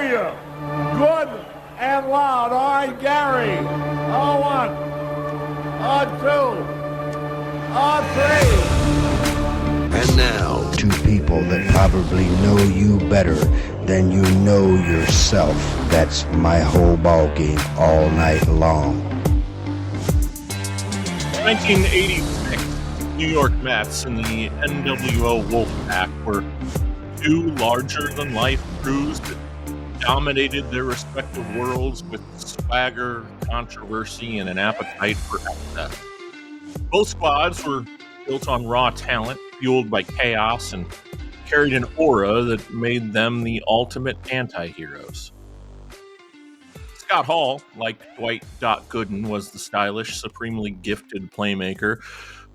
hear you. Good and loud. All right, Gary. On one. On two. On three. And now, two people that probably know you better than you know yourself. That's my whole ball game all night long. 1986 New York Mets and the NWO Wolfpack were two larger-than-life crews that dominated their respective worlds with swagger, controversy, and an appetite for excess. Both squads were built on raw talent, fueled by chaos, and carried an aura that made them the ultimate anti-heroes. Scott Hall, like Dwight Gooden, was the stylish, supremely gifted playmaker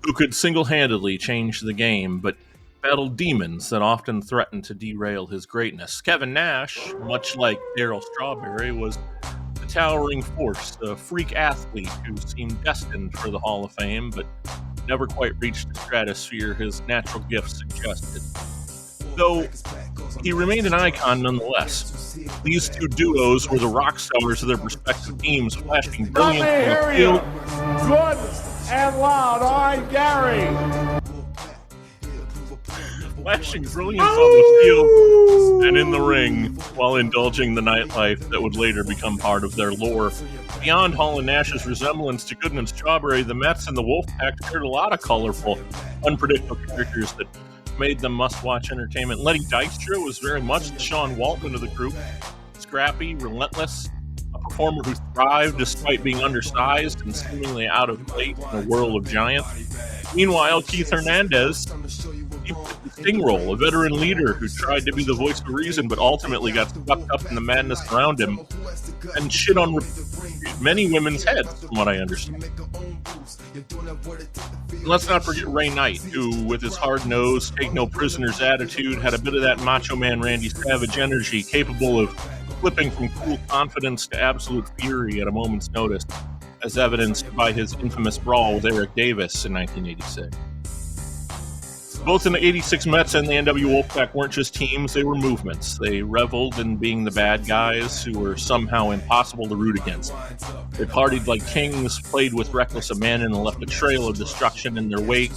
who could single-handedly change the game, but battled demons that often threatened to derail his greatness. Kevin Nash, much like Daryl Strawberry, was the towering force, a freak athlete who seemed destined for the Hall of Fame, but never quite reached the stratosphere his natural gifts suggested. Though he remained an icon nonetheless. These two duos were the rock stars of their respective teams, flashing brilliance on the field. Good and loud. All right, Gary. Flashing brilliance on the field and in the ring while indulging the nightlife that would later become part of their lore. Beyond Hall and Nash's resemblance to Gooden and Strawberry, the Mets and the Wolfpack shared a lot of colorful, unpredictable characters that made them must-watch entertainment. Letty Dykstra was very much the Sean Waltman of the group. Scrappy, relentless, a performer who thrived despite being undersized and seemingly out of place in a world of giants. Meanwhile, Keith Hernandez, he played the Sting role, a veteran leader who tried to be the voice of reason but ultimately got swept up in the madness around him and shit on many women's heads, from what I understand. And let's not forget Ray Knight, who, with his hard-nosed, take-no-prisoners attitude, had a bit of that Macho Man Randy Savage energy, capable of flipping from cool confidence to absolute fury at a moment's notice, as evidenced by his infamous brawl with Eric Davis in 1986. Both in the 86 Mets and the NW Wolfpack weren't just teams, they were movements. They reveled in being the bad guys who were somehow impossible to root against. They partied like kings, played with reckless abandon, and left a trail of destruction in their wake.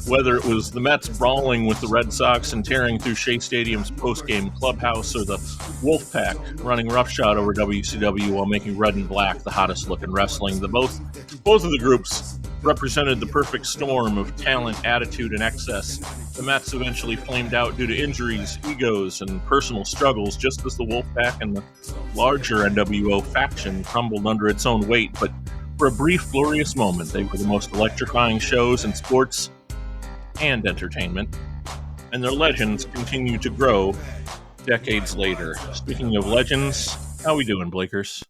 Whether it was the Mets brawling with the Red Sox and tearing through Shea Stadium's post-game clubhouse, or the Wolfpack running roughshod over WCW while making red and black the hottest-looking wrestling, both of the groups represented the perfect storm of talent, attitude, and excess. The Mets eventually flamed out due to injuries, egos, and personal struggles, just as the Wolfpack and the larger NWO faction crumbled under its own weight. But for a brief, glorious moment, they were the most electrifying shows in sports and entertainment, and their legends continue to grow decades later. Speaking of legends, how we doing, Blakers?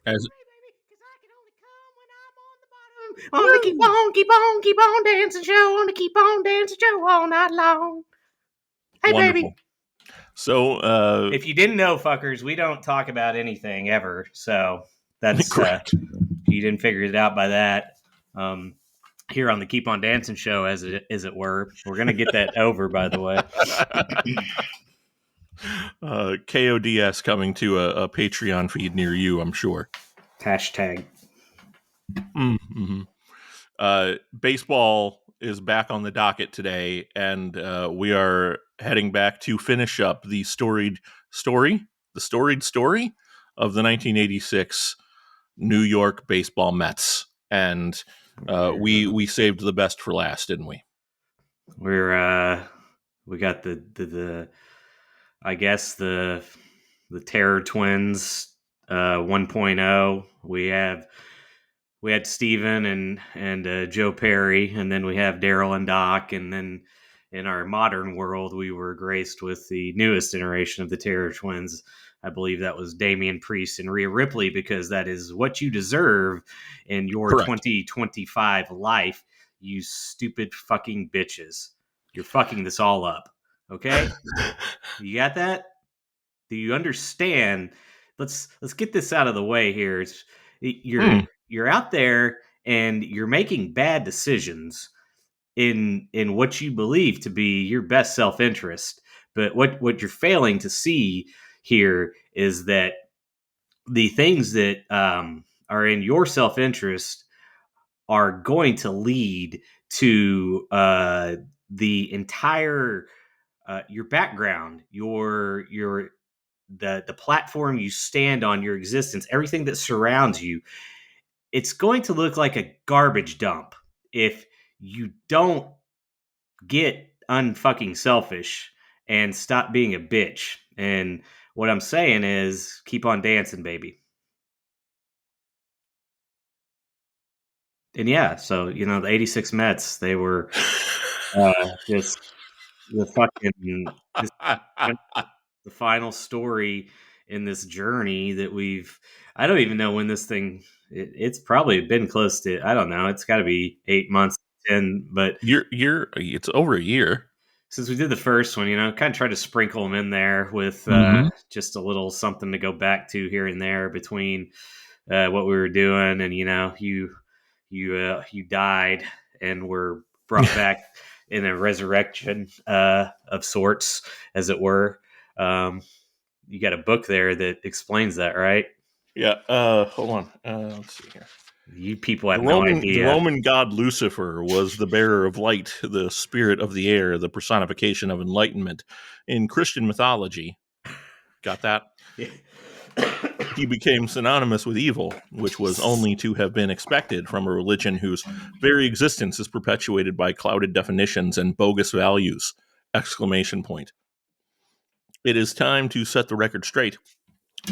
As on the keep on dancing show, on the keep on dancing show all night long. Hey, wonderful. Baby. So, if you didn't know, fuckers, we don't talk about anything ever. So that's correct. You didn't figure it out by that. Here on the Keep on Dancing show, as it were, we're gonna get that over. By the way, KODS coming to a Patreon feed near you, I'm sure. Hashtag. Mm-hmm. Baseball is back on the docket today, and we are heading back to finish up the storied story of the 1986 New York baseball Mets. And we saved the best for last, didn't we? We got the I guess the Terror Twins 1.0. We had Steven and Joe Perry, and then we have Darryl and Doc, and then in our modern world, we were graced with the newest iteration of the Terror Twins. I believe that was Damian Priest and Rhea Ripley, because that is what you deserve in your Correct. 2025 life, you stupid fucking bitches. You're fucking this all up. Okay? You got that? Do you understand? Let's get this out of the way here. You're out there and you're making bad decisions in what you believe to be your best self-interest. But what you're failing to see here is that the things that are in your self-interest are going to lead to the entire your background, the platform you stand on, your existence, everything that surrounds you. It's going to look like a garbage dump if you don't get unfucking selfish and stop being a bitch. And what I'm saying is, keep on dancing, baby. And yeah, so the '86 Mets, they were just the fucking just the final story in this journey that I don't even know when this thing. It's probably been close to. I don't know. It's got to be 8 months, 10, but It's over a year since we did the first one, kind of tried to sprinkle them in there with just a little something to go back to here and there between what we were doing, and you died and were brought back in a resurrection of sorts, as it were. You got a book there that explains that, right? Yeah. Hold on. Let's see here. You people have no idea. The Roman god Lucifer was the bearer of light, the spirit of the air, the personification of enlightenment. In Christian mythology, got that? Yeah. He became synonymous with evil, which was only to have been expected from a religion whose very existence is perpetuated by clouded definitions and bogus values! Exclamation point. It is time to set the record straight.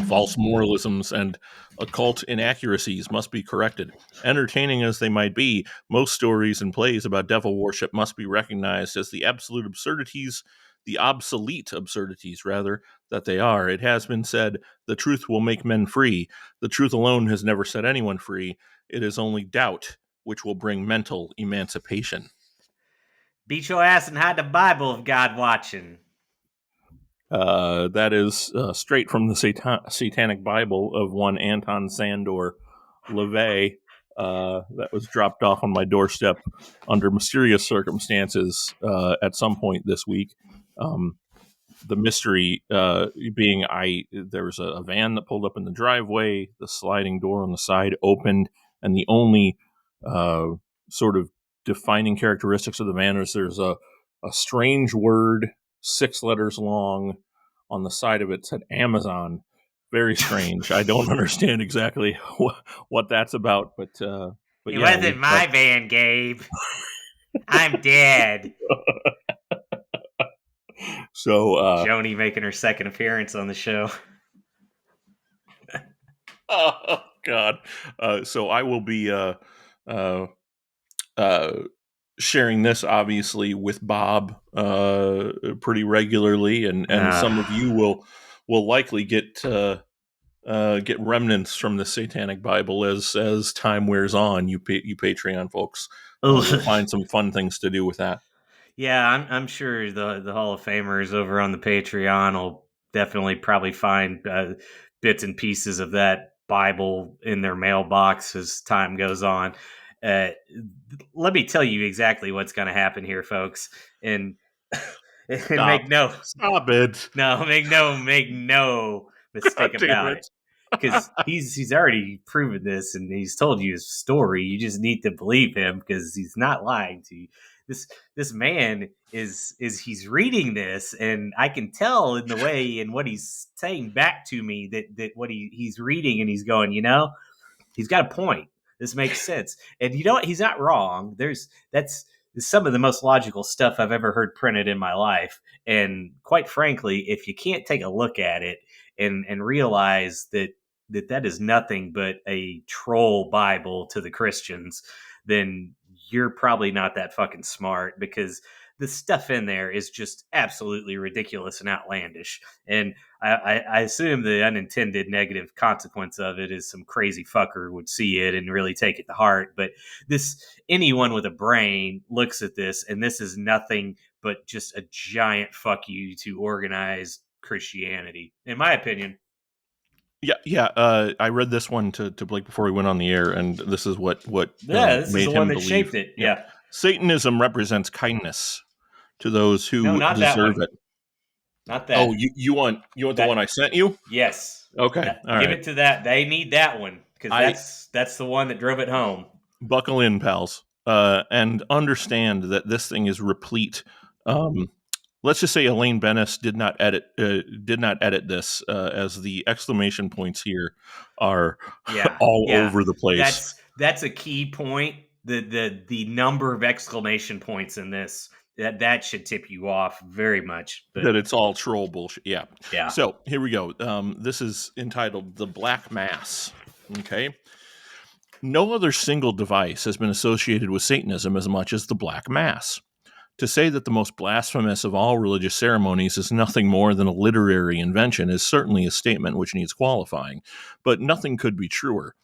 False moralisms and occult inaccuracies must be corrected. Entertaining as they might be, most stories and plays about devil worship must be recognized as the absolute absurdities, the obsolete absurdities, rather, that they are. It has been said, the truth will make men free. The truth alone has never set anyone free. It is only doubt which will bring mental emancipation. Beat your ass and hide the Bible if God watching. That is straight from the Satanic Bible of one Anton Sandor LeVay. That was dropped off on my doorstep under mysterious circumstances at some point this week. The mystery being there was a van that pulled up in the driveway, the sliding door on the side opened, and the only sort of defining characteristics of the van is there's a strange word, 6 letters long, on the side of it said Amazon. Very strange. I don't understand exactly what that's about, but it yeah, wasn't my van, Gabe. I'm dead. So Joni making her second appearance on the show. Oh God! So I will be sharing this obviously with Bob pretty regularly, and some of you will likely get remnants from the Satanic Bible as time wears on. You Patreon folks will find some fun things to do with that. Yeah, I'm sure the Hall of Famers over on the Patreon will definitely probably find bits and pieces of that Bible in their mailbox as time goes on. Let me tell you exactly what's going to happen here, folks, and make no mistake about it, because he's already proven this and he's told you his story. You just need to believe him because he's not lying to you. This man is he's reading this, and I can tell in the way and what he's saying back to me that what he's reading, and he's going, he's got a point. This makes sense. And he's not wrong. That's some of the most logical stuff I've ever heard printed in my life. And quite frankly, if you can't take a look at it and realize that is nothing but a troll Bible to the Christians, then you're probably not that fucking smart, because the stuff in there is just absolutely ridiculous and outlandish. And I assume the unintended negative consequence of it is some crazy fucker would see it and really take it to heart. But anyone with a brain looks at this, and this is nothing but just a giant fuck you to organized Christianity, in my opinion. Yeah. I read this one to Blake before we went on the air, and this is what This made is the him one that believe. shaped it. Yeah. Satanism represents kindness to those who No, not that deserve one. it. Not that. Oh, you want the That- one I sent you? Yes. Okay. All Give right. it to that. They need that one because that's the one that drove it home. Buckle in, pals, and understand that this thing is replete. Let's just say Elaine Bennis did not edit this, as the exclamation points here are all over the place. That's a key point. The number of exclamation points in this that should tip you off very much. But that it's all troll bullshit. Yeah. Yeah. So here we go. This is entitled "The Black Mass." Okay. No other single device has been associated with Satanism as much as the Black Mass. To say that the most blasphemous of all religious ceremonies is nothing more than a literary invention is certainly a statement which needs qualifying, but nothing could be truer.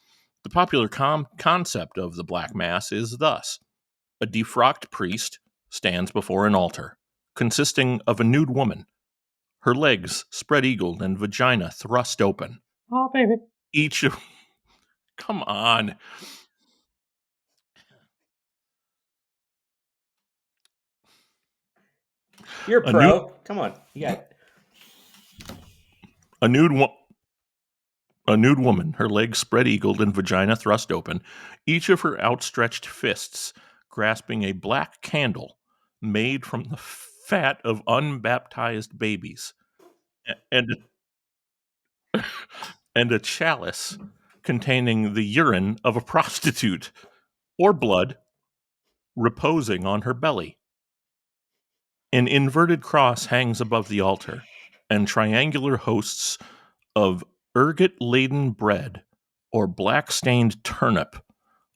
The popular concept of the Black Mass is thus: a defrocked priest stands before an altar, consisting of a nude woman, her legs spread-eagled and vagina thrust open. Oh, baby. Each of... Come on. You're a pro. Come on. You got it. A nude woman, her legs spread-eagled and vagina thrust open, each of her outstretched fists grasping a black candle made from the fat of unbaptized babies, and a chalice containing the urine of a prostitute or blood reposing on her belly. An inverted cross hangs above the altar, and triangular hosts of ergot-laden bread or black-stained turnip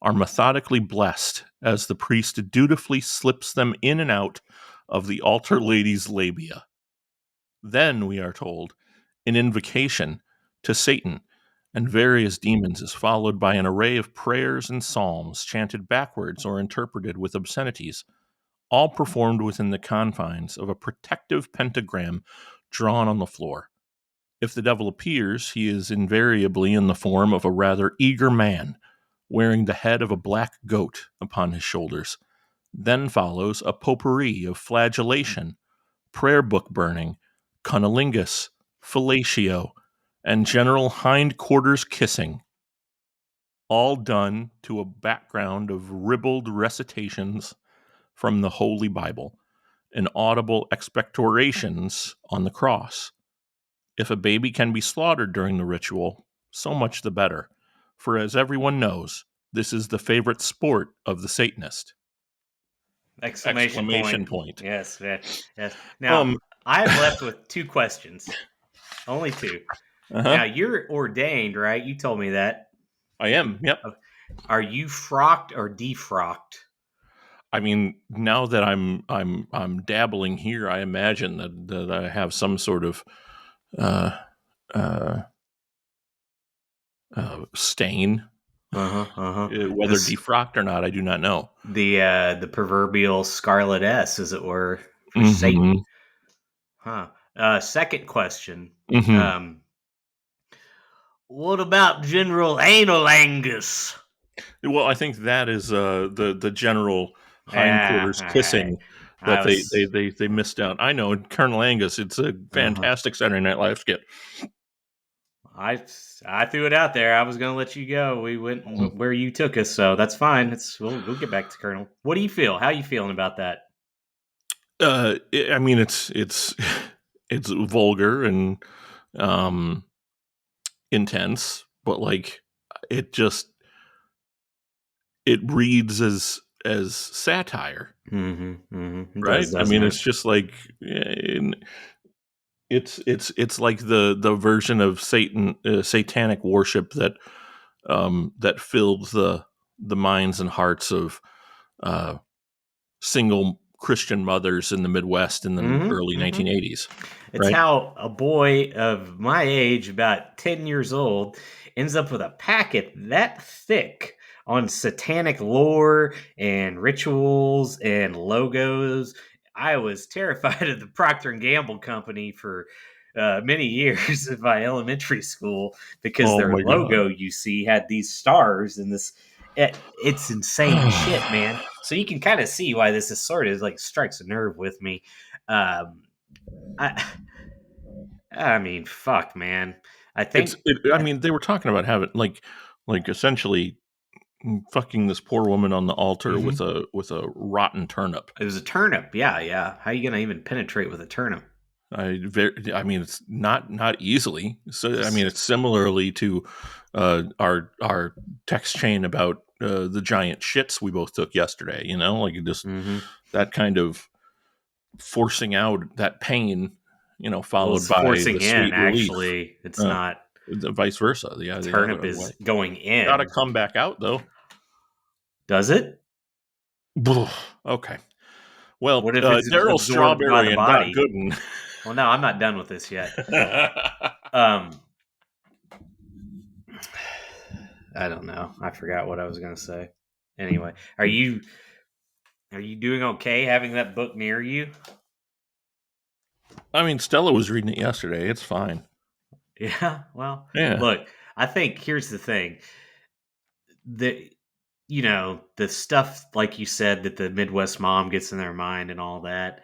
are methodically blessed as the priest dutifully slips them in and out of the altar lady's labia. Then, we are told, an invocation to Satan and various demons is followed by an array of prayers and psalms chanted backwards or interpreted with obscenities, all performed within the confines of a protective pentagram drawn on the floor. If the devil appears, he is invariably in the form of a rather eager man, wearing the head of a black goat upon his shoulders. Then follows a potpourri of flagellation, prayer book burning, cunnilingus, fellatio, and general hindquarters kissing, all done to a background of ribald recitations from the Holy Bible and audible expectorations on the cross. If a baby can be slaughtered during the ritual, so much the better, for as everyone knows, this is the favorite sport of the Satanist. Exclamation point. Yes. Now, I'm left with two questions. Only two. Now, you're ordained, right? You told me that. I am, yep. Are you frocked or defrocked? I mean, now that I'm dabbling here, I imagine that I have some sort of stain. Whether defrocked or not, I do not know. The proverbial scarlet S, as it were, for Satan. Second question. What about General Analangus? Well, I think that is the general hindquarters kissing that they missed out. I know, Colonel Angus. It's a fantastic Saturday Night Live skit. I threw it out there. I was going to let you go. We went where you took us, so that's fine. We'll get back to Colonel. What do you feel? How are you feeling about that? I mean, it's vulgar and intense, but like it reads as satire, right? I mean, it's just like it's like the version of satanic worship that filled the minds and hearts of single Christian mothers in the Midwest in the early 1980s. It's right? how a boy of my age, about 10 years old, ends up with a packet that thick on satanic lore and rituals and logos. I was terrified of the Procter and Gamble company for many years of my elementary school because Oh their my God. logo, you see, had these stars and this. It's insane shit, man. So you can kind of see why this is sort of like strikes a nerve with me. Um, I mean, fuck, man. I think I mean, they were talking about having like essentially fucking this poor woman on the altar with a rotten turnip. it was a turnip. Yeah, yeah. How are you gonna even penetrate with a turnip? I mean, it's not easily. So I mean, it's similarly to our text chain about the giant shits we both took yesterday. You know, like just that kind of forcing out that pain. You know, Well, followed it's by forcing the sweet in. relief. Actually, it's not. The vice versa. The Turnip other is way. going in. Got to come back out though. Does it? Okay. Well, What if it's Daryl absorbed by Strawberry the and Doc body? Gooden. Well, no, I'm not done with this yet. I don't know. I forgot what I was gonna say. Anyway, are you doing okay having that book near you? I mean, Stella was reading it yesterday. It's fine. Yeah. Well, Yeah. look, I think here's the thing. The the stuff like you said that the Midwest mom gets in their mind and all that.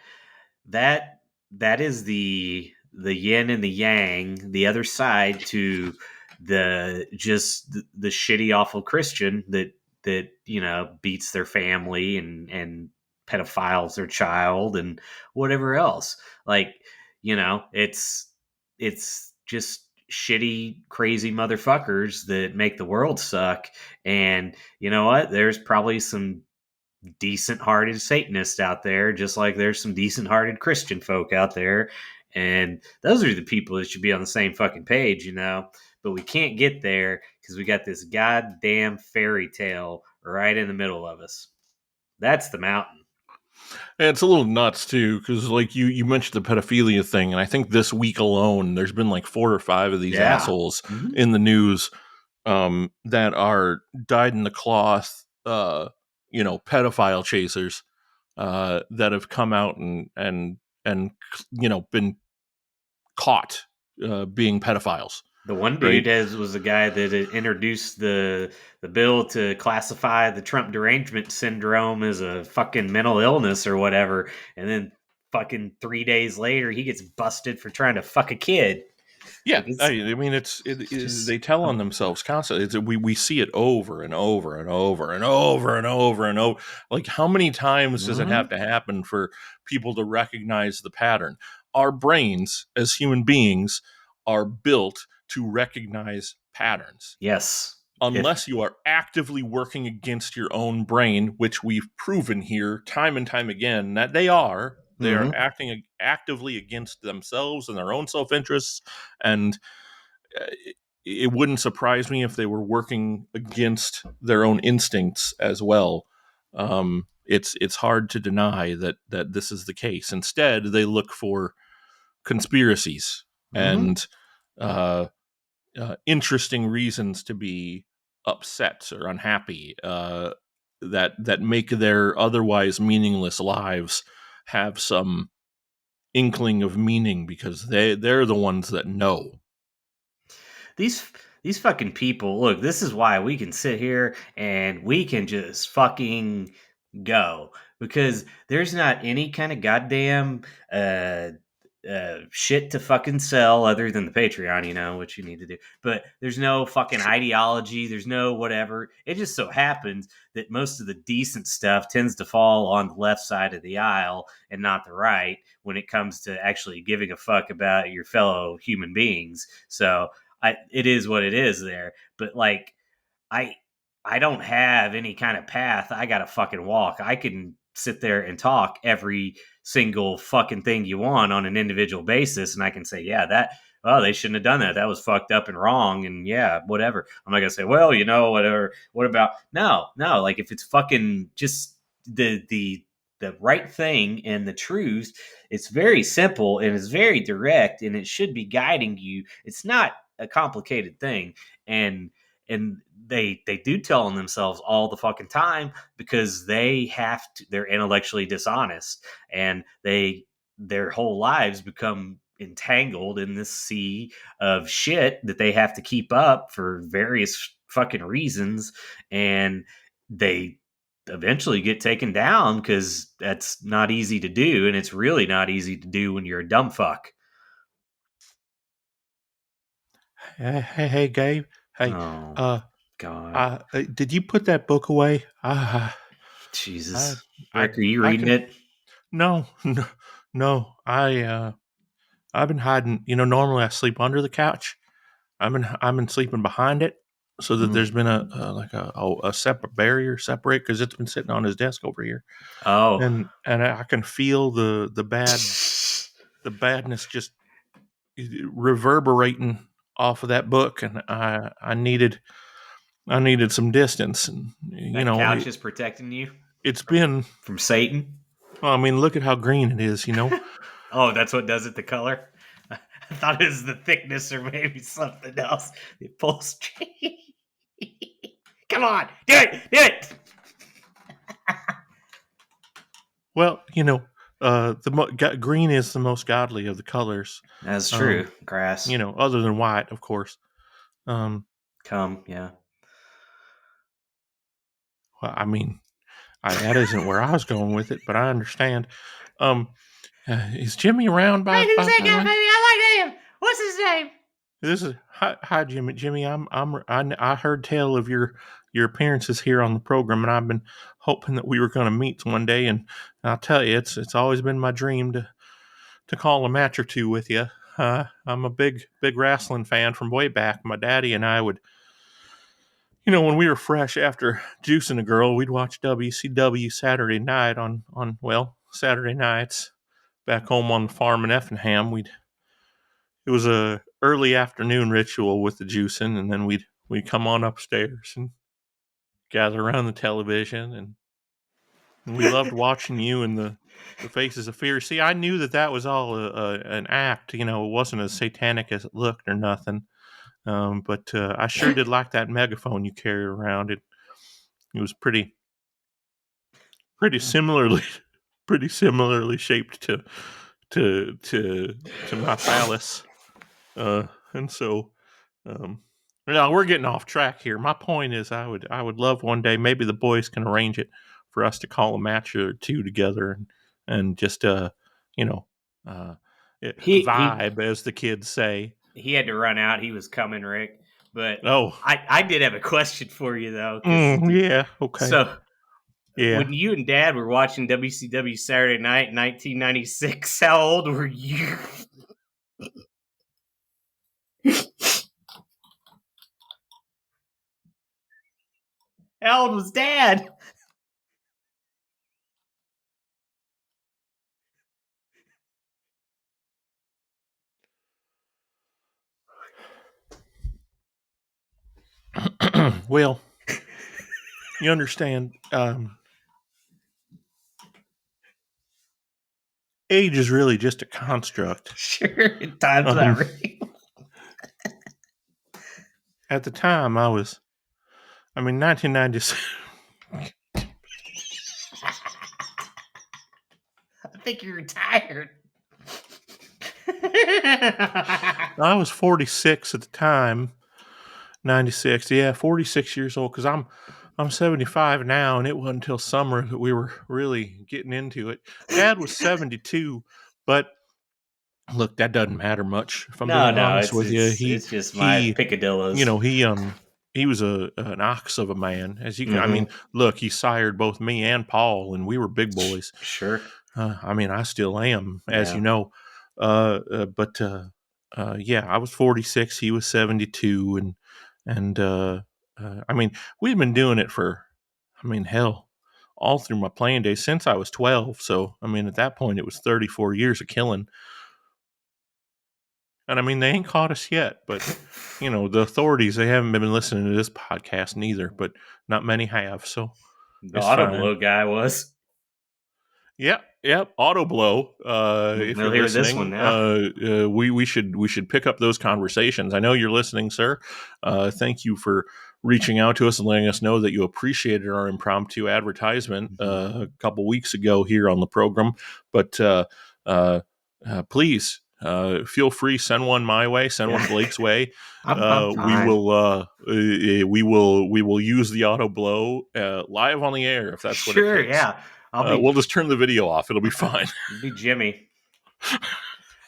That that is the yin and the yang, the other side to the shitty awful Christian that beats their family and pedophiles their child and whatever else. Like, it's just shitty crazy motherfuckers that make the world suck. And you know what, there's probably some decent hearted Satanists out there, just like there's some decent hearted Christian folk out there. And those are the people that should be on the same fucking page, But we can't get there because we got this goddamn fairy tale right in the middle of us. That's the mountain. And it's a little nuts too, because like you mentioned the pedophilia thing, and I think this week alone there's been like 4 or 5 of these assholes in the news that are dyed in the cloth, pedophile chasers that have come out and been caught being pedophiles. The one dude was the guy that had introduced the bill to classify the Trump derangement syndrome as a fucking mental illness or whatever, and then fucking 3 days later he gets busted for trying to fuck a kid. Yeah, I mean, they tell on themselves constantly. We see it over and over and over and over and over and over. Like, how many times does it have to happen for people to recognize the pattern? Our brains, as human beings, are built to recognize patterns. Yes. Unless you are actively working against your own brain, which we've proven here time and time again that they are. They are acting actively against themselves and their own self-interests, and it wouldn't surprise me if they were working against their own instincts as well. It's hard to deny that this is the case. Instead, they look for conspiracies and interesting reasons to be upset or unhappy that make their otherwise meaningless lives have some inkling of meaning because they're the ones that know. These fucking people, look, this is why we can sit here and we can just fucking go, because there's not any kind of goddamn shit to fucking sell other than the Patreon, what you need to do. But there's no fucking ideology. There's no whatever. It just so happens that most of the decent stuff tends to fall on the left side of the aisle and not the right when it comes to actually giving a fuck about your fellow human beings. So it is what it is there. But like, I don't have any kind of path I gotta fucking walk. I can sit there and talk every single fucking thing you want on an individual basis, and I can say, yeah, they shouldn't have done that. That was fucked up and wrong, and yeah, whatever. I'm not gonna say, well, whatever. What about no? Like, if it's fucking just the the right thing and the truth. It's very simple and it's very direct, and it should be guiding you. It's not a complicated thing, and they do tell on themselves all the fucking time because they're intellectually dishonest, and their whole lives become entangled in this sea of shit that they have to keep up for various fucking reasons, and they eventually get taken down because that's not easy to do, and it's really not easy to do when you're a dumb fuck. Hey, Gabe. Hey, Oh uh, God, did you put that book away? I, Jesus, I, Rick, are you I reading can. it? No, no, no. I've been hiding. Normally I sleep under the couch. I've been sleeping behind it, so that there's been a separate barrier separate because it's been sitting on his desk over here, Oh, and I can feel the badness just reverberating off of that book, and I needed some distance, and that couch is protecting you it's been. from Satan. Well, I mean, look at how green it is. Oh, that's what does it. The color. I thought it was the thickness or maybe something else. The upholstery. Come on, do it, do it. Well, green is the most godly of the colors. That's true. Um, Grass. Other than white, of course. Yeah. Well, I mean, that isn't where I was going with it, but I understand. Um, is Jimmy around Hey, who's by that the guy, way? baby? I like him. What's his name? This is hi, Jimmy. Jimmy, I heard tell of your appearances here on the program, and I've been hoping that we were going to meet one day. And I'll tell you, it's always been my dream to call a match or two with you. I'm a big wrestling fan from way back. My daddy and I would, when we were fresh after juicing a girl, we'd watch WCW Saturday night on Saturday nights back home on the farm in Effingham. It was a early afternoon ritual with the juicing, and then we'd come on upstairs and gather around the television, and we loved watching you and the Faces of Fear. See, I knew that was all an act. It wasn't as satanic as it looked or nothing. But I sure did like that megaphone you carried around. It was pretty similarly pretty similarly shaped to my phallus. And so, um, no, we're getting off track here. My point is, I would love one day, maybe the boys can arrange it for us to call a match or two together and just you know uh He vibe, as the kids say. he had to run out. He was coming, Rick. But Oh, I did have a question for you though, because yeah, okay, so yeah. when you and Dad were watching WCW Saturday Night in 1996, how old were you? How old was Dad? Well, you understand, age is really just a construct. Sure, time's Um, not real. at the time, 1996. I think you're retired. I was 46 at the time. 96, yeah, 46 years old. Because I'm 75 now, and it wasn't until summer that we were really getting into it. Dad was 72, but look, that doesn't matter much. If I'm No, being no, honest with you, it's just my he you picadillos. know he was an ox of a man. As you can, I mean, Mm-hmm. look, he sired both me and Paul, and we were big boys. Sure. I still am, as Yeah. you know. But yeah, I was 46. He was 72, and we've been doing it for, hell, all through my playing days since I was 12. So at that point, it was 34 years of killing. And they ain't caught us yet, but the authorities, they haven't been listening to this podcast neither, but not many have, so The it's auto fine. blow guy was. Yep. Auto blow. If We'll you're hear this one listening, now. we should pick up those conversations. I know you're listening, sir. Thank you for reaching out to us and letting us know that you appreciated our impromptu advertisement a couple weeks ago here on the program. But please feel free, send one my way, send one Blake's way. I'm We fine. will use the auto blow live on the air if that's what it Sure, takes. yeah. I'll We'll just turn the video off. It'll be fine. be Jimmy.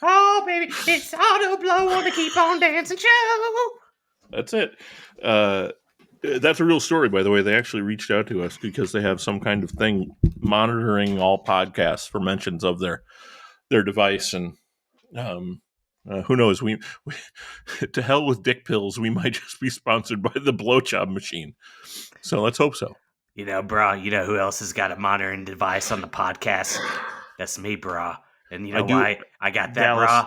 Oh, baby, it's auto blow on the Keep On Dancing show. That's it. That's a real story, by the way. They actually reached out to us because they have some kind of thing monitoring all podcasts for mentions of their device, and who knows? We to hell with dick pills. We might just be sponsored by the blowjob machine. So let's hope so. You know, bro, you know who else has got a monitoring device on the podcast? That's me, bro. And you know why I got that, Dallas, bro?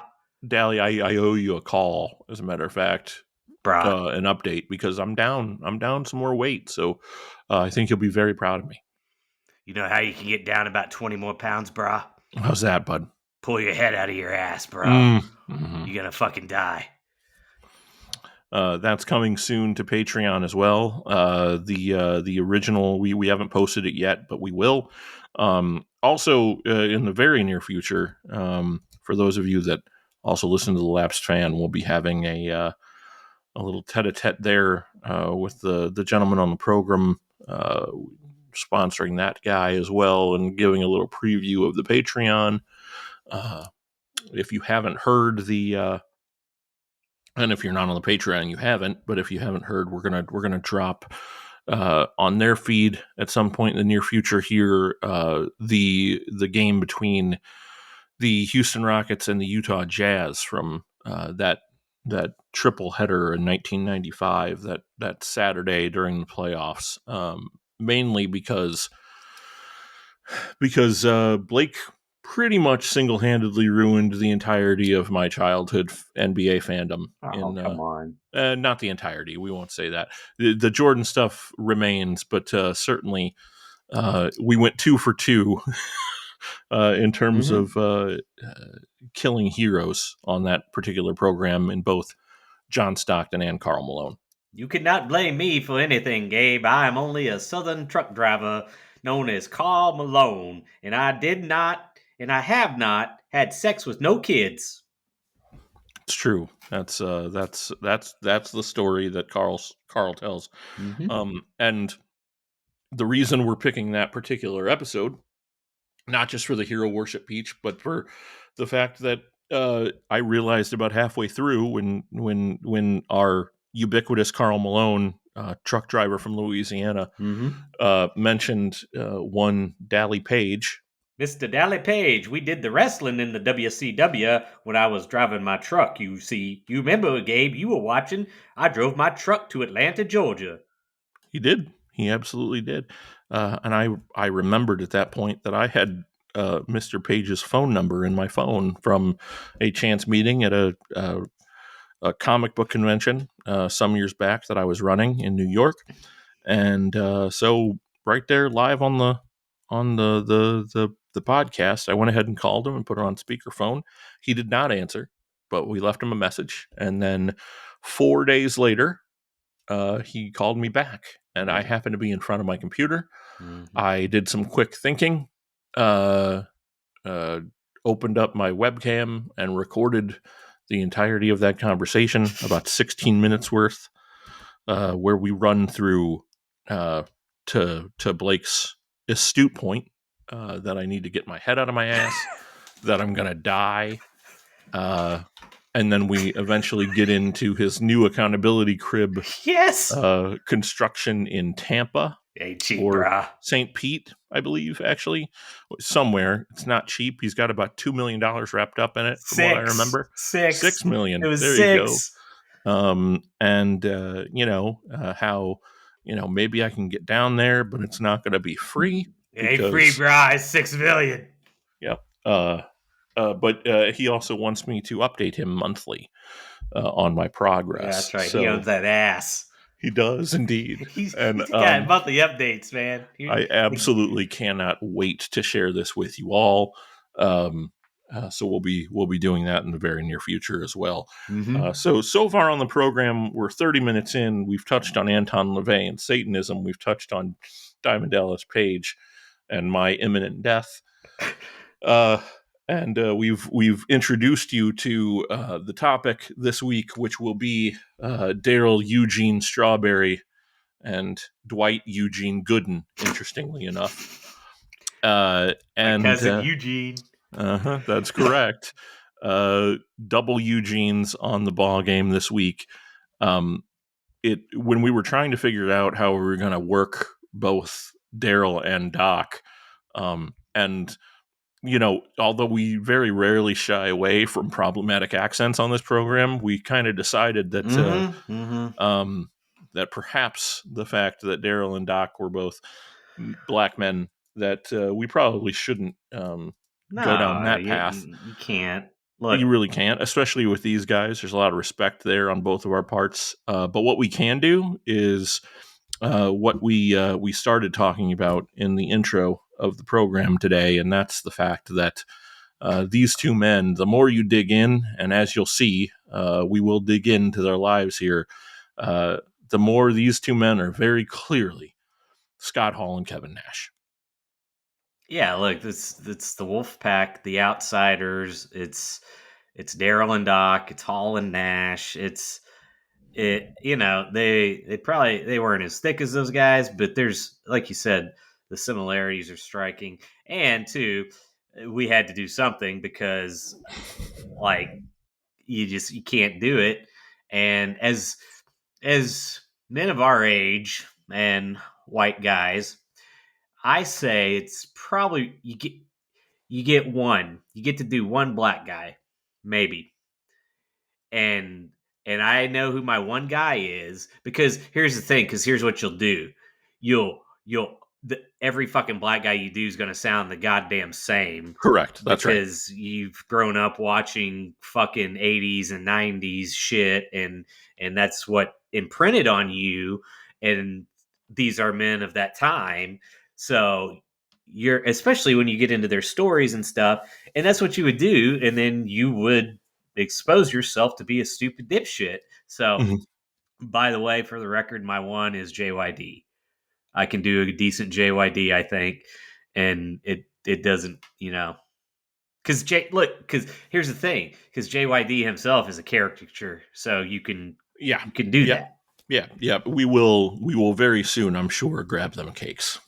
Dally, I owe you a call, as a matter of fact. Bro. An update because I'm down some more weight, so I think you'll be very proud of me. You know how you can get down about 20 more pounds, bro? How's that, bud? Pull your head out of your ass, bro. Mm-hmm. You're gonna fucking die. That's coming soon to Patreon as well. The original we haven't posted it yet, but we will. Also, in the very near future, for those of you that also listen to the Lapsed Fan, we'll be having a little tete-a-tete there with the gentleman on the program, sponsoring that guy as well, and giving a little preview of the Patreon. If you haven't heard and if you're not on the Patreon, you haven't. But if you haven't heard, we're gonna drop on their feed at some point in the near future here the game between the Houston Rockets and the Utah Jazz from that triple header in 1995, that Saturday during the playoffs, mainly because Blake pretty much single-handedly ruined the entirety of my childhood NBA fandom. Come on. Not the entirety. We won't say that. The Jordan stuff remains, but certainly we went 2 for 2 in terms of killing heroes on that particular program in both John Stockton and Karl Malone. You cannot blame me for anything, Gabe. I am only a southern truck driver known as Karl Malone, and I have not had sex with no kids. It's true. That's the story that Carl tells. And the reason we're picking that particular episode, not just for the hero worship speech, but for the fact that I realized about halfway through when our ubiquitous Karl Malone, truck driver from Louisiana, mentioned one Dally Page. Mr. Dally Page, we did the wrestling in the WCW when I was driving my truck, you see. You remember, Gabe, you were watching. I drove my truck to Atlanta, Georgia. He did. He absolutely did. And I remembered at that point that I had Mr. Page's phone number in my phone from a chance meeting at a comic book convention some years back that I was running in New York. And so right there live on the podcast, I went ahead and called him and put it on speakerphone. He did not answer, but we left him a message. And then 4 days later, he called me back, and I happened to be in front of my computer. I did some quick thinking, opened up my webcam and recorded the entirety of that conversation, about 16 minutes worth, where we run through to Blake's astute point that I need to get my head out of my ass, that I'm going to die. And then we eventually get into his new accountability crib construction in Tampa. Ain't cheap, or brah. St. Pete, I believe, actually. Somewhere. It's not cheap. He's got about $2 million wrapped up in it, from what I remember. $6 million. It was there 6. You go. And, how, maybe I can get down there, but it's not going to be free. It ain't free, brah. It's $6 million. Yep. But he also wants me to update him monthly on my progress. Yeah, that's right. So, he owns that ass. He does indeed. He's And got monthly updates, man. I absolutely cannot wait to share this with you all. So we'll be doing that in the very near future as well. Mm-hmm. So far on the program, we're 30 minutes in. We've touched on Anton LaVey and Satanism. We've touched on Diamond Dallas Page and my imminent death. And we've introduced you to the topic this week, which will be Daryl Eugene Strawberry and Dwight Eugene Gooden, interestingly enough. My cousin Eugene. That's correct. Double Eugenes on the ball game this week. When we were trying to figure out how we were going to work both Daryl and Doc, and although we very rarely shy away from problematic accents on this program, we kind of decided that that perhaps the fact that Daryl and Doc were both black men, that we probably shouldn't go down that path. You can't. Look, you really can't, especially with these guys. There's a lot of respect there on both of our parts. But what we can do is what we started talking about in the intro of the program today, and that's the fact that these two men, the more you dig in, and as you'll see, we will dig into their lives here, the more these two men are very clearly Scott Hall and Kevin Nash. Yeah, look, it's the Wolf Pack, the Outsiders. It's Daryl and Doc. It's Hall and Nash. They weren't as thick as those guys, but there's, like you said, the similarities are striking. And two, we had to do something because like you can't do it. And as men of our age and white guys, I say it's probably you get to do one black guy, maybe. And I know who my one guy is, because here's the thing, because here's what you'll do. Every fucking black guy you do is going to sound the goddamn same. Correct. That's right. Because you've grown up watching fucking 80s and 90s shit, and that's what imprinted on you. And these are men of that time. So you're, especially when you get into their stories and stuff, and that's what you would do. And then you would expose yourself to be a stupid dipshit. So, by the way, for the record, my one is JYD. I can do a decent JYD, I think, and it doesn't, because here's the thing, because JYD himself is a caricature, so you can do that. Yeah. We will very soon, I'm sure, grab them cakes.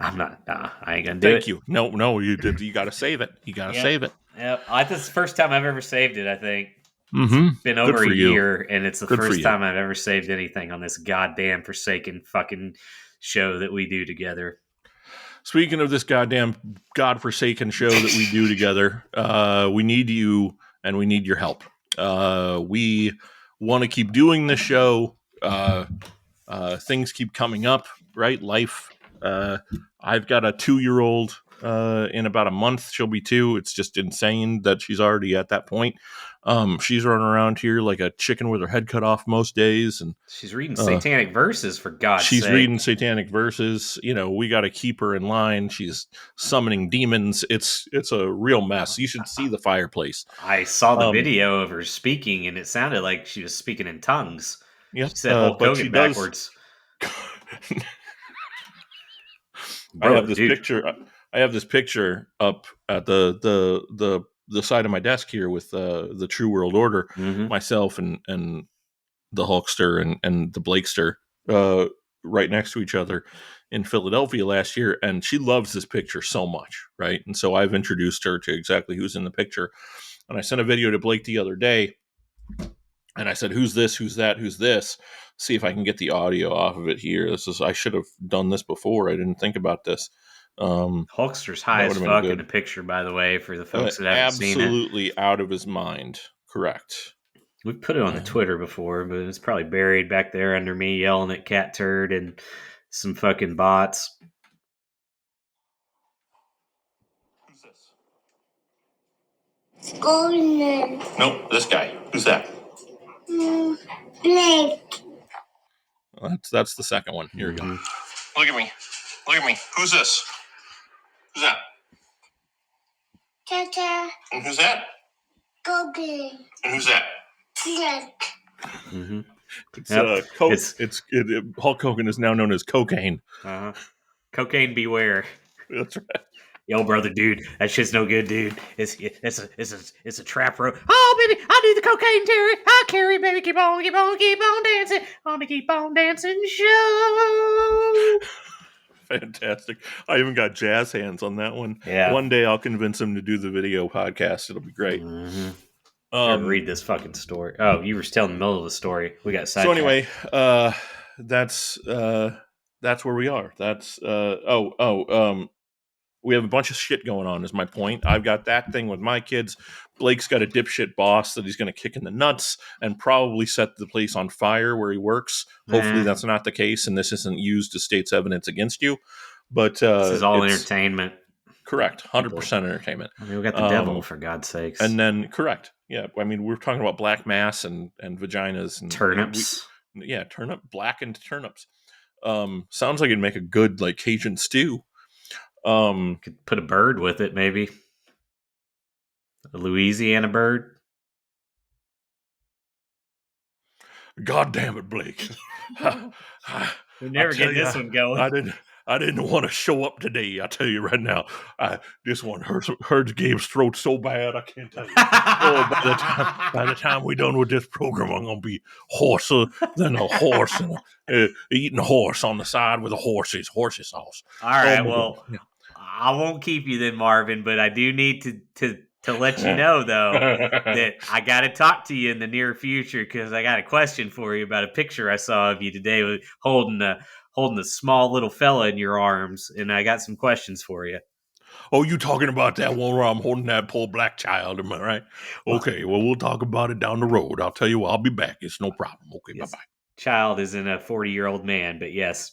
I'm not. I ain't gonna do it. Thank you. No, you got to save it. You got to save it. Yep. This is the first time I've ever saved it, I think. Mm-hmm. It's been over a year, and it's the first time I've ever saved anything on this goddamn forsaken fucking show that we do together. Speaking of this goddamn godforsaken show that we do together, we need you and we need your help. We want to keep doing this show. Things keep coming up, right? Life. I've got a 2-year-old in about a month. She'll be 2. It's just insane that she's already at that point. She's running around here like a chicken with her head cut off most days, and she's reading satanic verses, for God's sake. She's reading satanic verses. We got to keep her in line. She's summoning demons. It's a real mess. You should see the fireplace. I saw the video of her speaking, and it sounded like she was speaking in tongues. Yeah, she said Hulk Hogan backwards. I have this picture up at the side of my desk here with the True World Order, myself and the Hulkster and the Blakester right next to each other in Philadelphia last year, and she loves this picture so much, right? And so I've introduced her to exactly who's in the picture, and I sent a video to Blake the other day, and I said, "Who's this? Who's that? Who's this?" See if I can get the audio off of it here. I should have done this before. I didn't think about this. Hulkster's high as fuck in the picture, by the way, for the folks that haven't seen it. Absolutely out of his mind. Correct. We've put it on the Twitter before, but it's probably buried back there under me yelling at Cat Turd and some fucking bots. Who's this? Golden. Nope, this guy. Who's that? Blake. That's the second one. Here we go. Look at me. Look at me. Who's this? Who's that? Tata. And who's that? Gooden. And who's that? Blake. Mm-hmm. It's Yep. Coke. Hulk Hogan is now known as Cocaine. Cocaine beware. That's right. Yo, brother, dude, that shit's no good, dude. It's a trap rope. Oh, baby, I'll do the cocaine, Terry. I'll carry, baby. Keep on dancing. On the keep on dancing show. Fantastic. I even got jazz hands on that one. Yeah. One day I'll convince him to do the video podcast. It'll be great. Mm-hmm. Read this fucking story. Oh, you were still in the middle of the story. We got sidetracked. So anyway, that's where we are. We have a bunch of shit going on is my point. I've got that thing with my kids. Blake's got a dipshit boss that he's going to kick in the nuts and probably set the place on fire where he works. Hopefully that's not the case and this isn't used as state's evidence against you. But this is all entertainment. Correct. 100% entertainment. I mean, we got the devil, for God's sakes. And then, correct. Yeah. I mean, we're talking about black mass and vaginas. And turnips. Blackened turnips. Sounds like it'd make a good, like, Cajun stew. Could put a bird with it, maybe. A Louisiana bird. God damn it, Blake. We never get this one going. I didn't want to show up today. I tell you right now, this one hurts Gabe's throat so bad. I can't tell you. By the time we're done with this program, I'm gonna be hoarser than a horse and eating a horse on the side with a horsey sauce. All right, I won't keep you then, Marvin, but I do need to let you know though that I got to talk to you in the near future because I got a question for you about a picture I saw of you today with holding a small little fella in your arms, and I got some questions for you. Oh, you talking about that one where I'm holding that poor black child, am I right? Okay, well, we'll talk about it down the road. I'll tell you what, I'll be back. It's no problem. Okay, yes. Bye-bye. Child isn't a 40-year-old man, but yes.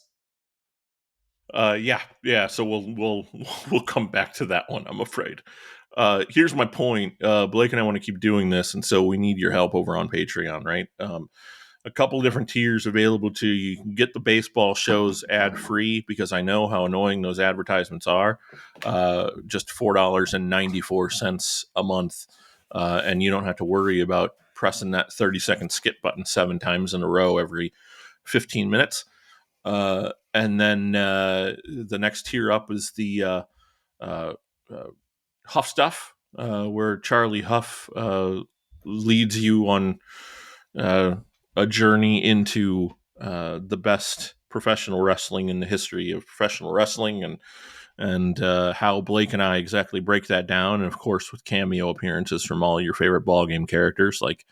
Yeah. So we'll come back to that one, I'm afraid. Here's my point. Blake and I want to keep doing this, and so we need your help over on Patreon, right? A couple different tiers available to you. You can get the baseball shows ad-free because I know how annoying those advertisements are. Just $4.94 a month, and you don't have to worry about pressing that 30-second skip button 7 times in a row every 15 minutes. And then the next tier up is the Huff Stuff, where Charlie Huff leads you on a journey into the best professional wrestling in the history of professional wrestling, and how Blake and I exactly break that down, and of course with cameo appearances from all your favorite ballgame characters, like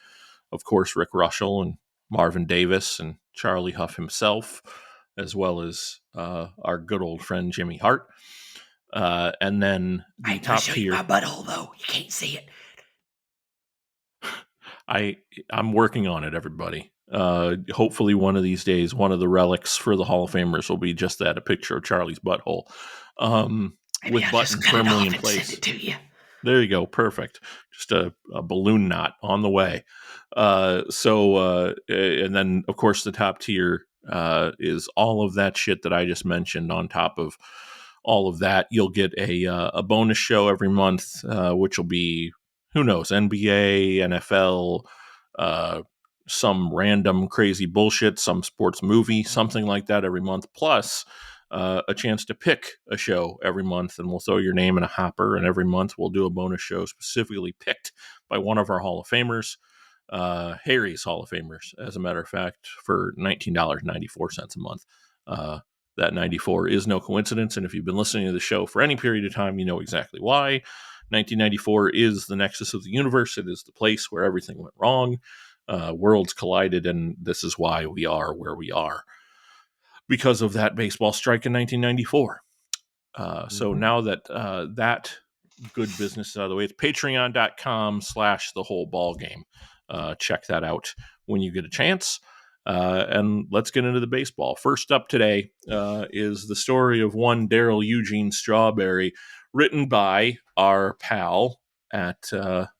of course Rick Russell and Marvin Davis and Charlie Huff himself, as well as our good old friend Jimmy Hart. And then the top tier. My butthole, though. You can't see it. I'm working on it, everybody. Hopefully one of these days, one of the relics for the Hall of Famers will be just that, a picture of Charlie's butthole. With buttons firmly in place. Send it to you. There you go. Perfect. Just a balloon knot on the way. And then, of course, the top tier is all of that shit that I just mentioned. On top of all of that, you'll get a bonus show every month, which will be, who knows, NBA, NFL, some random crazy bullshit, some sports movie, something like that every month, plus a chance to pick a show every month, and we'll throw your name in a hopper, and every month we'll do a bonus show specifically picked by one of our Hall of Famers, Harry's Hall of Famers, as a matter of fact, for $19.94 a month. That 94 is no coincidence, and if you've been listening to the show for any period of time, you know exactly why. 1994 is the nexus of the universe. It is the place where everything went wrong. Worlds collided, and this is why we are where we are. Because of that baseball strike in 1994. So now that that good business is out of the way, it's patreon.com/the whole ball game. Check that out when you get a chance. And let's get into the baseball. First up today is the story of one Daryl Eugene Strawberry, written by our pal at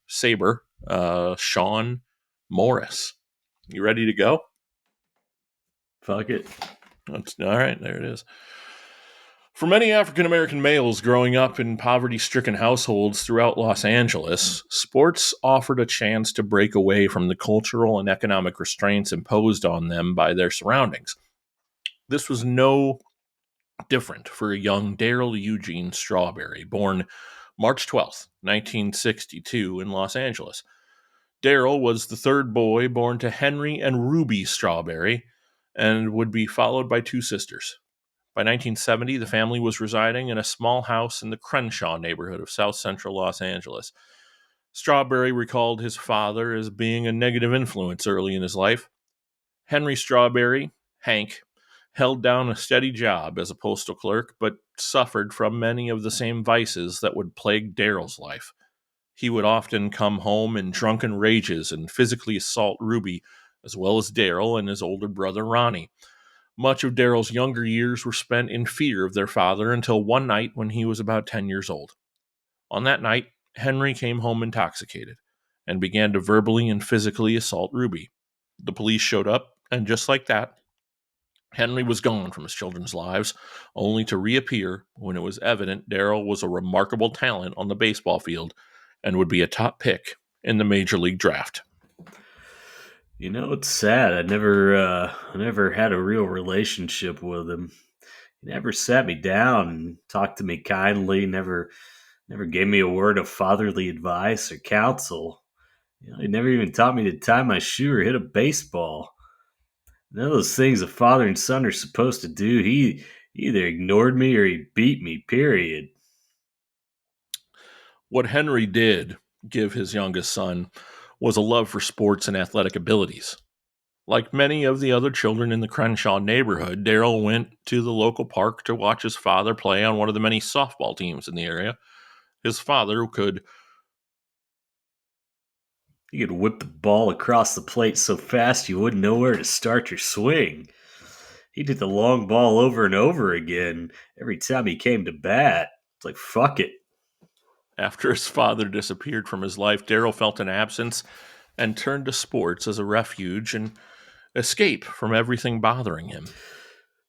Sabre, Sean Morris. You ready to go? Fuck it. That's, all right, there it is. For many African American males growing up in poverty stricken households throughout Los Angeles, sports offered a chance to break away from the cultural and economic restraints imposed on them by their surroundings. This was no different for a young Daryl Eugene Strawberry, born March 12th, 1962, in Los Angeles. Daryl was the third boy born to Henry and Ruby Strawberry and would be followed by two sisters. By 1970, the family was residing in a small house in the Crenshaw neighborhood of South Central Los Angeles. Strawberry recalled his father as being a negative influence early in his life. Henry Strawberry, Hank, held down a steady job as a postal clerk, but suffered from many of the same vices that would plague Daryl's life. He would often come home in drunken rages and physically assault Ruby, as well as Daryl and his older brother Ronnie. Much of Daryl's younger years were spent in fear of their father until one night when he was about 10 years old. On that night, Henry came home intoxicated and began to verbally and physically assault Ruby. The police showed up, and just like that, Henry was gone from his children's lives, only to reappear when it was evident Daryl was a remarkable talent on the baseball field and would be a top pick in the major league draft. You know, it's sad. I never had a real relationship with him. He never sat me down and talked to me kindly. Never gave me a word of fatherly advice or counsel. He never even taught me to tie my shoe or hit a baseball. None of those things a father and son are supposed to do. He either ignored me or he beat me. Period. What Henry did give his youngest son was a love for sports and athletic abilities. Like many of the other children in the Crenshaw neighborhood, Daryl went to the local park to watch his father play on one of the many softball teams in the area. His father could He could whip the ball across the plate so fast you wouldn't know where to start your swing. He did the long ball over and over again every time he came to bat. It's like, fuck it. After his father disappeared from his life, Daryl felt an absence and turned to sports as a refuge and escape from everything bothering him.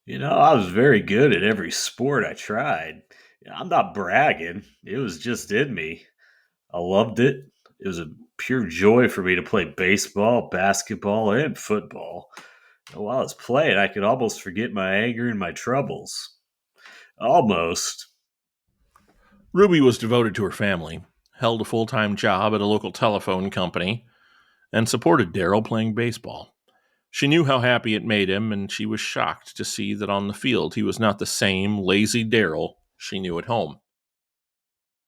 I was very good at every sport I tried. I'm not bragging. It was just in me. I loved it. It was a pure joy for me to play baseball, basketball, and football. And while I was playing, I could almost forget my anger and my troubles. Almost. Ruby was devoted to her family, held a full-time job at a local telephone company, and supported Daryl playing baseball. She knew how happy it made him, and she was shocked to see that on the field he was not the same lazy Daryl she knew at home.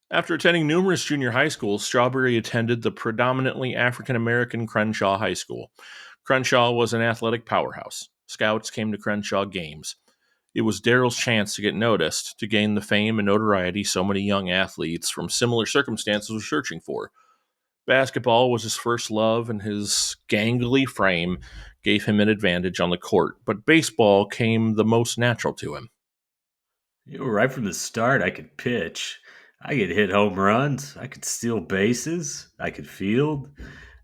After attending numerous junior high schools, Strawberry attended the predominantly African American Crenshaw High School. Crenshaw was an athletic powerhouse. Scouts came to Crenshaw games. It was Daryl's chance to get noticed, to gain the fame and notoriety so many young athletes from similar circumstances were searching for. Basketball was his first love, and his gangly frame gave him an advantage on the court, but baseball came the most natural to him. Right from the start, I could pitch. I could hit home runs. I could steal bases. I could field.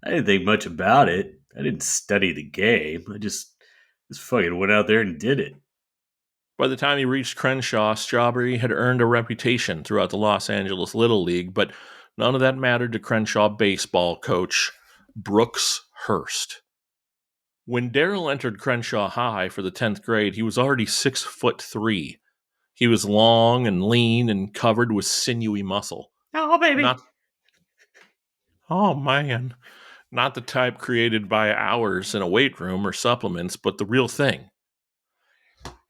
I didn't think much about it. I didn't study the game. I just fucking went out there and did it. By the time he reached Crenshaw, Strawberry had earned a reputation throughout the Los Angeles Little League, but none of that mattered to Crenshaw baseball coach Brooks Hurst. When Daryl entered Crenshaw High for the 10th grade, he was already 6'3". He was long and lean and covered with sinewy muscle. Oh, baby. Oh, man. Not the type created by hours in a weight room or supplements, but the real thing.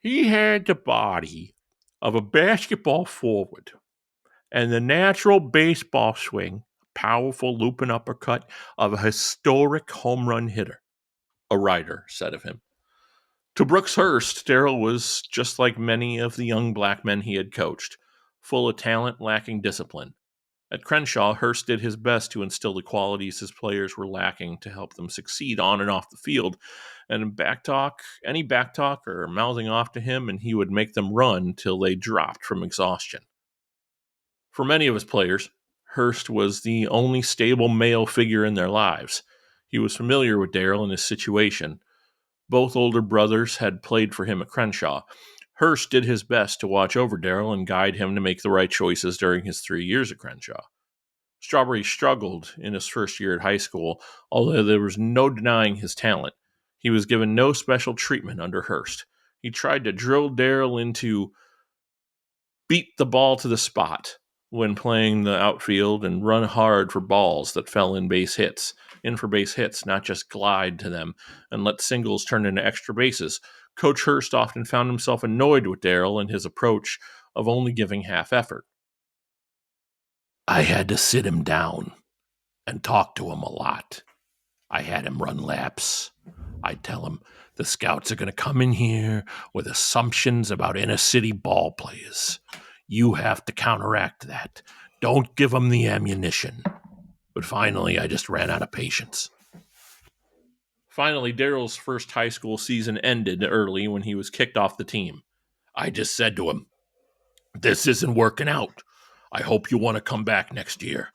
He had the body of a basketball forward and the natural baseball swing, powerful looping uppercut of a historic home run hitter, a writer said of him. To Brooks Hurst, Daryl was just like many of the young black men he had coached, full of talent, lacking discipline. At Crenshaw, Hurst did his best to instill the qualities his players were lacking to help them succeed on and off the field. And in any backtalk or mouthing off to him, and he would make them run till they dropped from exhaustion. For many of his players, Hurst was the only stable male figure in their lives. He was familiar with Daryl and his situation. Both older brothers had played for him at Crenshaw. Hurst did his best to watch over Daryl and guide him to make the right choices during his 3 years at Crenshaw. Strawberry struggled in his first year at high school, although there was no denying his talent. He was given no special treatment under Hurst. He tried to drill Daryl into beat the ball to the spot when playing the outfield and run hard for balls that fell in for base hits, not just glide to them and let singles turn into extra bases. Coach Hurst often found himself annoyed with Daryl and his approach of only giving half effort. I had to sit him down and talk to him a lot. I had him run laps. I'd tell him the scouts are going to come in here with assumptions about inner city ball players. You have to counteract that. Don't give them the ammunition. But finally, I just ran out of patience. Finally, Daryl's first high school season ended early when he was kicked off the team. I just said to him, "This isn't working out. I hope you want to come back next year,"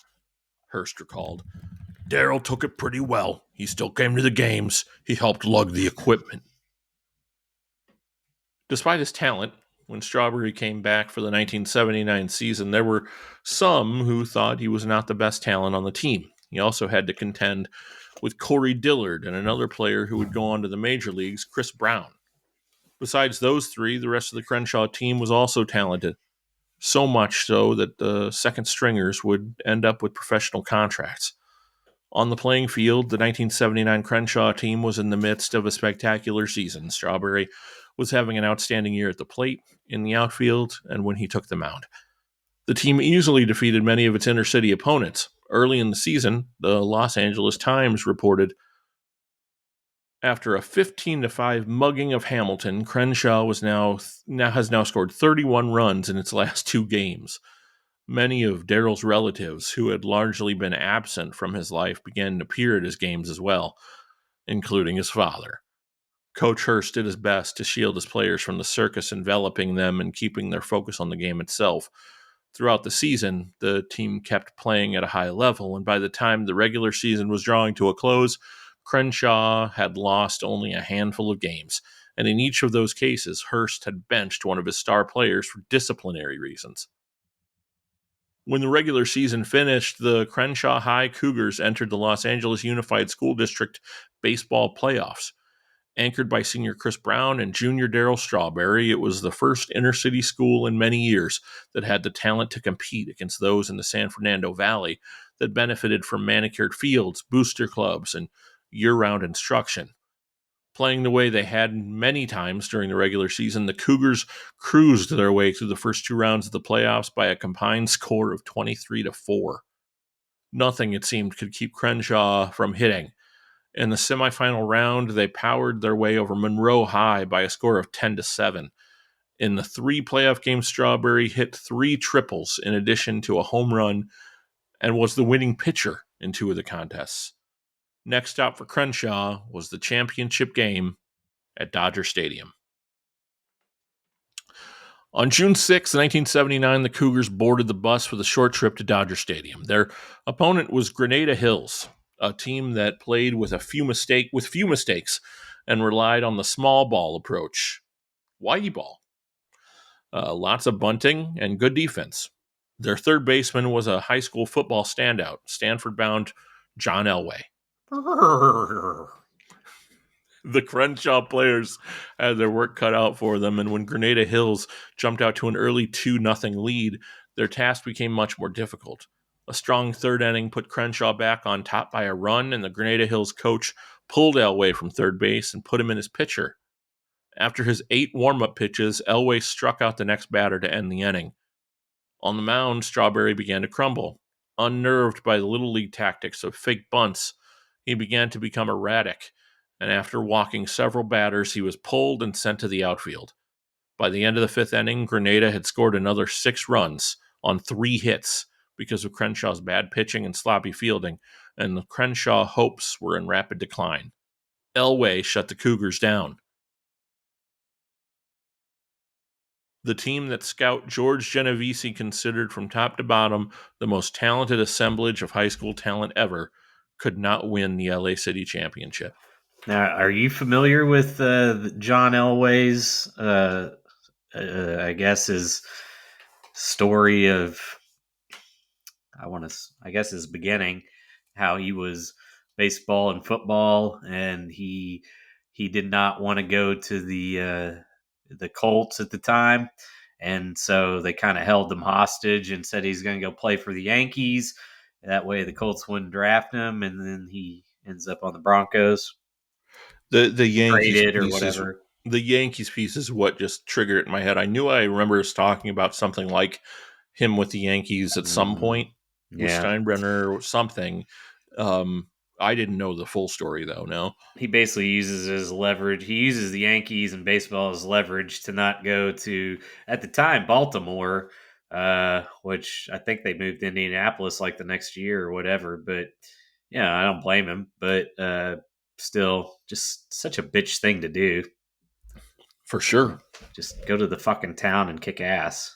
Hurst recalled. Daryl took it pretty well. He still came to the games. He helped lug the equipment. Despite his talent, when Strawberry came back for the 1979 season, there were some who thought he was not the best talent on the team. He also had to contend with Corey Dillard and another player who would go on to the major leagues, Chris Brown. Besides those three, the rest of the Crenshaw team was also talented. So much so that the second stringers would end up with professional contracts. On the playing field, the 1979 Crenshaw team was in the midst of a spectacular season. Strawberry was having an outstanding year at the plate, in the outfield, and when he took the mound. The team easily defeated many of its inner city opponents. Early in the season, the Los Angeles Times reported, after a 15-5 mugging of Hamilton, Crenshaw has now scored 31 runs in its last 2 games. Many of Daryl's relatives, who had largely been absent from his life, began to appear at his games as well, including his father. Coach Hurst did his best to shield his players from the circus enveloping them and keeping their focus on the game itself. Throughout the season, the team kept playing at a high level, and by the time the regular season was drawing to a close, Crenshaw had lost only a handful of games, and in each of those cases, Hurst had benched one of his star players for disciplinary reasons. When the regular season finished, the Crenshaw High Cougars entered the Los Angeles Unified School District baseball playoffs. Anchored by senior Chris Brown and junior Daryl Strawberry, it was the first inner-city school in many years that had the talent to compete against those in the San Fernando Valley that benefited from manicured fields, booster clubs, and year-round instruction. Playing the way they had many times during the regular season, the Cougars cruised their way through the first 2 rounds of the playoffs by a combined score of 23-4. Nothing, it seemed, could keep Crenshaw from hitting. In the semifinal round, they powered their way over Monroe High by a score of 10-7. In the 3 playoff games, Strawberry hit 3 triples in addition to a home run and was the winning pitcher in 2 of the contests. Next stop for Crenshaw was the championship game at Dodger Stadium. On June 6, 1979, the Cougars boarded the bus for the short trip to Dodger Stadium. Their opponent was Grenada Hills, a team that played with few mistakes and relied on the small ball approach. Whitey ball. Lots of bunting and good defense. Their third baseman was a high school football standout, Stanford-bound John Elway. The Crenshaw players had their work cut out for them, and when Grenada Hills jumped out to an early 2-0 lead, their task became much more difficult. A strong third inning put Crenshaw back on top by a run, and the Grenada Hills coach pulled Elway from third base and put him in as pitcher. After his 8 warm-up pitches, Elway struck out the next batter to end the inning. On the mound, Strawberry began to crumble. Unnerved by the Little League tactics of fake bunts, he began to become erratic, and after walking several batters, he was pulled and sent to the outfield. By the end of the 5th inning, Grenada had scored another 6 runs on 3 hits because of Crenshaw's bad pitching and sloppy fielding, and the Crenshaw hopes were in rapid decline. Elway shut the Cougars down. The team that scout George Genovese considered from top to bottom the most talented assemblage of high school talent ever could not win the LA City championship. Now, are you familiar with John Elway's, I guess, his story of, I guess, his beginning, how he was baseball and football, and he did not want to go to the Colts at the time, and so they kind of held him hostage and said he's going to go play for the Yankees. That way, the Colts wouldn't draft him, and then he ends up on the Broncos. The Yankees Traded or piece is whatever. the Yankees piece is what just triggered it in my head. I knew I remember us talking about something like him with the Yankees at some point with Yeah. Steinbrenner or something. I didn't know the full story though. No, He basically uses his leverage. He uses the Yankees and baseball as leverage to not go to, at the time, Baltimore, which I think they moved to Indianapolis like the next year or whatever. But yeah, I don't blame him. But still, just such a bitch thing to do. for sure. Just go to the fucking town and kick ass.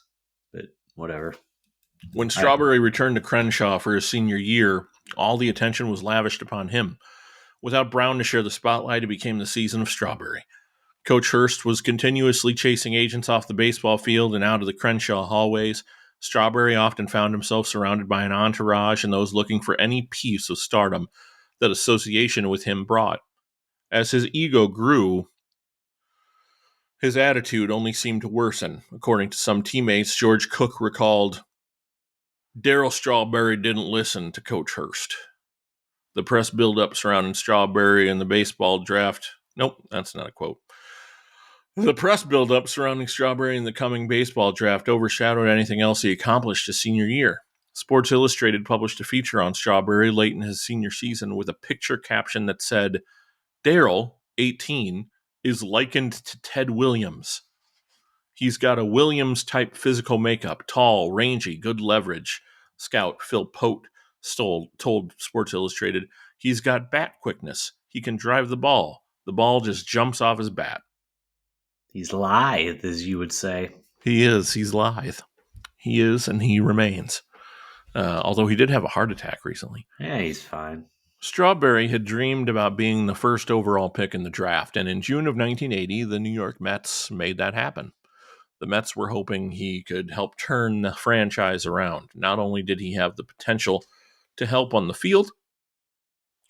But whatever. When Strawberry returned to Crenshaw for his senior year, all the attention was lavished upon him. Without Brown to share the spotlight, it became the season of Strawberry. Coach Hurst was continuously chasing agents off the baseball field and out of the Crenshaw hallways. Strawberry often found himself surrounded by an entourage and those looking for any piece of stardom that association with him brought. As his ego grew, his attitude only seemed to worsen. According to some teammates, George Cook recalled, Daryl Strawberry didn't listen to Coach Hurst. The press buildup surrounding Strawberry and the baseball draft. Nope, that's not a quote. The press buildup surrounding Strawberry and the coming baseball draft overshadowed anything else he accomplished his senior year. Sports Illustrated published a feature on Strawberry late in his senior season with a picture caption that said, Daryl, 18, is likened to Ted Williams. He's got a Williams-type physical makeup, tall, rangy, good leverage. Scout Phil Pote told Sports Illustrated, he's got bat quickness. He can drive the ball. The ball just jumps off his bat. He's lithe, as you would say. He is. He's lithe. He is, and he remains. Although he did have a heart attack recently. Yeah, he's fine. Strawberry had dreamed about being the first overall pick in the draft, and in June of 1980, the New York Mets made that happen. The Mets were hoping he could help turn the franchise around. Not only did he have the potential to help on the field,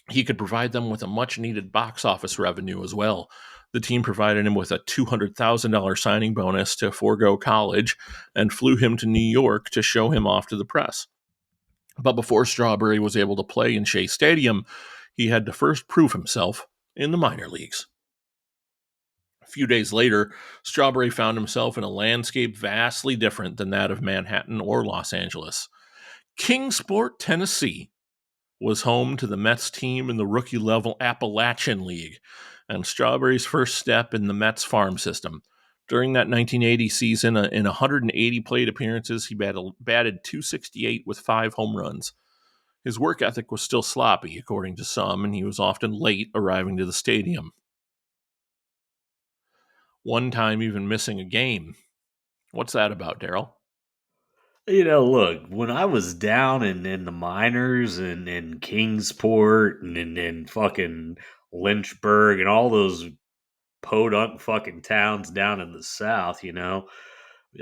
he could provide them with a much-needed box office revenue as well. The team provided him with a $200,000 signing bonus to forego college and flew him to New York to show him off to the press. But before Strawberry was able to play in Shea Stadium, he had to first prove himself in the minor leagues. A few days later, Strawberry found himself in a landscape vastly different than that of Manhattan or Los Angeles. Kingsport, Tennessee, was home to the Mets team in the rookie-level Appalachian League, and Strawberry's first step in the Mets farm system. During that 1980 season, in 180 plate appearances, he batted .268 with 5 home runs. His work ethic was still sloppy, according to some, and he was often late arriving to the stadium. One time even missing a game. What's that about, Daryl? Look, when I was down in the minors and in Kingsport and in fucking Lynchburg and all those podunk fucking towns down in the South, I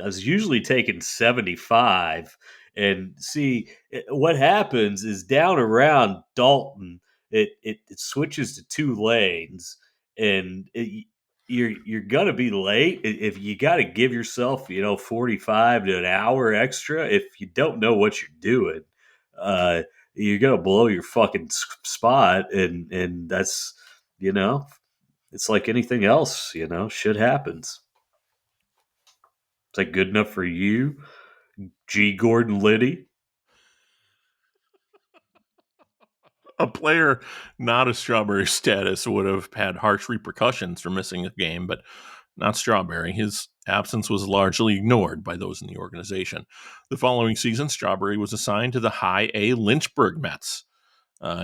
was usually taking 75. And see, what happens is down around Dalton, it switches to 2 lanes, and you're gonna be late if you got to give yourself 45 to an hour extra. If you don't know what you're doing, you're gonna blow your fucking spot, and that's it's like anything else. Shit happens. Is that good enough for you, G. Gordon Liddy? A player not a Strawberry status would have had harsh repercussions for missing a game, but not Strawberry. His absence was largely ignored by those in the organization. The following season, Strawberry was assigned to the High A Lynchburg Mets.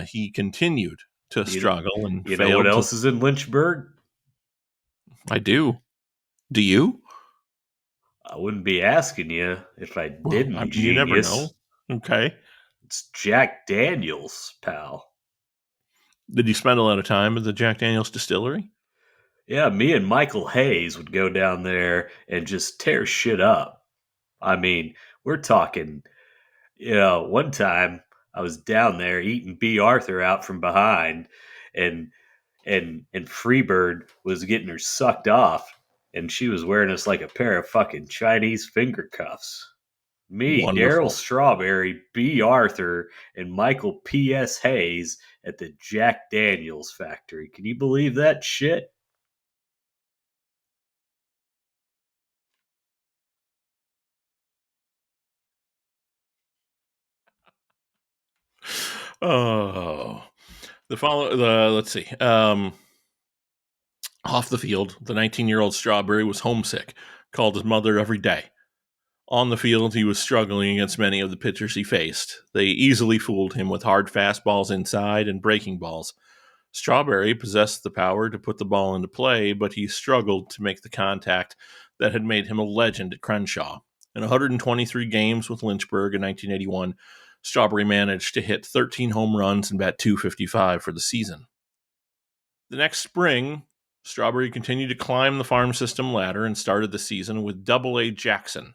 He continued to struggle and you failed. Know what else is in Lynchburg? I do. Do you? I wouldn't be asking you if I didn't. You never Genius. know. Okay. It's Jack Daniels, pal. Did you spend a lot of time at the Jack Daniels distillery? Yeah, me and Michael Hayes would go down there and just tear shit up. I mean, we're talking, one time I was down there eating B. Arthur out from behind, and and Freebird was getting her sucked off, and she was wearing us like a pair of fucking Chinese finger cuffs. Me, Daryl Wonderful. Strawberry, B. Arthur, and Michael P.S. Hayes at the Jack Daniels factory. Can you believe that shit? Oh, let's see. Off the field, the 19-year-old Strawberry was homesick, called his mother every day. On the field, he was struggling against many of the pitchers he faced. They easily fooled him with hard fastballs inside and breaking balls. Strawberry possessed the power to put the ball into play, but he struggled to make the contact that had made him a legend at Crenshaw. In 123 games with Lynchburg in 1981, Strawberry managed to hit 13 home runs and bat .255 for the season. The next spring, Strawberry continued to climb the farm system ladder and started the season with Double-A Jackson.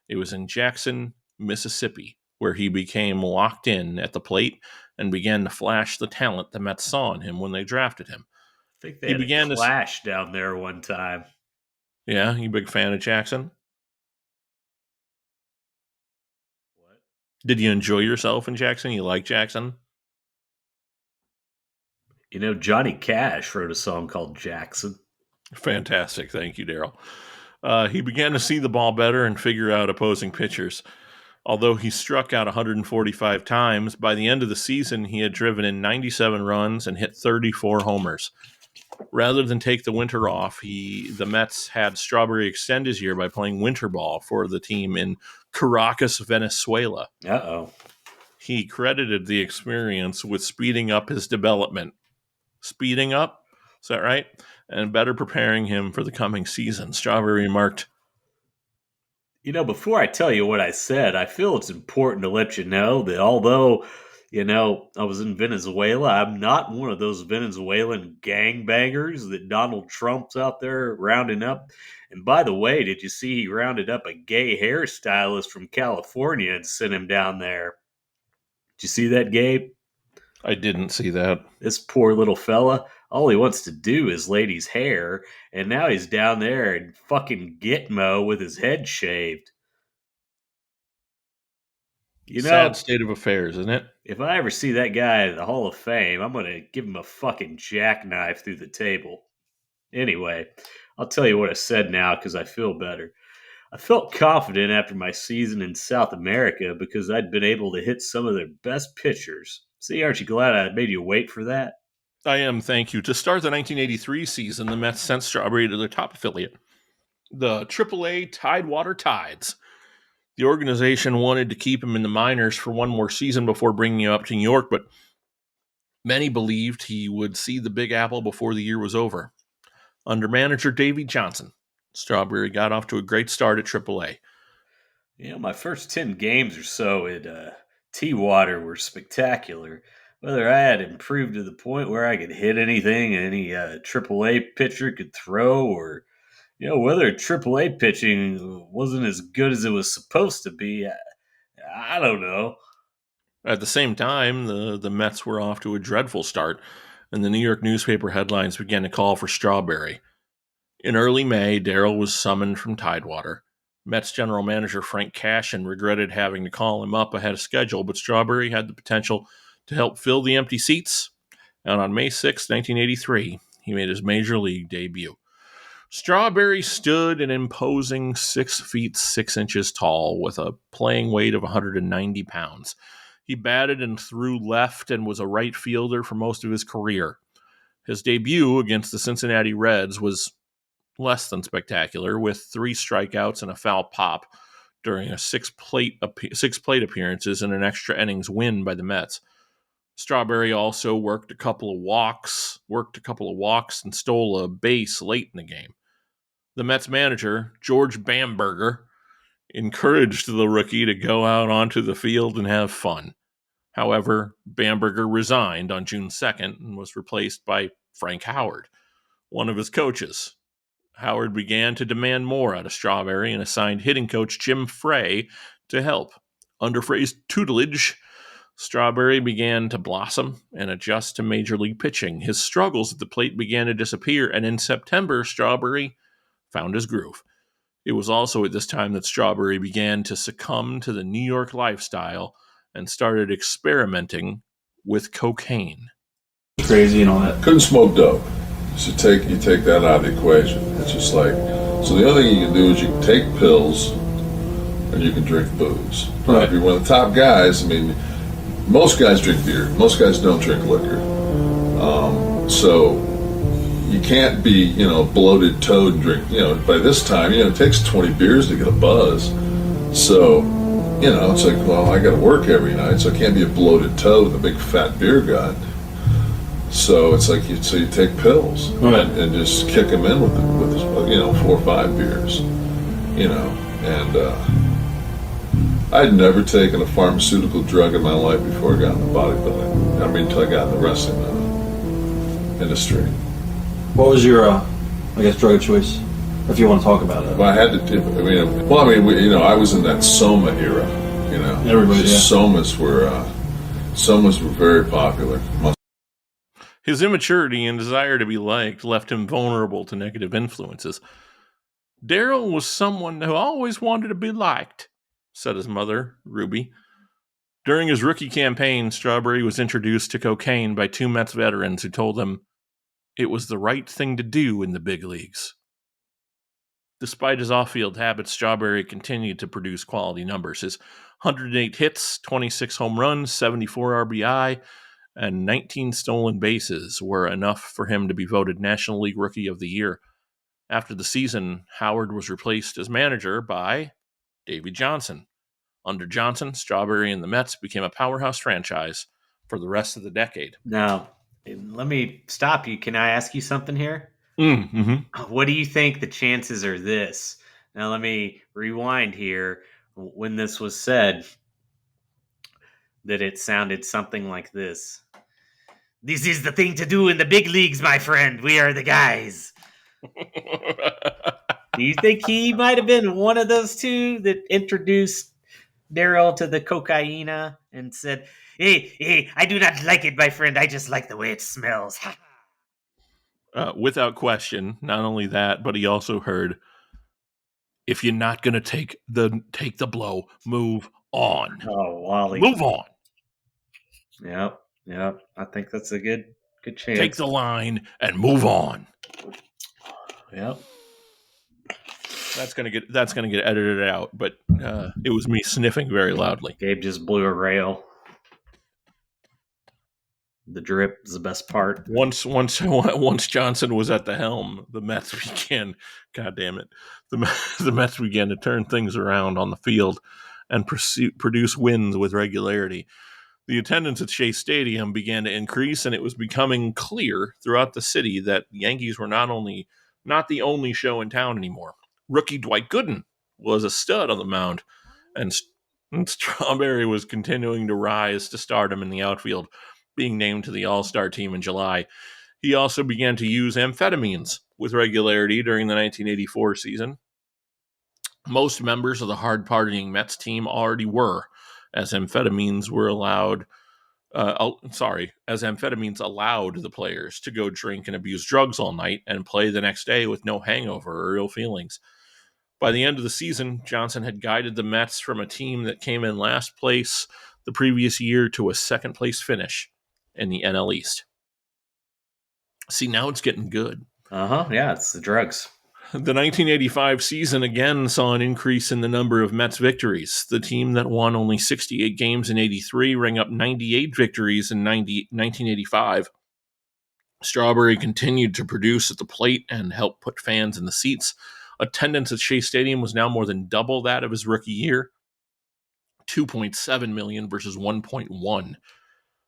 It was in Jackson, Mississippi, where he became locked in at the plate and began to flash the talent the Mets saw in him when they drafted him. I think they He had a began to. clash down there one time. Yeah, you a big fan of Jackson? What? Did you enjoy yourself in Jackson? You like Jackson? Johnny Cash wrote a song called Jackson. Fantastic. Thank you, Daryl. He began to see the ball better and figure out opposing pitchers. Although he struck out 145 times, by the end of the season, he had driven in 97 runs and hit 34 homers. Rather than take the winter off, the Mets had Strawberry extend his year by playing winter ball for the team in Caracas, Venezuela. Uh-oh. He credited the experience with speeding up his development. Speeding up? Is that right? And better preparing him for the coming season. Strawberry remarked, Before I tell you what I said, I feel it's important to let you know that although, I was in Venezuela, I'm not one of those Venezuelan gangbangers that Donald Trump's out there rounding up. And by the way, did you see he rounded up a gay hairstylist from California and sent him down there? Did you see that, Gabe? I didn't see that. This poor little fella, all he wants to do is lady's hair, and now he's down there in fucking Gitmo with his head shaved. You Sad know, state of affairs, isn't it? if I ever see that guy at the Hall of Fame, I'm going to give him a fucking jackknife through the table. Anyway, I'll tell you what I said now because I feel better. I felt confident after my season in South America because I'd been able to hit some of their best pitchers. See, aren't you glad I made you wait for that? I am, thank you. To start the 1983 season, the Mets sent Strawberry to their top affiliate, the AAA Tidewater Tides. The organization wanted to keep him in the minors for one more season before bringing him up to New York, but many believed he would see the Big Apple before the year was over. Under manager Davey Johnson, Strawberry got off to a great start at AAA. My first 10 games or so at T-Water were spectacular. Whether I had improved to the point where I could hit anything any AAA pitcher could throw, or whether AAA pitching wasn't as good as it was supposed to be, I don't know. At the same time, the Mets were off to a dreadful start, and the New York newspaper headlines began to call for Strawberry. In early May, Daryl was summoned from Tidewater. Mets general manager Frank Cashin regretted having to call him up ahead of schedule, but Strawberry had the potential to help fill the empty seats, and on May 6, 1983, he made his major league debut. Strawberry stood an imposing 6 feet 6 inches tall with a playing weight of 190 pounds. He batted and threw left and was a right fielder for most of his career. His debut against the Cincinnati Reds was less than spectacular, with 3 strikeouts and a foul pop during 6 plate appearances and an extra innings win by the Mets. Strawberry also worked a couple of walks, and stole a base late in the game. The Mets manager, George Bamberger, encouraged the rookie to go out onto the field and have fun. However, Bamberger resigned on June 2nd and was replaced by Frank Howard, one of his coaches. Howard began to demand more out of Strawberry and assigned hitting coach Jim Frey to help. Under Frey's tutelage, Strawberry began to blossom and adjust to major league pitching. His struggles at the plate began to disappear, and in September, Strawberry found his groove. It was also at this time that Strawberry began to succumb to the New York lifestyle and started experimenting with cocaine. Crazy and all that. Couldn't smoke dope. So you take that out of the equation. It's just like, so the only thing you can do is you can take pills and you can drink booze. Right. If you're one of the top guys, I mean, most guys drink beer. Most guys don't drink liquor. So you can't be, bloated toad and drink, by this time, it takes 20 beers to get a buzz. So, it's like, well, I got to work every night, so I can't be a bloated toad with a big fat beer gut. So it's like, you take pills right. and just kick them in with 4 or 5 beers, and I'd never taken a pharmaceutical drug in my life before I got into bodybuilding. Until I got in the wrestling industry. What was your, drug of choice, if you want to talk about it? Well, I had to, I was in that Soma era, Everybody, yeah. Somas were very popular. His immaturity and desire to be liked left him vulnerable to negative influences. Daryl was someone who always wanted to be liked, said his mother, Ruby. During his rookie campaign, Strawberry was introduced to cocaine by 2 Mets veterans who told him it was the right thing to do in the big leagues. Despite his off-field habits, Strawberry continued to produce quality numbers. His 108 hits, 26 home runs, 74 RBI, and 19 stolen bases were enough for him to be voted National League Rookie of the Year. After the season, Howard was replaced as manager by Davey Johnson. Under Johnson, Strawberry and the Mets became a powerhouse franchise for the rest of the decade. Now, let me stop you. Can I ask you something here? Mm-hmm. What do you think the chances are this? Now, let me rewind here. When this was said, that it sounded something like this. This is the thing to do in the big leagues, my friend. We are the guys. Do you think he might have been one of those two that introduced Daryl to the cocaina and said, hey, I do not like it, my friend. I just like the way it smells. Without question, not only that, but he also heard, if you're not going to take the blow, move on. Oh, Wally. Move on. Yep. I think that's a good chance. Take the line and move on. Yep. That's gonna get edited out, but it was me sniffing very loudly. Gabe just blew a rail. The drip is the best part. Once Johnson was at the helm, the Mets began. God damn it, the Mets began to turn things around on the field and produce wins with regularity. The attendance at Shea Stadium began to increase, and it was becoming clear throughout the city that the Yankees were not the only show in town anymore. Rookie Dwight Gooden was a stud on the mound, and Strawberry was continuing to rise to stardom in the outfield, being named to the All-Star team in July. He also began to use amphetamines with regularity during the 1984 season. Most members of the hard-partying Mets team already were, as amphetamines allowed the players to go drink and abuse drugs all night and play the next day with no hangover or ill feelings. By the end of the season, Johnson had guided the Mets from a team that came in last place the previous year to a second-place finish in the NL East. See, now it's getting good. Yeah, it's the drugs. The 1985 season again saw an increase in the number of Mets victories. The team that won only 68 games in 83 rang up 98 victories in 1985. Strawberry continued to produce at the plate and help put fans in the seats. Attendance at Shea Stadium was now more than double that of his rookie year, 2.7 million versus 1.1.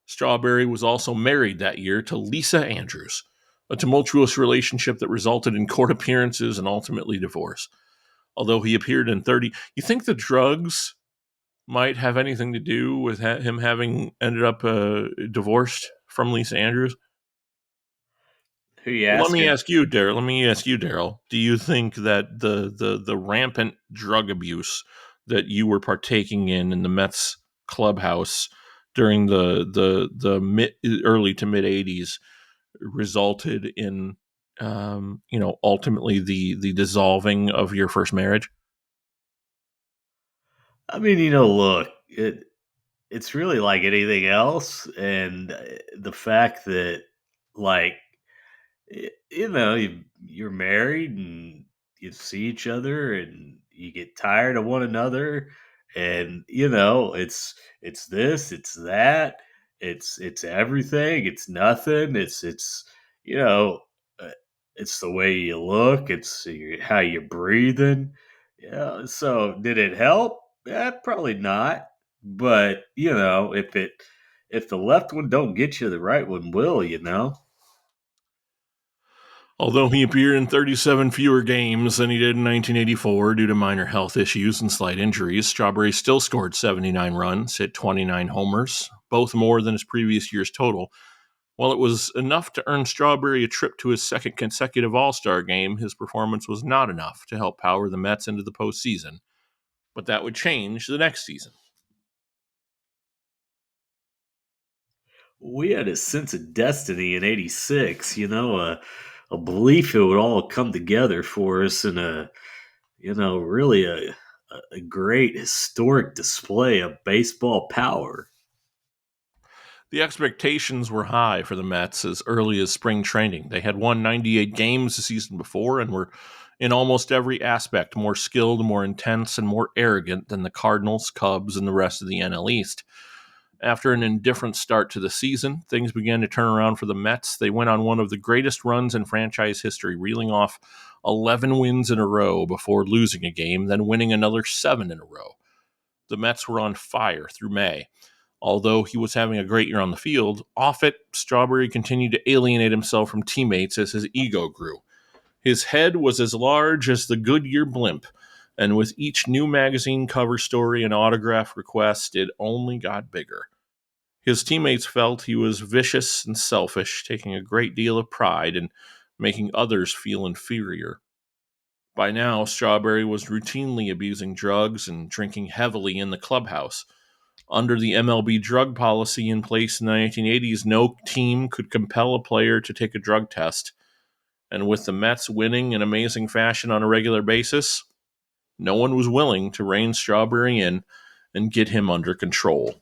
Strawberry was also married that year to Lisa Andrews, a tumultuous relationship that resulted in court appearances and ultimately divorce. Although he appeared in 30... You think the drugs might have anything to do with him having ended up divorced from Lisa Andrews? Who you Well, let me asking? ask you, Daryl. Do you think that the rampant drug abuse that you were partaking in the Mets clubhouse during the early to mid '80s resulted in, ultimately the dissolving of your first marriage? I mean, look, it's really like anything else, and the fact that, like, you're married and you see each other and you get tired of one another, and it's this, it's that, it's everything, it's nothing, it's you know uh, it's the way you look, it's how you're breathing. Yeah, so did it help? Probably not. But if the left one don't get you, the right one will. Although he appeared in 37 fewer games than he did in 1984 due to minor health issues and slight injuries, Strawberry still scored 79 runs, hit 29 homers, both more than his previous year's total. While it was enough to earn Strawberry a trip to his second consecutive All-Star game, his performance was not enough to help power the Mets into the postseason. But that would change the next season. We had a sense of destiny in '86, a belief it would all come together for us, and really a great historic display of baseball power. The expectations were high for the Mets as early as spring training. They had won 98 games the season before and were, in almost every aspect, more skilled, more intense, and more arrogant than the Cardinals, Cubs, and the rest of the NL East. After an indifferent start to the season, things began to turn around for the Mets. They went on one of the greatest runs in franchise history, reeling off 11 wins in a row before losing a game, then winning another 7 in a row. The Mets were on fire through May. Although he was having a great year on the field, off it, Strawberry continued to alienate himself from teammates as his ego grew. His head was as large as the Goodyear blimp, and with each new magazine cover story and autograph request, it only got bigger. His teammates felt he was vicious and selfish, taking a great deal of pride in making others feel inferior. By now, Strawberry was routinely abusing drugs and drinking heavily in the clubhouse. Under the MLB drug policy in place in the 1980s, no team could compel a player to take a drug test. And with the Mets winning in amazing fashion on a regular basis, no one was willing to rein Strawberry in and get him under control.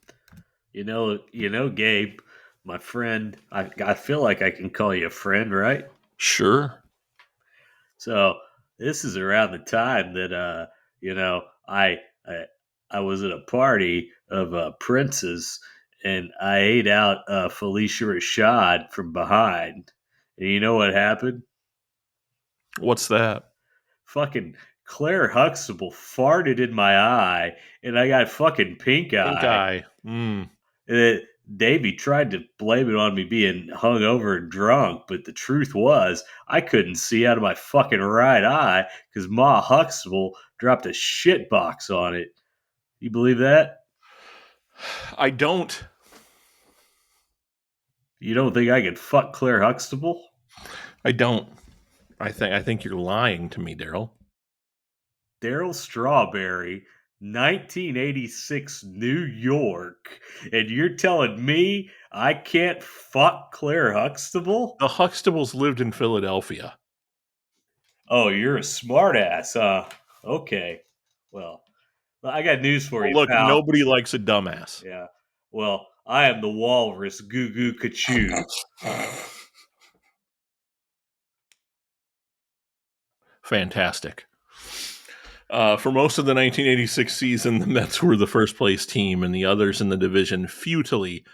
Gabe, my friend, I feel like I can call you a friend, right? Sure. So this is around the time that I was at a party of princes, and I ate out Felicia Rashad from behind. And you know what happened? What's that? Fucking Claire Huxtable farted in my eye, and I got fucking pink Pink eye. eye. Davey tried to blame it on me being hungover and drunk, but the truth was I couldn't see out of my fucking right eye because Ma Huxtable dropped a shit box on it. You believe that? I don't. You don't think I could fuck Claire Huxtable? I don't. I think you're lying to me, Daryl. Daryl Strawberry, 1986 New York, and you're telling me I can't fuck Claire Huxtable? The Huxtables lived in Philadelphia. Oh, you're a smartass, huh? Okay. Well, I got news for Well, you, look, pal. nobody likes a dumbass. Yeah. Well, I am the walrus, Goo Goo Kachoo. Fantastic. For most of the 1986 season, the Mets were the first place team, and the others in the division futilely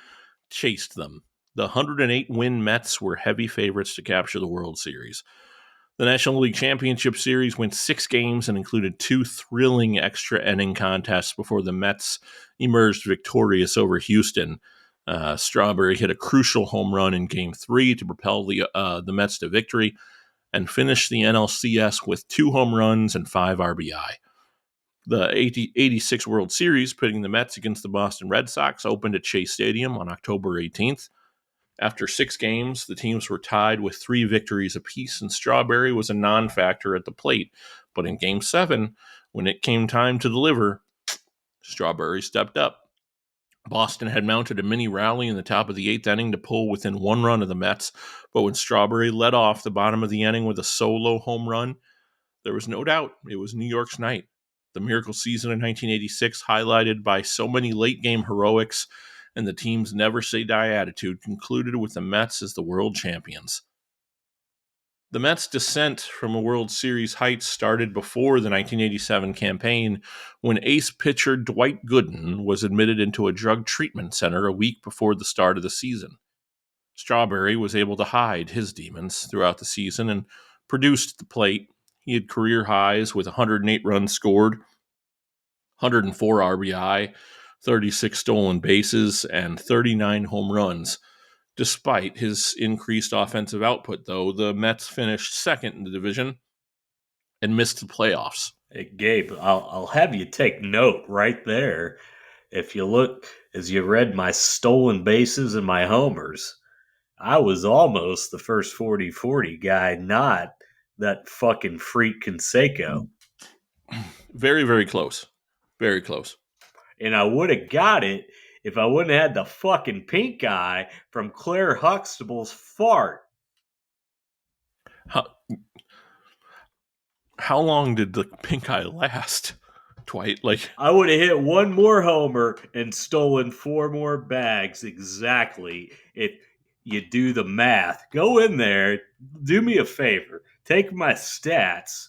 chased them. The 108 win Mets were heavy favorites to capture the World Series. The National League Championship Series went 6 games and included 2 thrilling extra inning contests before the Mets emerged victorious over Houston. Strawberry hit a crucial home run in Game 3 to propel the Mets to victory and finished the NLCS with 2 home runs and 5 RBI. The 86 World Series, pitting the Mets against the Boston Red Sox, opened at Chase Stadium on October 18th. After 6 games, the teams were tied with 3 victories apiece, and Strawberry was a non-factor at the plate. But in Game 7, when it came time to deliver, Strawberry stepped up. Boston had mounted a mini rally in the top of the 8th inning to pull within 1 run of the Mets, but when Strawberry led off the bottom of the inning with a solo home run, there was no doubt it was New York's night. The miracle season in 1986, highlighted by so many late-game heroics and the team's never-say-die attitude, concluded with the Mets as the world champions. The Mets' descent from a World Series heights started before the 1987 campaign when ace pitcher Dwight Gooden was admitted into a drug treatment center a week before the start of the season. Strawberry was able to hide his demons throughout the season and produced at the plate. He had career highs with 108 runs scored, 104 RBI, 36 stolen bases, and 39 home runs. Despite his increased offensive output, though, the Mets finished second in the division and missed the playoffs. Hey, Gabe, I'll have you take note right there. If you look, as you read my stolen bases and my homers, I was almost the first 40-40 guy, not that fucking freak Canseco. Very, very close. Very close. And I would have got it if I wouldn't have had the fucking pink eye from Claire Huxtable's fart. How long did the pink eye last, Dwight? I would have hit 1 more homer and stolen 4 more bags exactly if you do the math. Go in there, do me a favor, take my stats,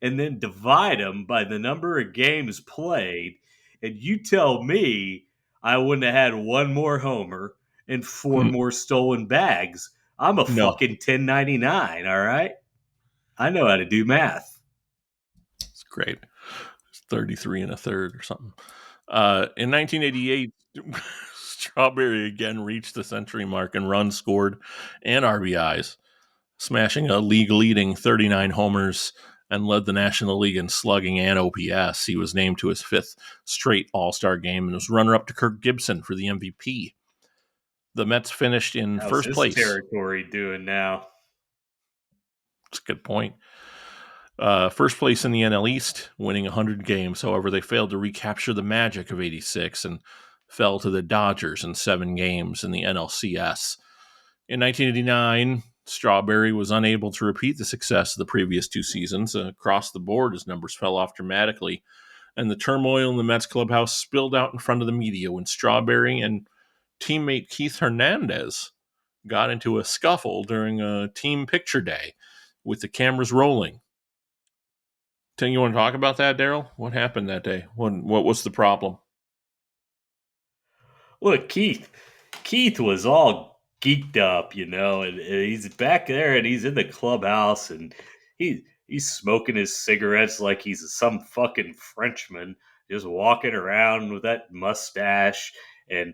and then divide them by the number of games played, and you tell me I wouldn't have had 1 more homer and 4 more stolen bags. I'm a fucking 1099, all right? I know how to do math. It's great. It's 33 and a third or something. In 1988, Strawberry again reached the century mark in runs scored and RBIs, smashing a league-leading 39 homers and led the National League in slugging and OPS. He was named to his 5th straight All-Star game and was runner-up to Kirk Gibson for the MVP. The Mets finished in first place. How's his territory doing now? That's a good point. First place in the NL East, winning 100 games. However, they failed to recapture the magic of 86 and fell to the Dodgers in 7 games in the NLCS. In 1989, Strawberry was unable to repeat the success of the previous 2 seasons. Across the board, his numbers fell off dramatically, and the turmoil in the Mets clubhouse spilled out in front of the media when Strawberry and teammate Keith Hernandez got into a scuffle during a team picture day with the cameras rolling. You want to talk about that, Daryl? What happened that day? What was the problem? Look, Keith was all geeked up, and he's back there and he's in the clubhouse and he's smoking his cigarettes like he's some fucking Frenchman, just walking around with that mustache and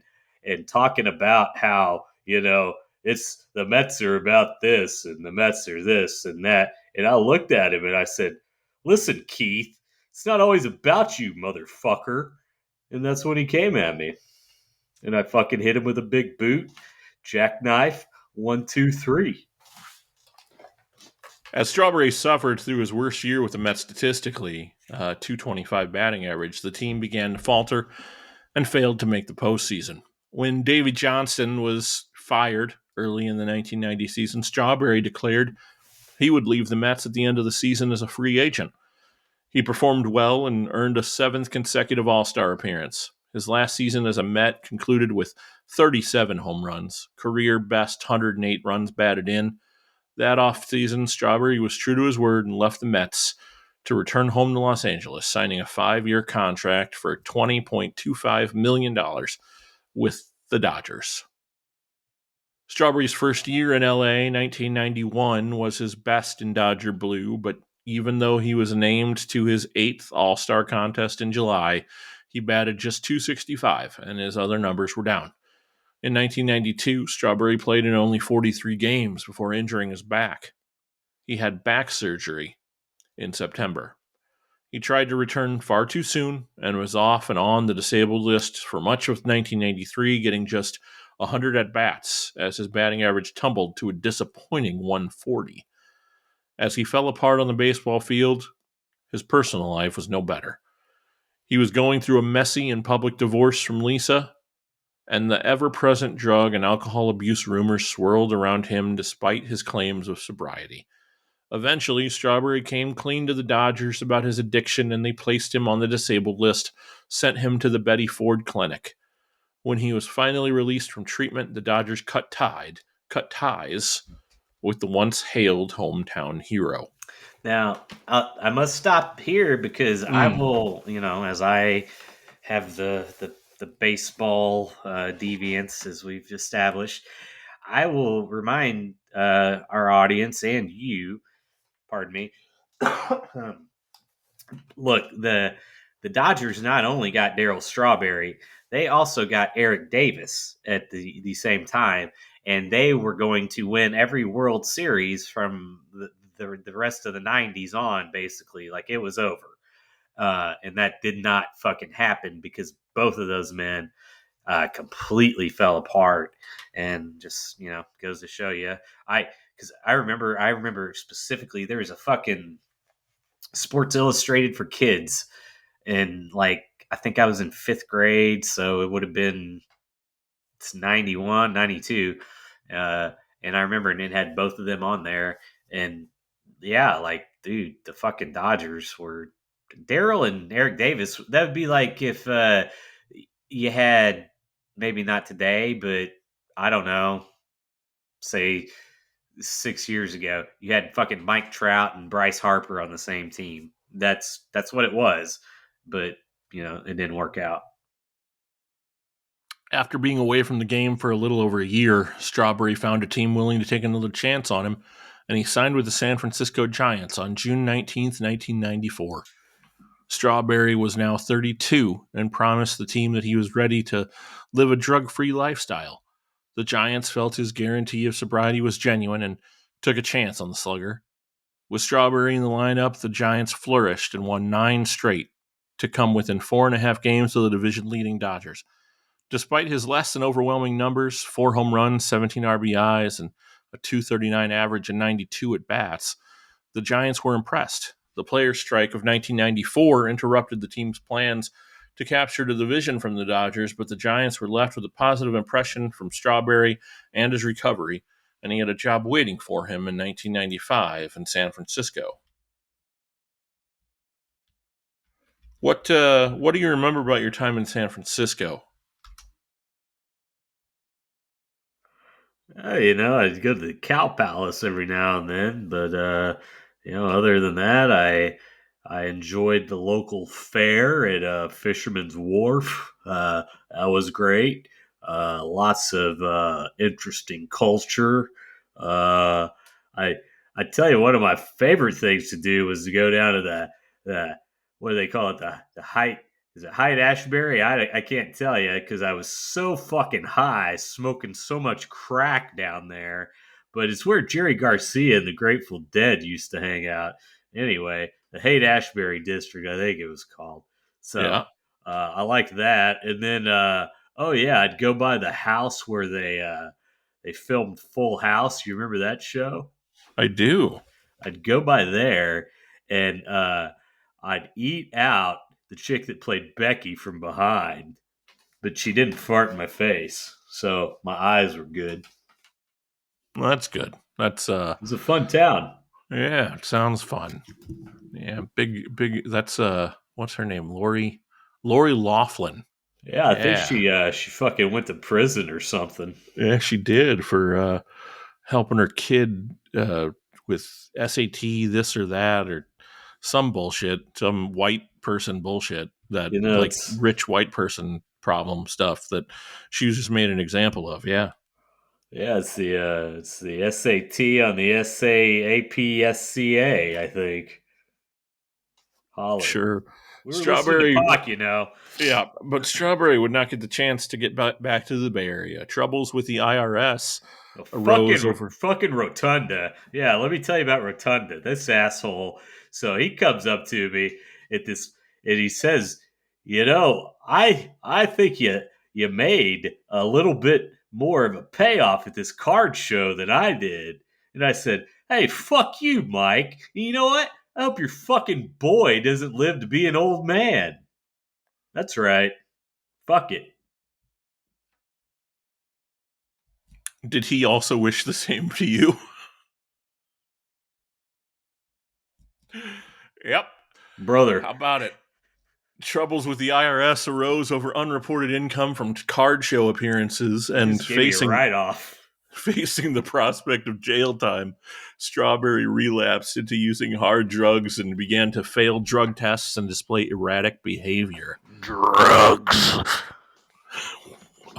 talking about how, it's the Mets are about this and the Mets are this and that. And I looked at him and I said, "Listen, Keith, it's not always about you, motherfucker." And that's when he came at me. And I fucking hit him with a big boot, jackknife, 1, 2, 3. As Strawberry suffered through his worst year with the Mets statistically, .225 batting average, the team began to falter and failed to make the postseason. When Davey Johnson was fired early in the 1990 season, Strawberry declared he would leave the Mets at the end of the season as a free agent. He performed well and earned a 7th consecutive All-Star appearance. His last season as a Met concluded with 37 home runs, career best 108 runs batted in. That offseason, Strawberry was true to his word and left the Mets to return home to Los Angeles, signing a 5-year contract for $20.25 million with the Dodgers. Strawberry's first year in LA, 1991, was his best in Dodger blue, but even though he was named to his 8th All-Star contest in July, he batted just .265, and his other numbers were down. In 1992, Strawberry played in only 43 games before injuring his back. He had back surgery in September. He tried to return far too soon and was off and on the disabled list for much of 1993, getting just 100 at-bats as his batting average tumbled to a disappointing 140. As he fell apart on the baseball field, his personal life was no better. He was going through a messy and public divorce from Lisa, and the ever-present drug and alcohol abuse rumors swirled around him despite his claims of sobriety. Eventually, Strawberry came clean to the Dodgers about his addiction, and they placed him on the disabled list, sent him to the Betty Ford Clinic. When he was finally released from treatment, the Dodgers cut ties with the once hailed hometown hero. Now, I must stop here because I will, as I have the baseball deviance, as we've established, I will remind our audience and you, pardon me, look, the Dodgers not only got Darryl Strawberry, they also got Eric Davis at the same time, and they were going to win every World Series from the rest of the 90s on, basically. Like, it was over. And that did not fucking happen because both of those men completely fell apart. And just, goes to show you. Because I remember specifically there was a fucking Sports Illustrated for kids, and like I think I was in 5th grade, so it would have been 91, 92. And I remember, and it had both of them on there, and yeah, like, dude, the fucking Dodgers were Daryl and Eric Davis. That would be like if you had, maybe not today, but I don't know, say 6 years ago, you had fucking Mike Trout and Bryce Harper on the same team. That's what it was, but it didn't work out. After being away from the game for a little over a year, Strawberry found a team willing to take another chance on him, and he signed with the San Francisco Giants on June 19th, 1994. Strawberry was now 32 and promised the team that he was ready to live a drug-free lifestyle. The Giants felt his guarantee of sobriety was genuine and took a chance on the slugger. With Strawberry in the lineup, the Giants flourished and won 9 straight to come within 4.5 games of the division-leading Dodgers. Despite his less than overwhelming numbers, 4 home runs, 17 RBIs, and a .239 average and 92 at-bats, the Giants were impressed. The players' strike of 1994 interrupted the team's plans to capture the division from the Dodgers, but the Giants were left with a positive impression from Strawberry and his recovery, and he had a job waiting for him in 1995 in San Francisco. What do you remember about your time in San Francisco? I'd go to the Cow Palace every now and then, but other than that, I enjoyed the local fair at Fisherman's Wharf. That was great. Lots of interesting culture. I tell you, one of my favorite things to do was to go down to the what do they call it, the height. Is it Hyde Ashbury? I can't tell you because I was so fucking high, smoking so much crack down there. But it's where Jerry Garcia and the Grateful Dead used to hang out. Anyway, the Haight Ashbury district, I think it was called. So Yeah. I liked that. And then, I'd go by the house where they filmed Full House. You remember that show? I do. I'd go by there and I'd eat out the chick that played Becky from behind, but she didn't fart in my face, so my eyes were good. Well, that's good. That's It was a fun town. yeah, it sounds fun. Yeah, big. That's what's her name? Lori Laughlin. Yeah, I think she fucking went to prison or something. Yeah, she did for helping her kid with SAT this or that or some bullshit, some white person bullshit that like rich white person problem stuff that she was just made an example of. Yeah. Yeah, it's the SAT on the SAAPSCA, I think. Holly. Sure. We were Strawberry, listening to Pac, Yeah, but Strawberry would not get the chance to get back to the Bay Area. Troubles with the IRS arose over fucking Rotunda. Yeah, let me tell you about Rotunda. This asshole. So he comes up to me at this, and he says, I think you made a little bit more of a payoff at this card show than I did. And I said, hey, fuck you, Mike. You know what? I hope your fucking boy doesn't live to be an old man. That's right. Fuck it. Did he also wish the same to you? Yep. Brother. How about it? Troubles with the IRS arose over unreported income from card show appearances and facing the prospect of jail time. Strawberry relapsed into using hard drugs and began to fail drug tests and display erratic behavior. Drugs.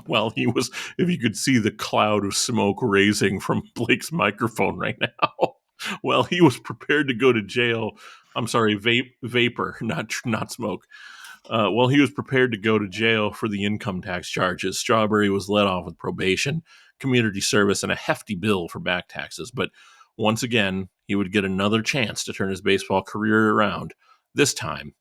Well, if you could see the cloud of smoke raising from Blake's microphone right now. Well, he was prepared to go to jail. I'm sorry, vapor, not smoke. Well, he was prepared to go to jail for the income tax charges. Strawberry was let off with probation, community service, and a hefty bill for back taxes. But once again, he would get another chance to turn his baseball career around, this time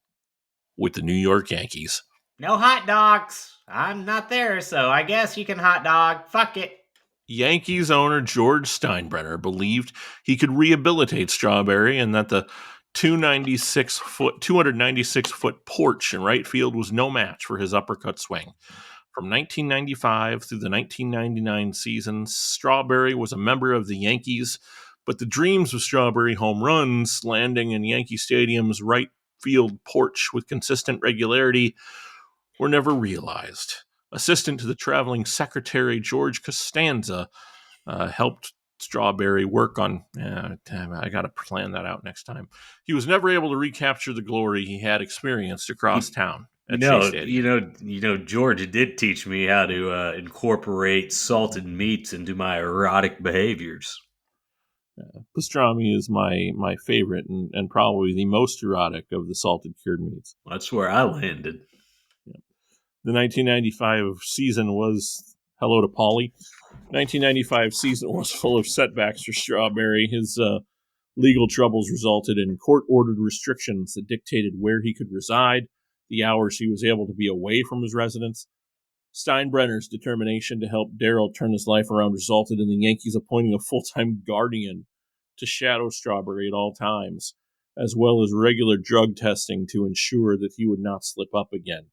with the New York Yankees. No hot dogs. I'm not there, so I guess you can hot dog. Fuck it. Yankees owner George Steinbrenner believed he could rehabilitate Strawberry and that the 296-foot porch in right field was no match for his uppercut swing. From 1995 through the 1999 season, Strawberry was a member of the Yankees, but the dreams of Strawberry home runs landing in Yankee Stadium's right field porch with consistent regularity were never realized. Assistant to the traveling secretary George Costanza helped Strawberry work on. I got to plan that out next time. He was never able to recapture the glory he had experienced across town. George did teach me how to incorporate salted meats into my erotic behaviors. Pastrami is my favorite and probably the most erotic of the salted cured meats. That's where I landed. The 1995 season was hello to Paulie. 1995 season was full of setbacks for Strawberry. His legal troubles resulted in court-ordered restrictions that dictated where he could reside, the hours he was able to be away from his residence. Steinbrenner's determination to help Daryl turn his life around resulted in the Yankees appointing a full-time guardian to shadow Strawberry at all times, as well as regular drug testing to ensure that he would not slip up again.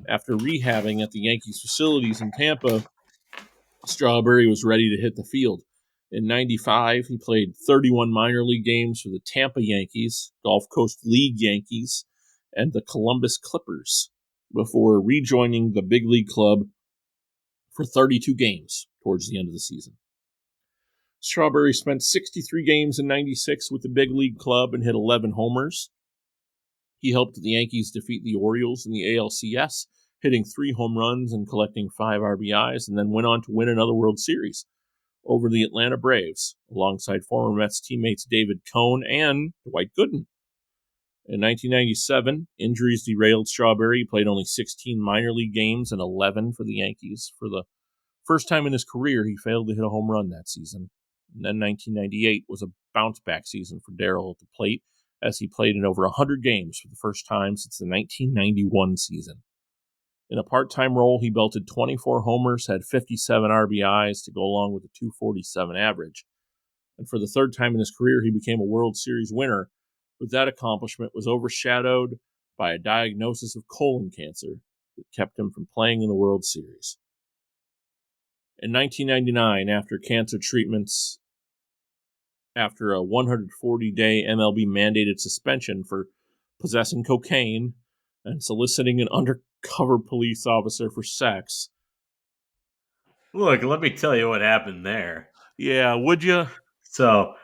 After rehabbing at the Yankees facilities in Tampa, Strawberry was ready to hit the field. In 95, he played 31 minor league games for the Tampa Yankees, Gulf Coast League Yankees, and the Columbus Clippers before rejoining the big league club for 32 games towards the end of the season. Strawberry spent 63 games in 96 with the big league club and hit 11 homers. He helped the Yankees defeat the Orioles in the ALCS, hitting 3 home runs and collecting 5 RBIs, and then went on to win another World Series over the Atlanta Braves, alongside former Mets teammates David Cone and Dwight Gooden. In 1997, injuries derailed Strawberry. He played only 16 minor league games and 11 for the Yankees. For the first time in his career, he failed to hit a home run that season. And then 1998 was a bounce-back season for Daryl at the plate, as he played in over 100 games for the first time since the 1991 season. In a part-time role, he belted 24 homers, had 57 RBIs to go along with a .247 average. And for the third time in his career, he became a World Series winner, but that accomplishment was overshadowed by a diagnosis of colon cancer that kept him from playing in the World Series. In 1999, after cancer treatments, after a 140-day MLB-mandated suspension for possessing cocaine and soliciting an undercover police officer for sex. Look, let me tell you what happened there. Yeah, would you? So,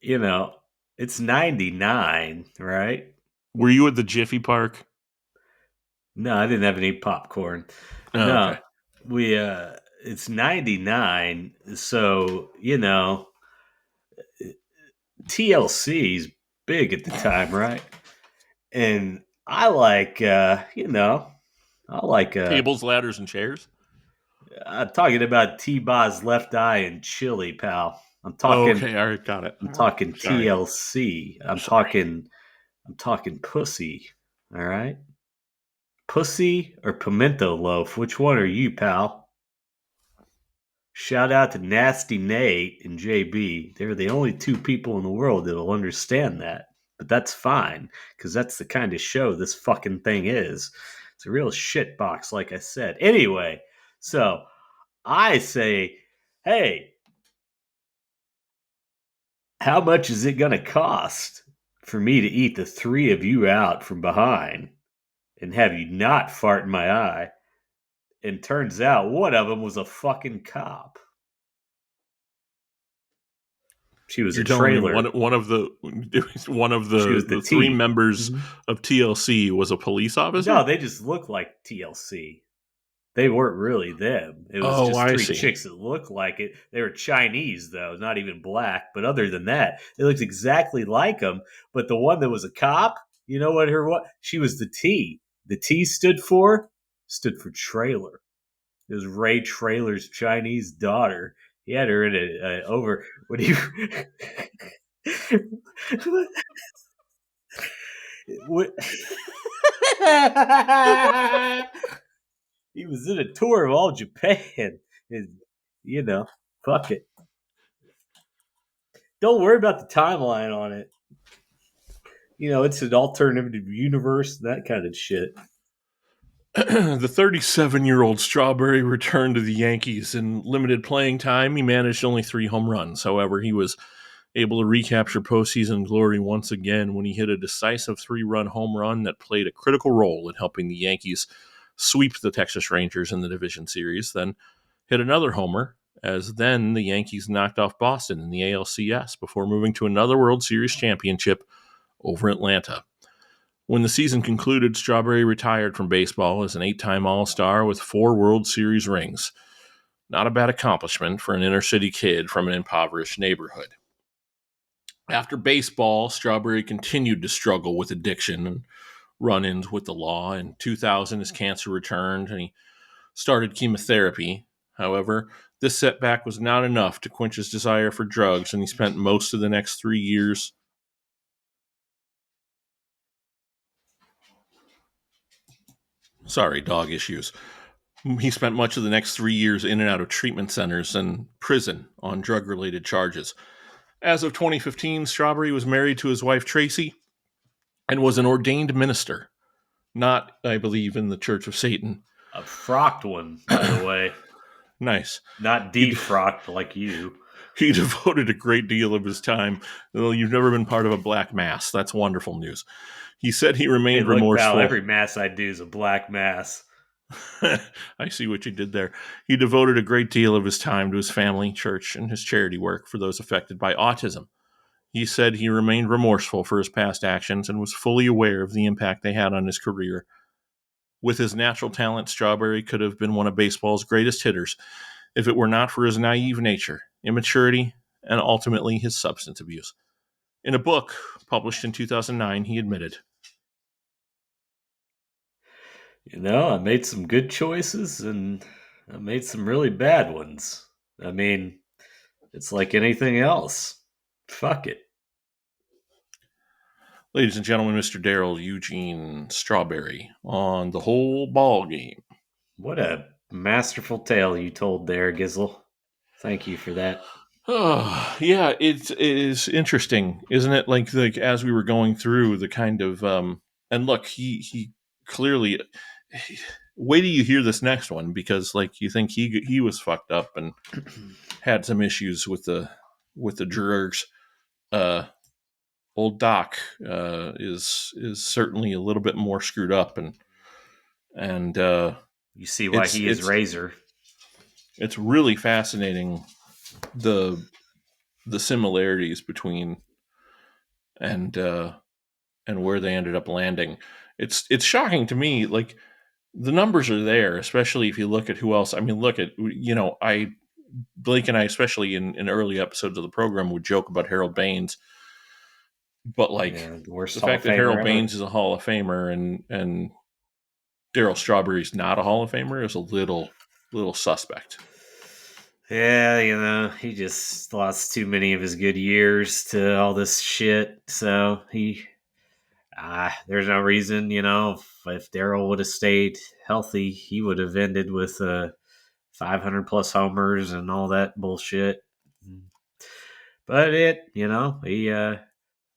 it's 99, right? Were you at the Jiffy Park? No, I didn't have any popcorn. Oh, no, okay. It's 99, so, TLC's big at the time, right? And I like, tables, ladders, and chairs. I'm talking about T-Boz's Left Eye and Chili, pal. I'm talking. Okay, all right, got it. I'm talking TLC. I'm talking I'm talking pussy. All right? Pussy or pimento loaf? Which one are you, pal? Shout out to Nasty Nate and JB. They're the only two people in the world that'll understand that. But that's fine, because that's the kind of show this fucking thing is. It's a real shit box, like I said. Anyway, so I say, hey, how much is it going to cost for me to eat the three of you out from behind and have you not fart in my eye? And turns out one of them was a fucking cop. She was You're a telling me trailer. one of the She was the three T. members Mhm. of TLC was a police officer? No, they just looked like TLC. They weren't really them. It was Oh, just I three see. chicks that looked like it. They were Chinese, though, not even black. But other than that, they looked exactly like them. But the one that was a cop, you know what her what? She was the T. The T stood for trailer. It was Ray Trailer's Chinese daughter. He had her in a over when he what- he was in a tour of all Japan. And, you know, fuck it. Don't worry about the timeline on it. You know, it's an alternative universe, that kind of shit. The 37-year-old Strawberry returned to the Yankees in limited playing time. He managed only 3 home runs. However, he was able to recapture postseason glory once again when he hit a decisive 3-run home run that played a critical role in helping the Yankees sweep the Texas Rangers in the division series, then hit another homer as then the Yankees knocked off Boston in the ALCS before moving to another World Series championship over Atlanta. When the season concluded, Strawberry retired from baseball as an 8-time All-Star with 4 World Series rings. Not a bad accomplishment for an inner-city kid from an impoverished neighborhood. After baseball, Strawberry continued to struggle with addiction and run-ins with the law. In 2000, his cancer returned and he started chemotherapy. However, this setback was not enough to quench his desire for drugs, and he spent most of the next 3 years dog issues. He spent much of the next 3 years in and out of treatment centers and prison on drug-related charges. As of 2015, Strawberry was married to his wife Tracy and was an ordained minister, not, I believe, in the Church of Satan. A frocked one, by the way. Nice. Not defrocked like you. He devoted a great deal of his time. Well, you've never been part of a black mass. That's wonderful news. He said he remained Hey, look, remorseful. pal, every mass I do is a black mass. I see what you did there. He devoted a great deal of his time to his family, church, and his charity work for those affected by autism. He said he remained remorseful for his past actions and was fully aware of the impact they had on his career. With his natural talent, Strawberry could have been one of baseball's greatest hitters if it were not for his naive nature, immaturity, and ultimately his substance abuse. In a book published in 2009, he admitted, You know, I made some good choices and I made some really bad ones. I mean, it's like anything else. Fuck it. ladies and gentlemen, Mr. Daryl Eugene Strawberry on the whole ball game. What a masterful tale you told there, Gizzle. Thank you for that. Oh, yeah, it is interesting, isn't it? Like as we were going through the kind of and look, he clearly. Wait till you hear this next one, because like you think he was fucked up and had some issues with the drugs. Old Doc is certainly a little bit more screwed up, and You see why he is Razor. It's really fascinating the similarities between and where they ended up landing. It's shocking to me. Like the numbers are there, especially if you look at who else. I mean, look at Blake and I, especially in early episodes of the program, would joke about Harold Baines. But like the fact that Harold Baines is a Hall of Famer and Darryl Strawberry's not a Hall of Famer is a little suspect. Yeah, you know, he just lost too many of his good years to all this shit. So There's no reason, if Daryl would have stayed healthy, he would have ended with 500 plus homers and all that bullshit. But he,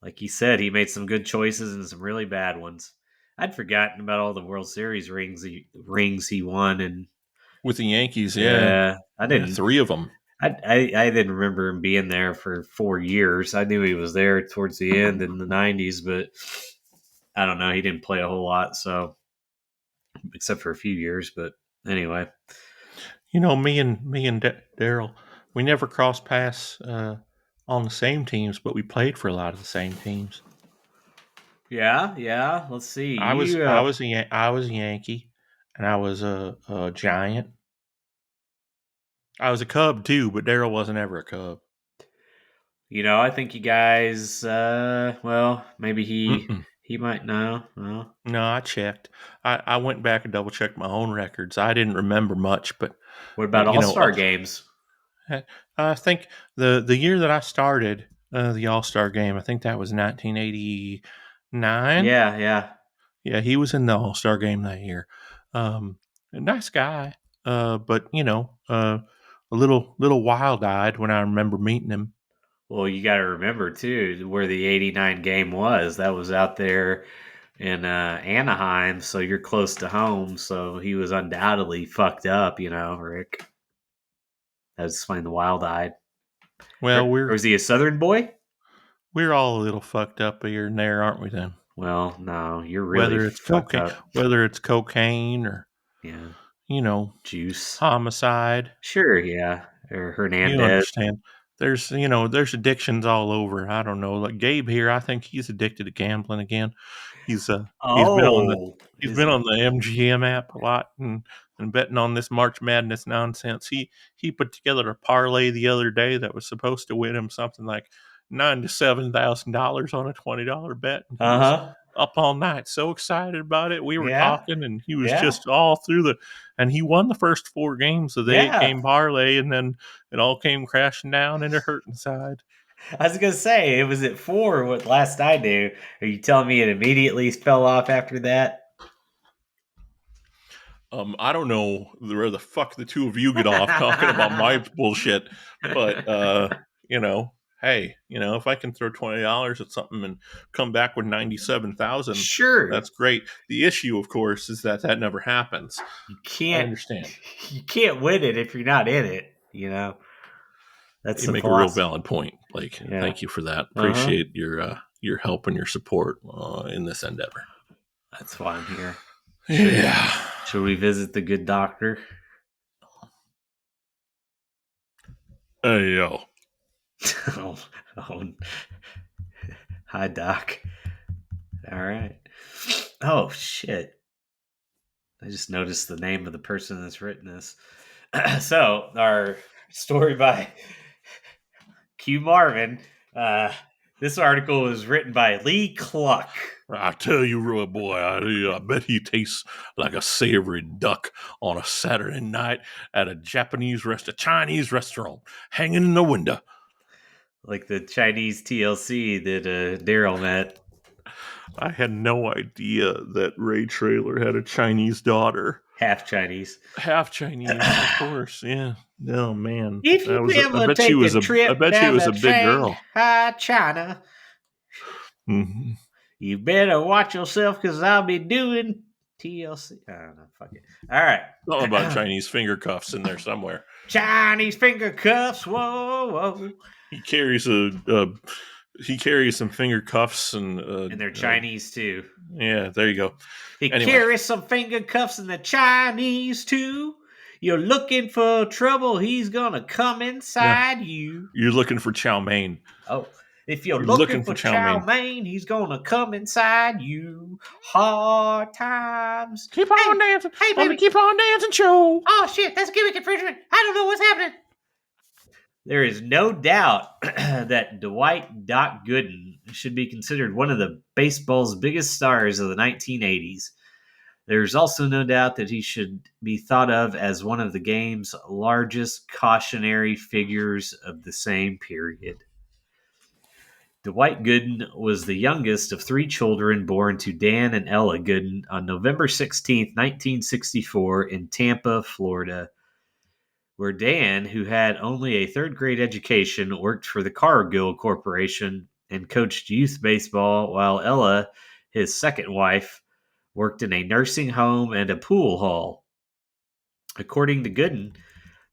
like he said, he made some good choices and some really bad ones. I'd forgotten about all the World Series rings he won, and With the Yankees, yeah. yeah, I Yeah, didn't. 3 of them. I didn't remember him being there for 4 years. I knew he was there towards the end in the 90s, but I don't know. He didn't play a whole lot, so except for a few years. But anyway, Me and Daryl, we never crossed paths on the same teams, but we played for a lot of the same teams. yeah. Let's see. I was I was I was a Yankee, and I was a Giant. I was a Cub too, but Daryl wasn't ever a Cub. I think you guys. Well, maybe Mm-mm. he might know. No. No, I checked. I went back and double checked my own records. I didn't remember much, but What about you All know, Star games? I think the year that I started the All Star game, I think that was 1989. Yeah. Yeah, he was in the All Star game that year. A nice guy, but a little wild eyed when I remember meeting him. Well, you got to remember too where the '89 game was. That was out there in Anaheim, so you're close to home. So he was undoubtedly fucked up, Rick. That's explain the wild eyed. Well, Or was he a Southern boy? we're all a little fucked up here and there, aren't we? Then Well, no, you're really fucked up. whether it's cocaine or Yeah, juice. homicide. Sure, yeah. Or You Hernandez. understand? There's addictions all over. I don't know. Like Gabe here, I think he's addicted to gambling again. He's been on the Oh, is he? MGM app a lot and betting on this March Madness nonsense. He put together a parlay the other day that was supposed to win him something like $9,000 to $7,000 on a $20 bet, and he Uh was huh. up all night, so excited about it. We were Yeah, talking, and he was yeah, just all through and he won the first 4 games of the 8 game yeah. parlay, and then it all came crashing down and it hurt inside. I was gonna say it was at 4. What last I knew? Are you telling me it immediately fell off after that? I don't know where the fuck the two of you get off talking about my bullshit, but hey, if I can throw $20 at something and come back with 97,000, Sure. that's great. The issue, of course, is that never happens. You I can't understand. you can't win it if you're not in it. That's You the make a real philosophy. valid point, Blake. Yeah. Thank you for that. Uh-huh. Appreciate your help and your support in this endeavor. That's why I'm here. Yeah. Should we visit the good doctor? Hey yo. oh, hi, Doc. All right. Oh shit! I just noticed the name of the person that's written this. So our story by Q Marvin. This article was written by Lee Cluck. I tell you, Roy boy, I bet he tastes like a savory duck on a Saturday night at a Chinese restaurant, hanging in the window. Like the Chinese TLC that Daryl met. I had no idea that Ray Traylor had a Chinese daughter. Half Chinese. Half Chinese, of course, yeah. No, man. If you ever take a trip down to big girl. Shanghai, China, Mm-hmm. you better watch yourself because I'll be doing TLC. I don't know. Fuck it. All right. Something about Chinese finger cuffs in there somewhere. Chinese finger cuffs. Whoa. He carries some finger cuffs And they're Chinese too. Yeah, there you go. He Anyway. carries some finger cuffs and the Chinese too. You're looking for trouble, he's gonna come inside you. You're looking for chow mein. Oh, if you're looking for chow mein, he's gonna come inside you. Hard times. Keep on dancing. Hey, baby. Keep on dancing, show. Oh, shit, that's gimmick infringement. I don't know what's happening. There is no doubt that Dwight Doc Gooden should be considered one of the baseball's biggest stars of the 1980s. There's also no doubt that he should be thought of as one of the game's largest cautionary figures of the same period. Dwight Gooden was the youngest of 3 children born to Dan and Ella Gooden on November 16th, 1964, in Tampa, Florida, where Dan, who had only a third grade education, worked for the Cargill Corporation and coached youth baseball, while Ella, his second wife, worked in a nursing home and a pool hall. According to Gooden,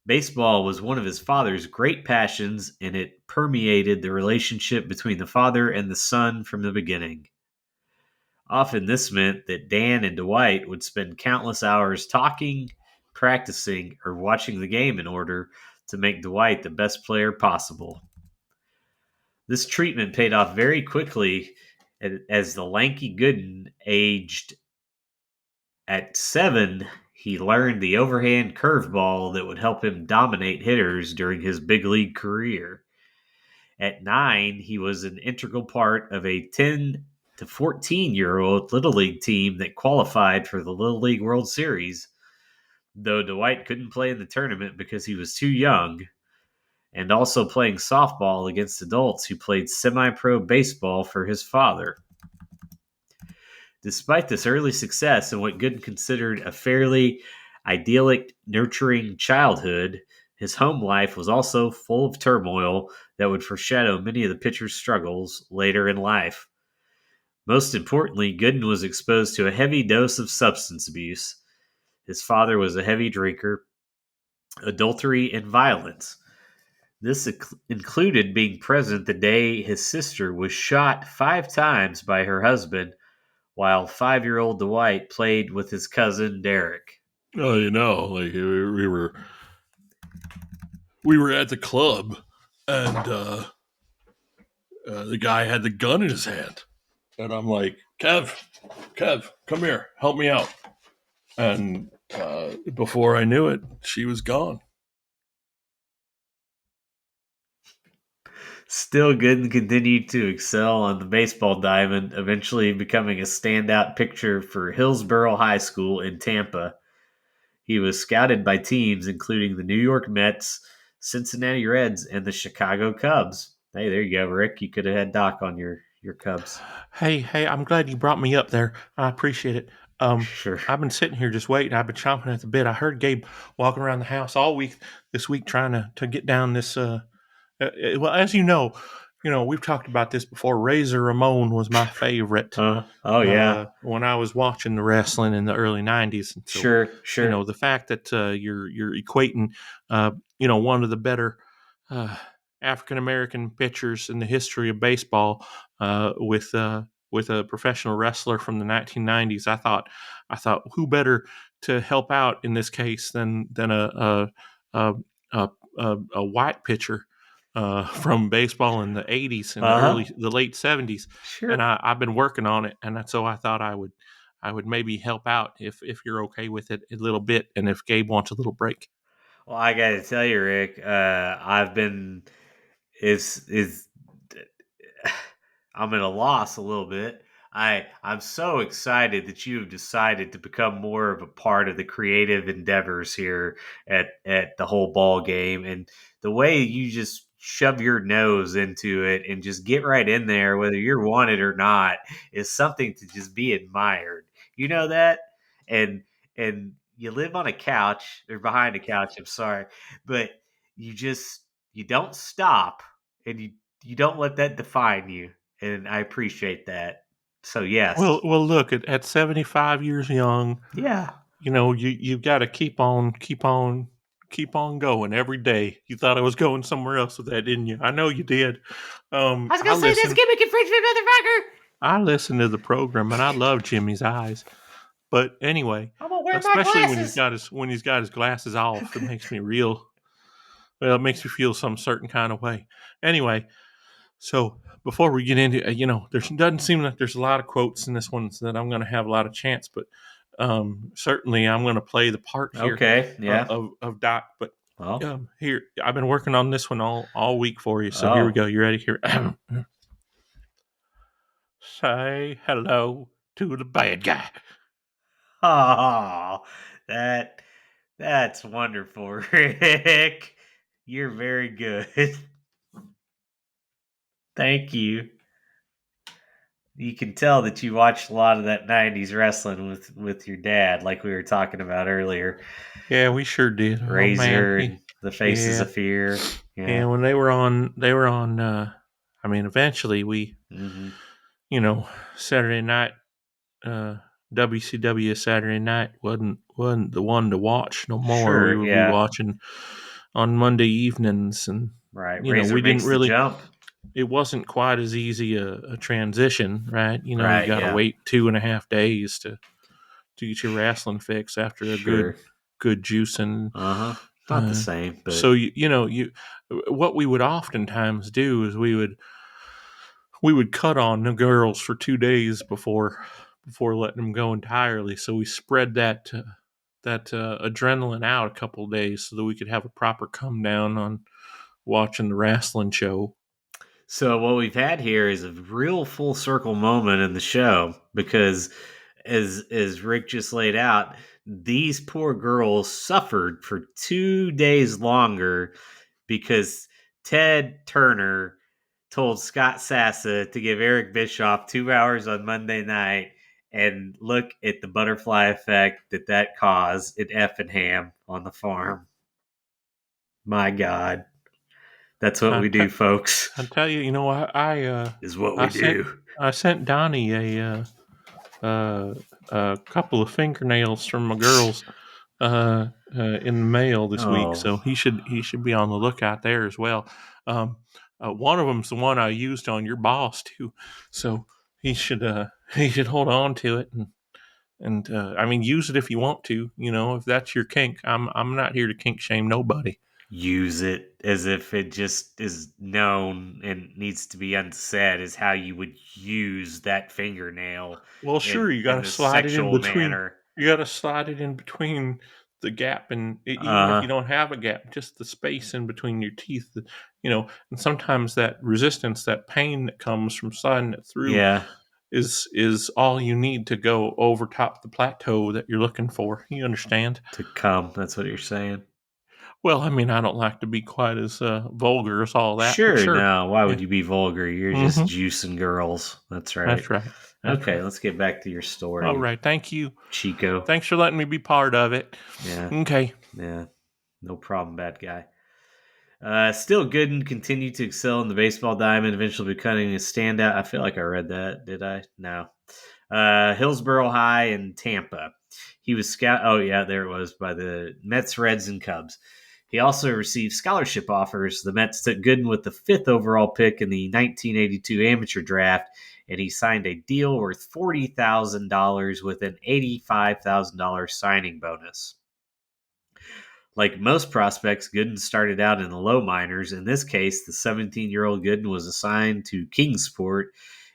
baseball was one of his father's great passions, and it permeated the relationship between the father and the son from the beginning. Often this meant that Dan and Dwight would spend countless hours talking, practicing, or watching the game in order to make Dwight the best player possible. This treatment paid off very quickly as the lanky Gooden aged. At 7, he learned the overhand curveball that would help him dominate hitters during his big league career. At 9, he was an integral part of a 10 to 14-year-old Little League team that qualified for the Little League World Series, though Dwight couldn't play in the tournament because he was too young, and also playing softball against adults who played semi-pro baseball for his father. Despite this early success and what Gooden considered a fairly idyllic, nurturing childhood, his home life was also full of turmoil that would foreshadow many of the pitcher's struggles later in life. Most importantly, Gooden was exposed to a heavy dose of substance abuse. His father was a heavy drinker, adultery, and violence. This included being present the day his sister was shot 5 times by her husband, while 5-year-old Dwight played with his cousin Derek. Oh, like we were at the club, and the guy had the gun in his hand, and I'm like, Kev, come here, help me out. And before I knew it, she was gone. Still, Gooden continued to excel on the baseball diamond, eventually becoming a standout pitcher for Hillsborough High School in Tampa. He was scouted by teams including the New York Mets, Cincinnati Reds, and the Chicago Cubs. Hey, there you go, Rick. You could have had Doc on your Cubs. Hey, I'm glad you brought me up there. I appreciate it. Sure. I've been sitting here just waiting. I've been chomping at the bit. I heard Gabe walking around the house all week this week trying to get down this. Well, as you know, we've talked about this before. Razor Ramon was my favorite. Oh yeah. When I was watching the wrestling in the early '90s. And so, sure. The fact that you're equating, one of the better African American pitchers in the history of baseball with a professional wrestler from the 1990s, I thought who better to help out in this case than a white pitcher from baseball in the 80s and the late 70s. Sure. And I've been working on it, and so I thought I would maybe help out if you're okay with it a little bit, and if Gabe wants a little break. Well, I got to tell you, Rick, I've been is I'm at a loss a little bit. I'm so excited that you have decided to become more of a part of the creative endeavors here at the whole ball game, and the way you just shove your nose into it and just get right in there, whether you're wanted or not, is something to just be admired. You know that, and you live on a couch or behind a couch. I'm sorry, but you don't stop, and you don't let that define you, and I appreciate that. So yes. Well, look, at 75 years young, Yeah. you've got to keep on going every day. You thought I was going somewhere else with that, didn't you? I know you did. I was gonna say this gimmick infringement, motherfucker. I listen to the program, and I love Jimmy's eyes. But anyway, I'm gonna wear especially my glasses. when he's got his glasses off, it makes me it makes me feel some certain kind of way. Anyway, so before we get into, there doesn't seem like there's a lot of quotes in this one so that I'm going to have a lot of chance, but certainly I'm going to play the part here Okay, yeah. of Doc. But Well, here, I've been working on this one all week for you. So here we go. You ready? Here. Say hello to the bad guy. oh, that's wonderful, Rick. You're very good. Thank you. You can tell that you watched a lot of that '90s wrestling with your dad, like we were talking about earlier. Yeah, we sure did. Oh man, Razor and the Faces yeah, of Fear. yeah. Yeah. When they were on, I mean, eventually we, Mm-hmm. you know, Saturday night, uh, WCW Saturday night wasn't the one to watch no more. We Sure. would be Yeah. watching on Monday evenings, and Right. you know, Razor we didn't makes the really. jump. It wasn't quite as easy a transition, right? You know, you Right. got to Yeah. wait 2.5 days to get your wrestling fix after a Sure. good juicing. Uh huh. Not the Uh, same, but so you know you what we would oftentimes do is we would cut on the girls for 2 days before letting them go entirely. So we spread that adrenaline out a couple of days so that we could have a proper come down on watching the wrestling show. so what we've had here is a real full circle moment in the show because as Rick just laid out, these poor girls suffered for 2 days longer because Ted Turner told Scott Sassa to give Eric Bischoff 2 hours on Monday night, and look at the butterfly effect that caused in Effingham on the farm. My God, that's what I we t- do, folks. I tell you, you know, Is what I we sent do. I sent Donnie a couple of fingernails from my girls in the mail this week, Oh, so he should be on the lookout there as well. Um, one of them's the one I used on your boss too, so he should he should hold on to it and I mean use it if you want to. You know, if that's your kink, I'm not here to kink shame nobody. use it as if it just is known and needs to be unsaid is how you would use that fingernail Well, in sure, you got in to a slide it in sexual between. manner. You got to slide it in between the gap, and even if Uh you don't have a gap, just the space in between your teeth. You know, and sometimes that resistance, that pain that comes from sliding it through, yeah, is all you need to go over top the plateau that you're looking for. You understand? to come. That's what you're saying. Well, I mean, I don't like to be quite as vulgar as all that, but Sure, sure, no. Why yeah, would you be vulgar? You're just hmm juicing girls. That's right. that's right, that's Okay, right. let's get back to your All story, right, thank you. Chico. Thanks for letting me be part of it. Yeah, Okay. yeah. No problem, bad guy. Still, Gooden continued to excel in the baseball diamond, eventually becoming a standout. I feel like I read that. Did I? No. Hillsborough High and Tampa. He was scout. Oh yeah, there it was by the Mets, Reds, and Cubs. He also received scholarship offers. The Mets took Gooden with the fifth overall pick in the 1982 amateur draft, and he signed a deal worth $40,000 with an $85,000 signing bonus. Like most prospects, Gooden started out in the low minors. In this case, the 17-year-old Gooden was assigned to Kingsport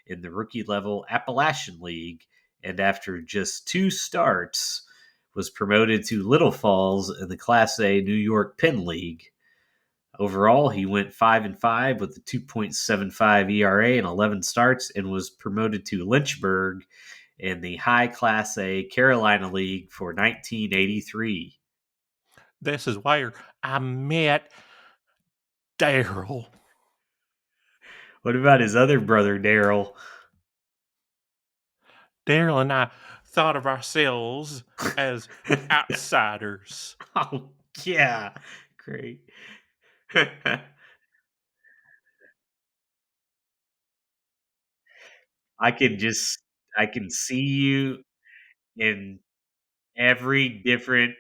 in the rookie level Appalachian League, and after just 2 starts, was promoted to Little Falls in the Class A New York Penn League. Overall, he went 5-5 with a 2.75 ERA and 11 starts, and was promoted to Lynchburg in the High Class A Carolina League for 1983. This is where I met Daryl. What about his other brother, Daryl? Daryl and I thought of ourselves as outsiders. Oh, yeah. Great. I can just, I can see you in every different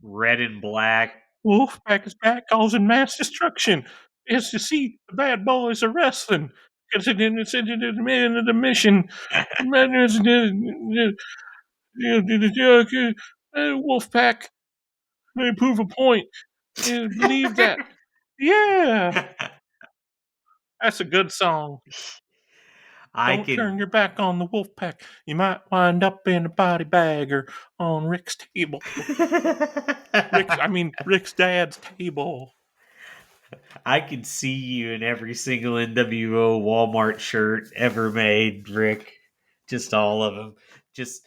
red and black. Wolfpack is back causing mass destruction. It's to see the bad boys are wrestling. It's in the man of the mission. Wolfpack, they prove a point. Believe that. Yeah, that's a good song. I Don't turn can. your back on the wolf pack. You might wind up in a body bag or on Rick's table. Rick's dad's table. I can see you in every single NWO Walmart shirt ever made, Rick. Just all of them. Just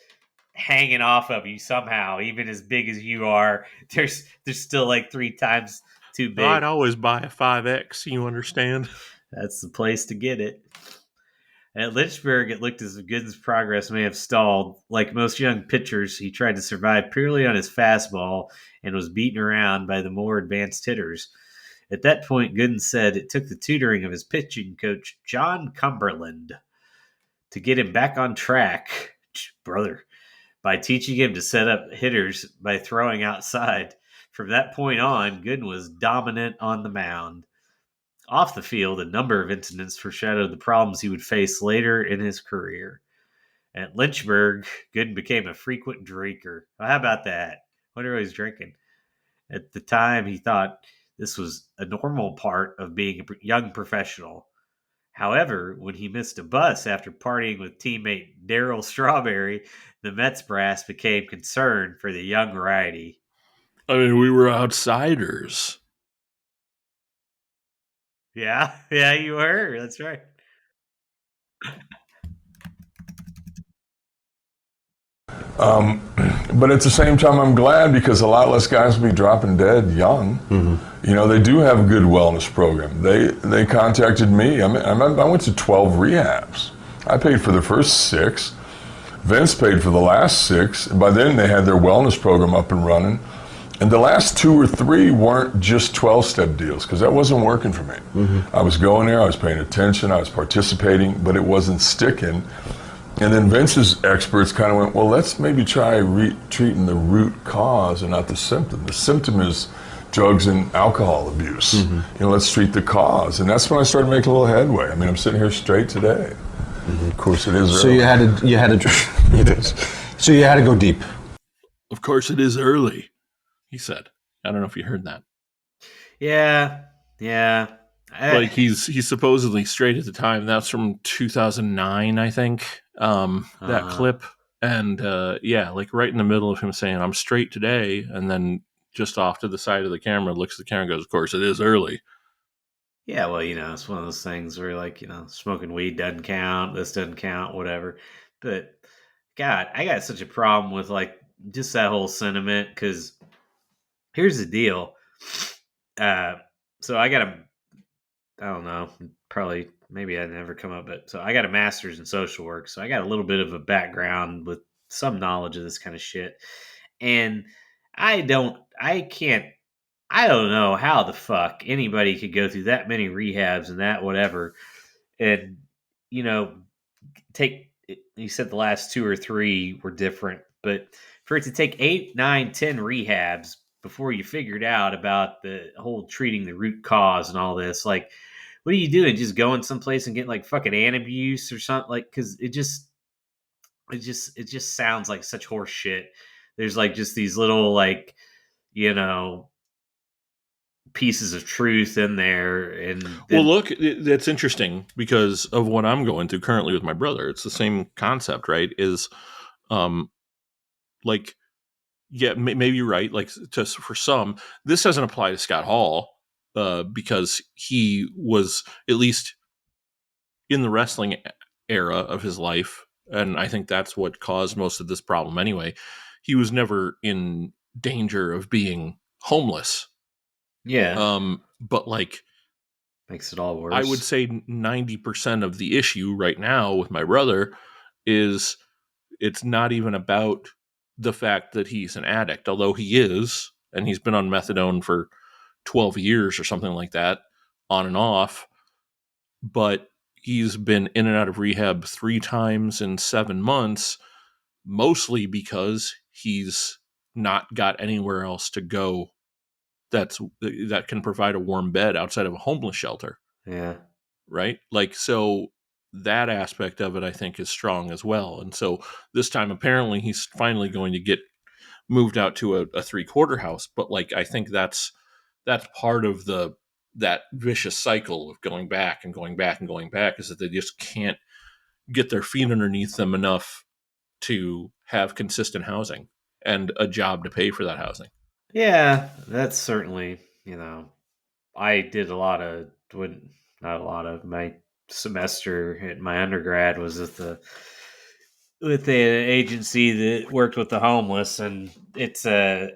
hanging off of you somehow, even as big as you are. There's still like 3 times too Well, I'd big. always buy a 5X, you understand? That's the place to get it. At Lynchburg, it looked as if Gooden's progress may have stalled. Like most young pitchers, he tried to survive purely on his fastball and was beaten around by the more advanced hitters. At that point, Gooden said it took the tutoring of his pitching coach, John Cumberland, to get him back on track, brother, by teaching him to set up hitters by throwing outside. From that point on, Gooden was dominant on the mound. Off the field, a number of incidents foreshadowed the problems he would face later in his career. At Lynchburg, Gooden became a frequent drinker. Well, how about that? Wonder what he was drinking. At the time, he thought this was a normal part of being a young professional. However, when he missed a bus after partying with teammate Daryl Strawberry, the Mets brass became concerned for the young righty. I mean, we were outsiders. Yeah, you were. That's right. But at the same time, I'm glad because a lot less guys will be dropping dead young. Mm-hmm. You know, they do have a good wellness program. They contacted me. I went to 12 rehabs. I paid for the first 6. Vince paid for the last 6. By then, they had their wellness program up and running. And the last 2 or 3 weren't just 12-step deals because that wasn't working for me. Mm-hmm. I was going there, I was paying attention, I was participating, but it wasn't sticking. And then Vince's experts kind of went, well, let's maybe try treating the root cause and not the symptom. The symptom is drugs and alcohol abuse. Mm-hmm. You know, let's treat the cause. And that's when I started making a little headway. I mean, I'm sitting here straight today. Mm-hmm. Of course, it is early. So you had to, so you had to go deep. Of course, it is early, he said. I don't know if you heard that. Yeah. Like he's supposedly straight at the time. That's from 2009, I think. That clip, and like right in the middle of him saying, "I'm straight today," and then just off to the side of the camera, looks at the camera, and goes, "Of course, it is early." Yeah, well, you know, it's one of those things where, like, you know, smoking weed doesn't count, this doesn't count, whatever. But God, I got such a problem with like just that whole sentiment because here's the deal. So I got I don't know, probably maybe I'd never come up, but so I got a master's in social work, so I got a little bit of a background with some knowledge of this kind of shit. And I don't know how the fuck anybody could go through that many rehabs and that whatever. And, you know, you said the last 2 or 3 were different, but for it to take 8, 9, 10 rehabs before you figured out about the whole treating the root cause and all this, like, what are you doing? Just going someplace and getting like fucking abuse or something? Like, cause it just sounds like such horse shit. There's like just these little, like, you know, pieces of truth in there. And well, look, that's interesting because of what I'm going through currently with my brother. It's the same concept, right? Is, like, yeah, maybe you're right. Like, for some, this doesn't apply to Scott Hall because he was at least in the wrestling era of his life, and I think that's what caused most of this problem anyway. He was never in danger of being homeless. Yeah. But like, makes it all worse. I would say 90% of the issue right now with my brother is it's not even about the fact that he's an addict, although he is, and he's been on methadone for 12 years or something like that, on and off. But he's been in and out of rehab 3 times in 7 months, mostly because he's not got anywhere else to go that can provide a warm bed outside of a homeless shelter. Yeah. Right? Like, so that aspect of it, I think, is strong as well. And so this time, apparently, he's finally going to get moved out to a 3-quarter house. But like, I think that's part of that vicious cycle of going back and going back and going back, is that they just can't get their feet underneath them enough to have consistent housing and a job to pay for that housing. Yeah, that's certainly, you know, I did not a lot of my semester at my undergrad was with the agency that worked with the homeless, and it's a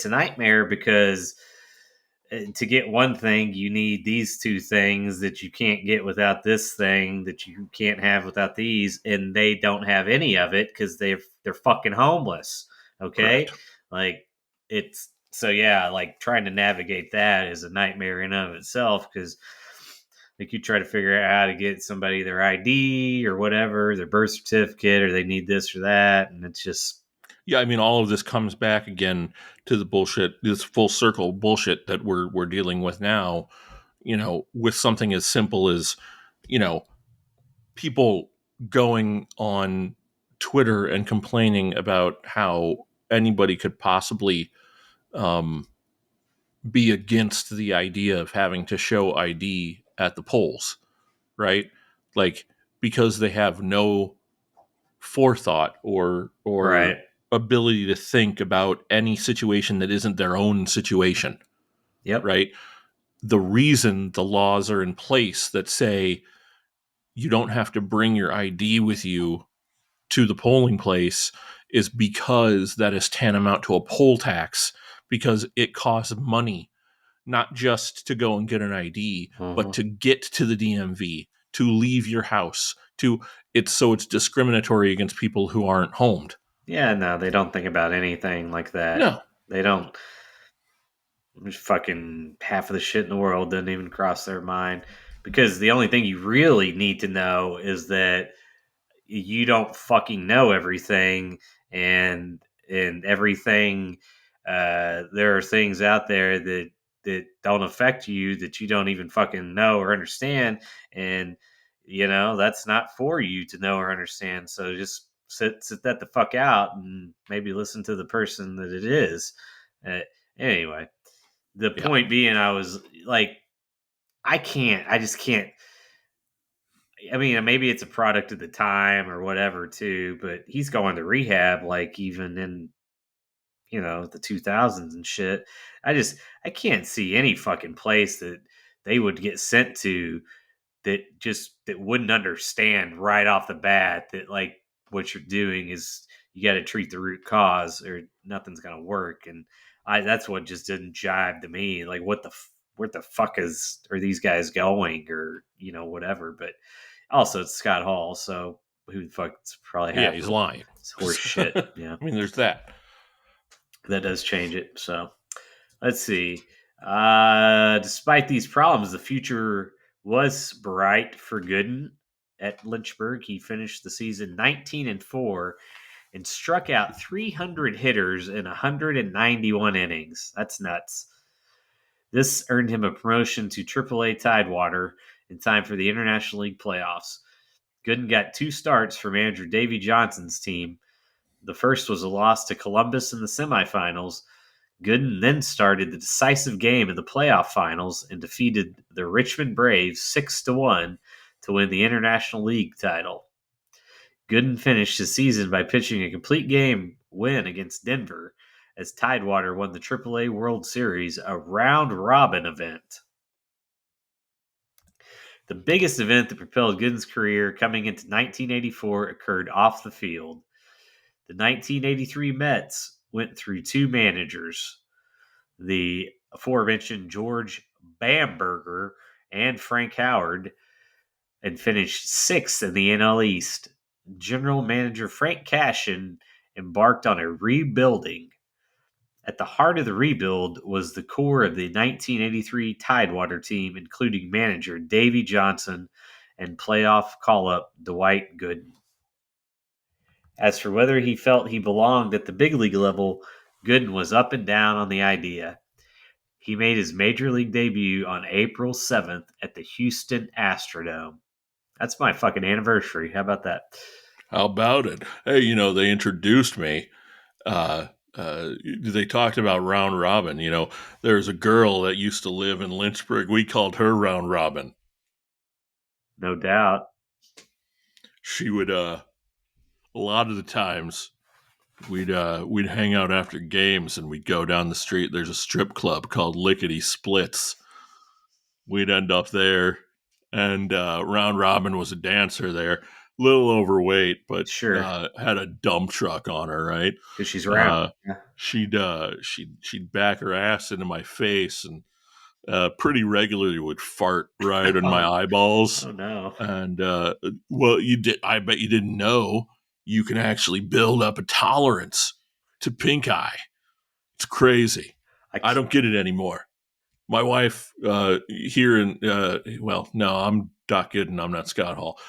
nightmare because to get one thing, you need these two things that you can't get without this thing that you can't have without these, and they don't have any of it because they're fucking homeless. Okay, Correct. like it's so yeah, like trying to navigate that is a nightmare in and of itself because like you try to figure out how to get somebody their ID or whatever, their birth certificate, or they need this or that, and it's just Yeah, I mean, all of this comes back again to the bullshit, this full circle bullshit that we're dealing with now. With something as simple as, you know, people going on Twitter and complaining about how anybody could possibly um, be against the idea of having to show ID at the polls, right? Like, because they have no forethought or right. ability to think about any situation that isn't their own situation, Yep. right? The reason the laws are in place that say you don't have to bring your ID with you to the polling place is because that is tantamount to a poll tax, because it costs money not just to go and get an ID, but Mhm. to get to the DMV, to leave your house, to it's discriminatory against people who aren't homed. Yeah, no, they don't think about anything like that. No. They don't. Fucking half of the shit in the world doesn't even cross their mind because the only thing you really need to know is that you don't fucking know everything, and everything. There are things out there that don't affect you that you don't even fucking know or understand, and that's not for you to know or understand. So just sit that the fuck out and maybe listen to the person that it is. Uh, anyway, the Yeah. point being, I was like, I just can't. I mean, maybe it's a product of the time or whatever too, but he's going to rehab like even in the 2000s and shit. I can't see any fucking place that they would get sent to that wouldn't understand right off the bat that like what you're doing is you got to treat the root cause or nothing's gonna work. And that's what just didn't jive to me. Like where the fuck are these guys going or whatever. But also it's Scott Hall, so who the fuck's probably Yeah, half he's of lying. it's horse shit. Yeah, I mean, there's that. that does change it. So let's see. Despite these problems, the future was bright for Gooden at Lynchburg. He finished the season 19-4 and struck out 300 hitters in 191 innings. That's nuts. This earned him a promotion to AAA Tidewater in time for the International League playoffs. Gooden got 2 starts for manager Davey Johnson's team. The first was a loss to Columbus in the semifinals. Gooden then started the decisive game in the playoff finals and defeated the Richmond Braves 6-1 to win the International League title. Gooden finished his season by pitching a complete game win against Denver as Tidewater won the AAA World Series, a round robin event. The biggest event that propelled Gooden's career coming into 1984 occurred off the field. The 1983 Mets went through 2 managers, the aforementioned George Bamberger and Frank Howard, and finished 6th in the NL East. General manager Frank Cashin embarked on a rebuilding. At the heart of the rebuild was the core of the 1983 Tidewater team, including manager Davey Johnson and playoff call-up Dwight Gooden. As for whether he felt he belonged at the big league level, Gooden was up and down on the idea. He made his major league debut on April 7th at the Houston Astrodome. That's my fucking anniversary. How about that? How about it? Hey, they introduced me. They talked about round robin. There's a girl that used to live in Lynchburg. We called her round robin. No doubt. She would, a lot of the times, we'd hang out after games and we'd go down the street. There's a strip club called Lickety Splits. We'd end up there, and round robin was a dancer there. Little overweight, but Sure. had a dump truck on her, right? Because she's round. She'd back her ass into my face, and pretty regularly would fart right in my eyeballs. Oh no. And well, I bet you didn't know you can actually build up a tolerance to pink eye. It's crazy. I don't get it anymore. My wife here in well, no, I'm Doc Gooden. I'm not Scott Hall.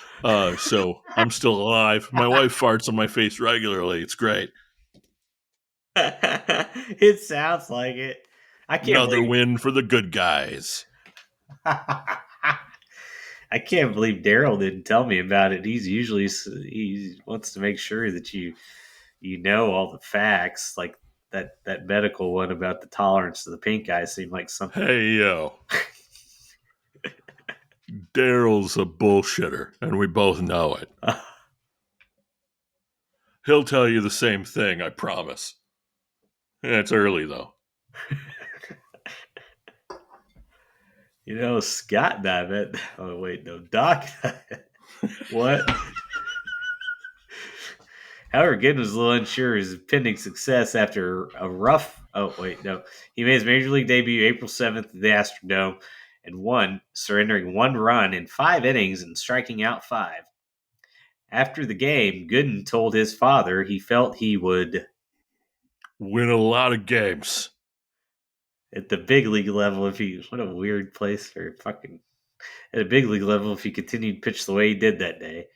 So I'm still alive. My wife farts on my face regularly. It's great. It sounds like it. I can't Another believe win for the good guys. I can't believe Daryl didn't tell me about it. He wants to make sure that you know all the facts, like that medical one about the tolerance to the pink eye seemed like something. Hey yo, Daryl's a bullshitter, and we both know it. He'll tell you the same thing, I promise. It's early though. You know, Scott died. Oh wait, no, Doc. What? However, Gooden was a little unsure of his pending success after a rough. Oh wait, no, he made his major league debut April 7th at the Astrodome and won, surrendering 1 run in 5 innings and striking out 5. After the game, Gooden told his father he felt he would win a lot of games at the big league level if he. What a weird place for fucking. At a big league level if he continued to pitch the way he did that day.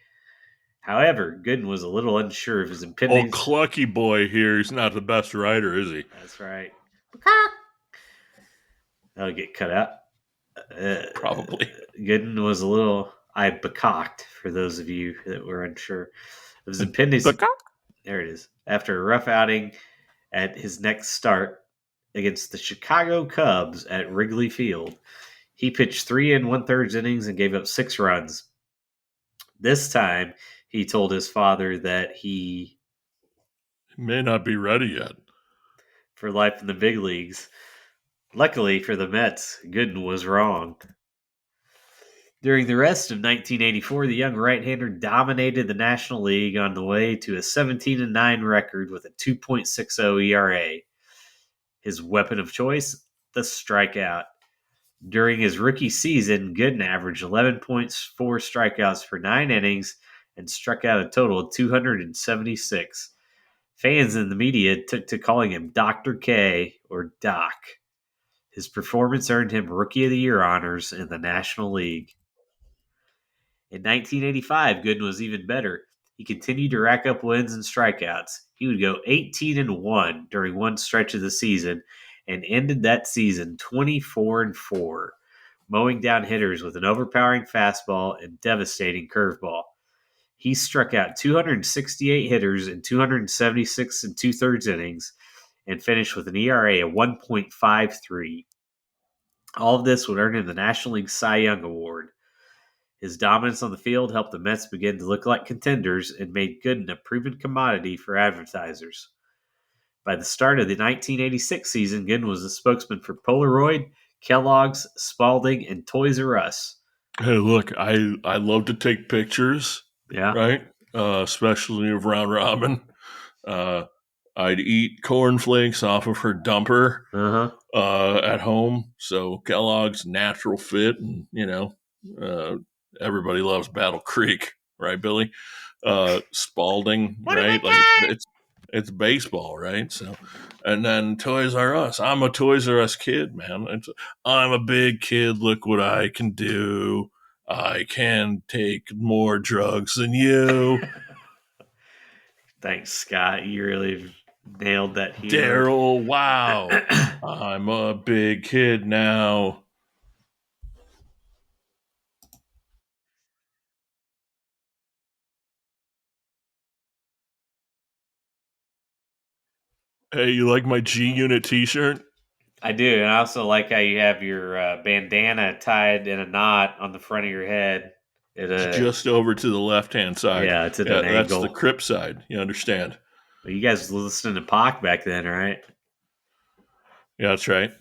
However, Gooden was a little unsure of his impending. Oh, Clucky boy here. He's not the best writer, is he? That's right. That'll get cut out. Probably. Gooden was a little. I becocked for those of you that were unsure. It was impending. There it is. After a rough outing at his next start against the Chicago Cubs at Wrigley Field, he pitched 3 1/3 innings and gave up 6 runs. This time, he told his father that he may not be ready yet for life in the big leagues. Luckily for the Mets, Gooden was wrong. During the rest of 1984, the young right-hander dominated the National League on the way to a 17-9 record with a 2.60 ERA. His weapon of choice, the strikeout. During his rookie season, Gooden averaged 11.4 strikeouts for 9 innings and struck out a total of 276. Fans in the media took to calling him Dr. K or Doc. His performance earned him Rookie of the Year honors in the National League. In 1985, Gooden was even better. He continued to rack up wins and strikeouts. He would go 18-1 during one stretch of the season and ended that season 24-4, mowing down hitters with an overpowering fastball and devastating curveball. He struck out 268 hitters in 276 2/3 innings and finished with an ERA of 1.53. All of this would earn him the National League Cy Young Award. His dominance on the field helped the Mets begin to look like contenders and made Gooden a proven commodity for advertisers. By the start of the 1986 season, Gooden was a spokesman for Polaroid, Kellogg's, Spalding, and Toys R Us. Hey, look, I love to take pictures. Yeah. Right? Especially of round robin. I'd eat cornflakes off of her dumper at home. So Kellogg's natural fit, and everybody loves Battle Creek, right, Billy? Spalding, right? Like it's baseball, right? So, and then Toys R Us. I'm a Toys R Us kid, man. I'm a big kid. Look what I can do. I can take more drugs than you. Thanks, Scott. You really nailed that humor. Daryl, wow. I'm a big kid now. Hey, you like my G Unit t-shirt? I do, and I also like how you have your bandana tied in a knot on the front of your head. It's just over to the left-hand side. Yeah, it's at an angle. That's the Crip side. You understand? Well, you guys were listening to Pac back then, right? Yeah, that's right.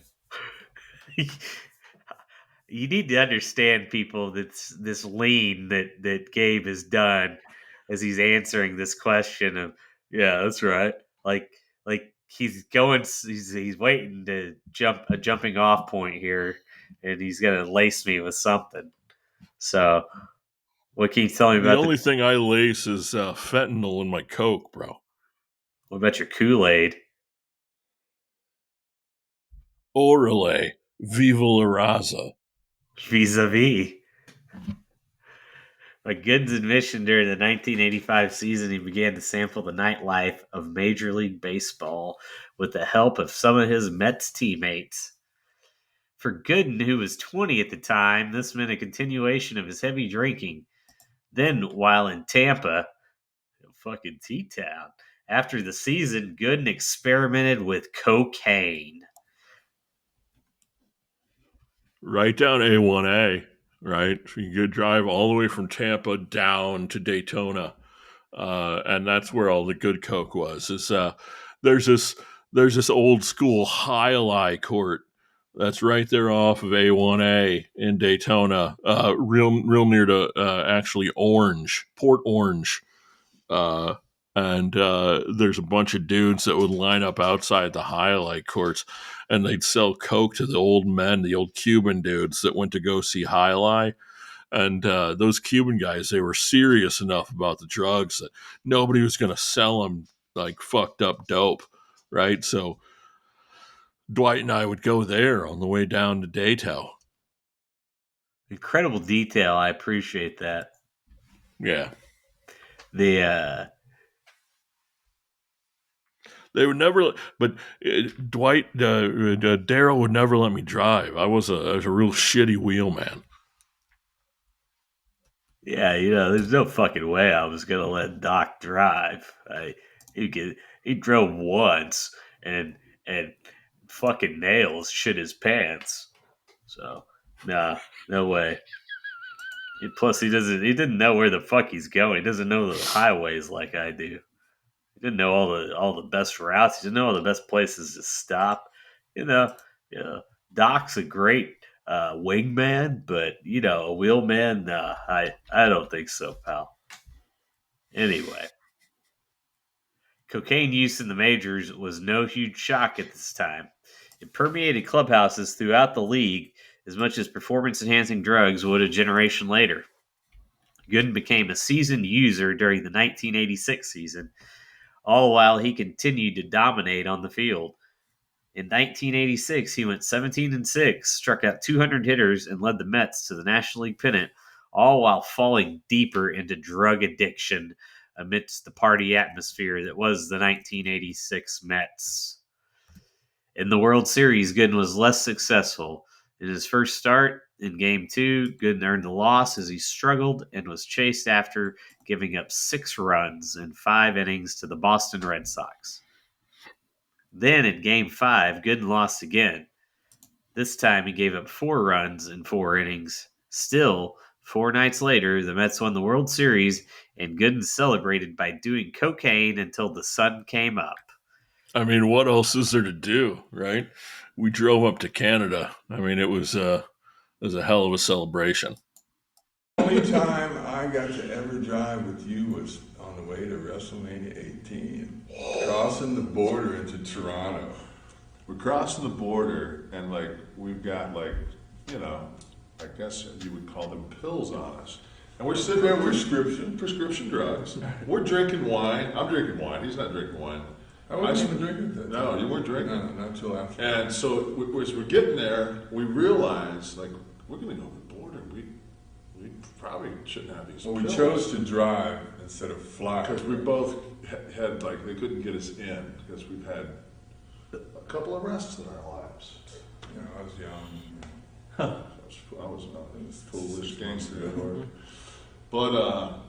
You need to understand, people, this lean that Gabe has done as he's answering this question of, yeah, that's right. Like he's waiting to jumping off point here and he's gonna lace me with something. So, what can you tell me The about only thing I lace is fentanyl in my Coke, bro. what about your Kool-Aid? Orale, viva la raza. Vis-a-vis. By Gooden's admission during the 1985 season, he began to sample the nightlife of Major League Baseball with the help of some of his Mets teammates. For Gooden, who was 20 at the time, this meant a continuation of his heavy drinking. Then, while in Tampa, fucking T-Town, after the season, Gooden experimented with cocaine. Right down A1A, right? You could drive all the way from Tampa down to Daytona, and that's where all the good Coke was. There's this old school High court that's right there off of A1A in Daytona, real near to actually Port Orange. Uh, and there's a bunch of dudes that would line up outside the highlight courts, and they'd sell Coke to the old men, the old Cuban dudes that went to go see highlight. And those Cuban guys, they were serious enough about the drugs that nobody was going to sell them like fucked up dope, right? So Dwight and I would go there on the way down to Dayton. Incredible detail. I appreciate that. Yeah. The They would never, but Dwight, Daryl would never let me drive. I was a real shitty wheelman. yeah, there's no fucking way I was gonna let Doc drive. He drove once and fucking nails shit his pants. So nah, no way. And plus, he didn't know where the fuck he's going. He doesn't know the highways like I do. He didn't know all the best routes. He didn't know all the best places to stop. You know, Doc's a great wingman, but a wheelman, nah, I don't think so, pal. Anyway, cocaine use in the majors was no huge shock at this time. It permeated clubhouses throughout the league as much as performance-enhancing drugs would a generation later. Gooden became a seasoned user during the 1986 season, all while he continued to dominate on the field. In 1986, he went 17-6, struck out 200 hitters, and led the Mets to the National League pennant, all while falling deeper into drug addiction amidst the party atmosphere that was the 1986 Mets. In the World Series, Gooden was less successful. In his first start, in Game 2, Gooden earned the loss as he struggled and was chased after, giving up 6 runs in 5 innings to the Boston Red Sox. Then in Game 5, Gooden lost again. This time he gave up 4 runs in 4 innings. Still, 4 nights later, the Mets won the World Series, and Gooden celebrated by doing cocaine until the sun came up. I mean, what else is there to do, right? We drove up to Canada. I mean, it was a hell of a celebration. The only time I got to ever drive with you was on the way to WrestleMania 18, crossing the border into Toronto. We're crossing the border, and we've got I guess you would call them pills on us. And we're sitting there, prescription drugs. We're drinking wine. I'm drinking wine. He's not drinking wine. I wasn't even drinking that. No, you weren't drinking. No, not until after. And so as we're getting there, we realize we're going to go over the border. We probably shouldn't have these. Well, pills. we chose to drive instead of fly Because we both had they couldn't get us in because we've had a couple of arrests in our lives. I was young. I was foolish gangster. But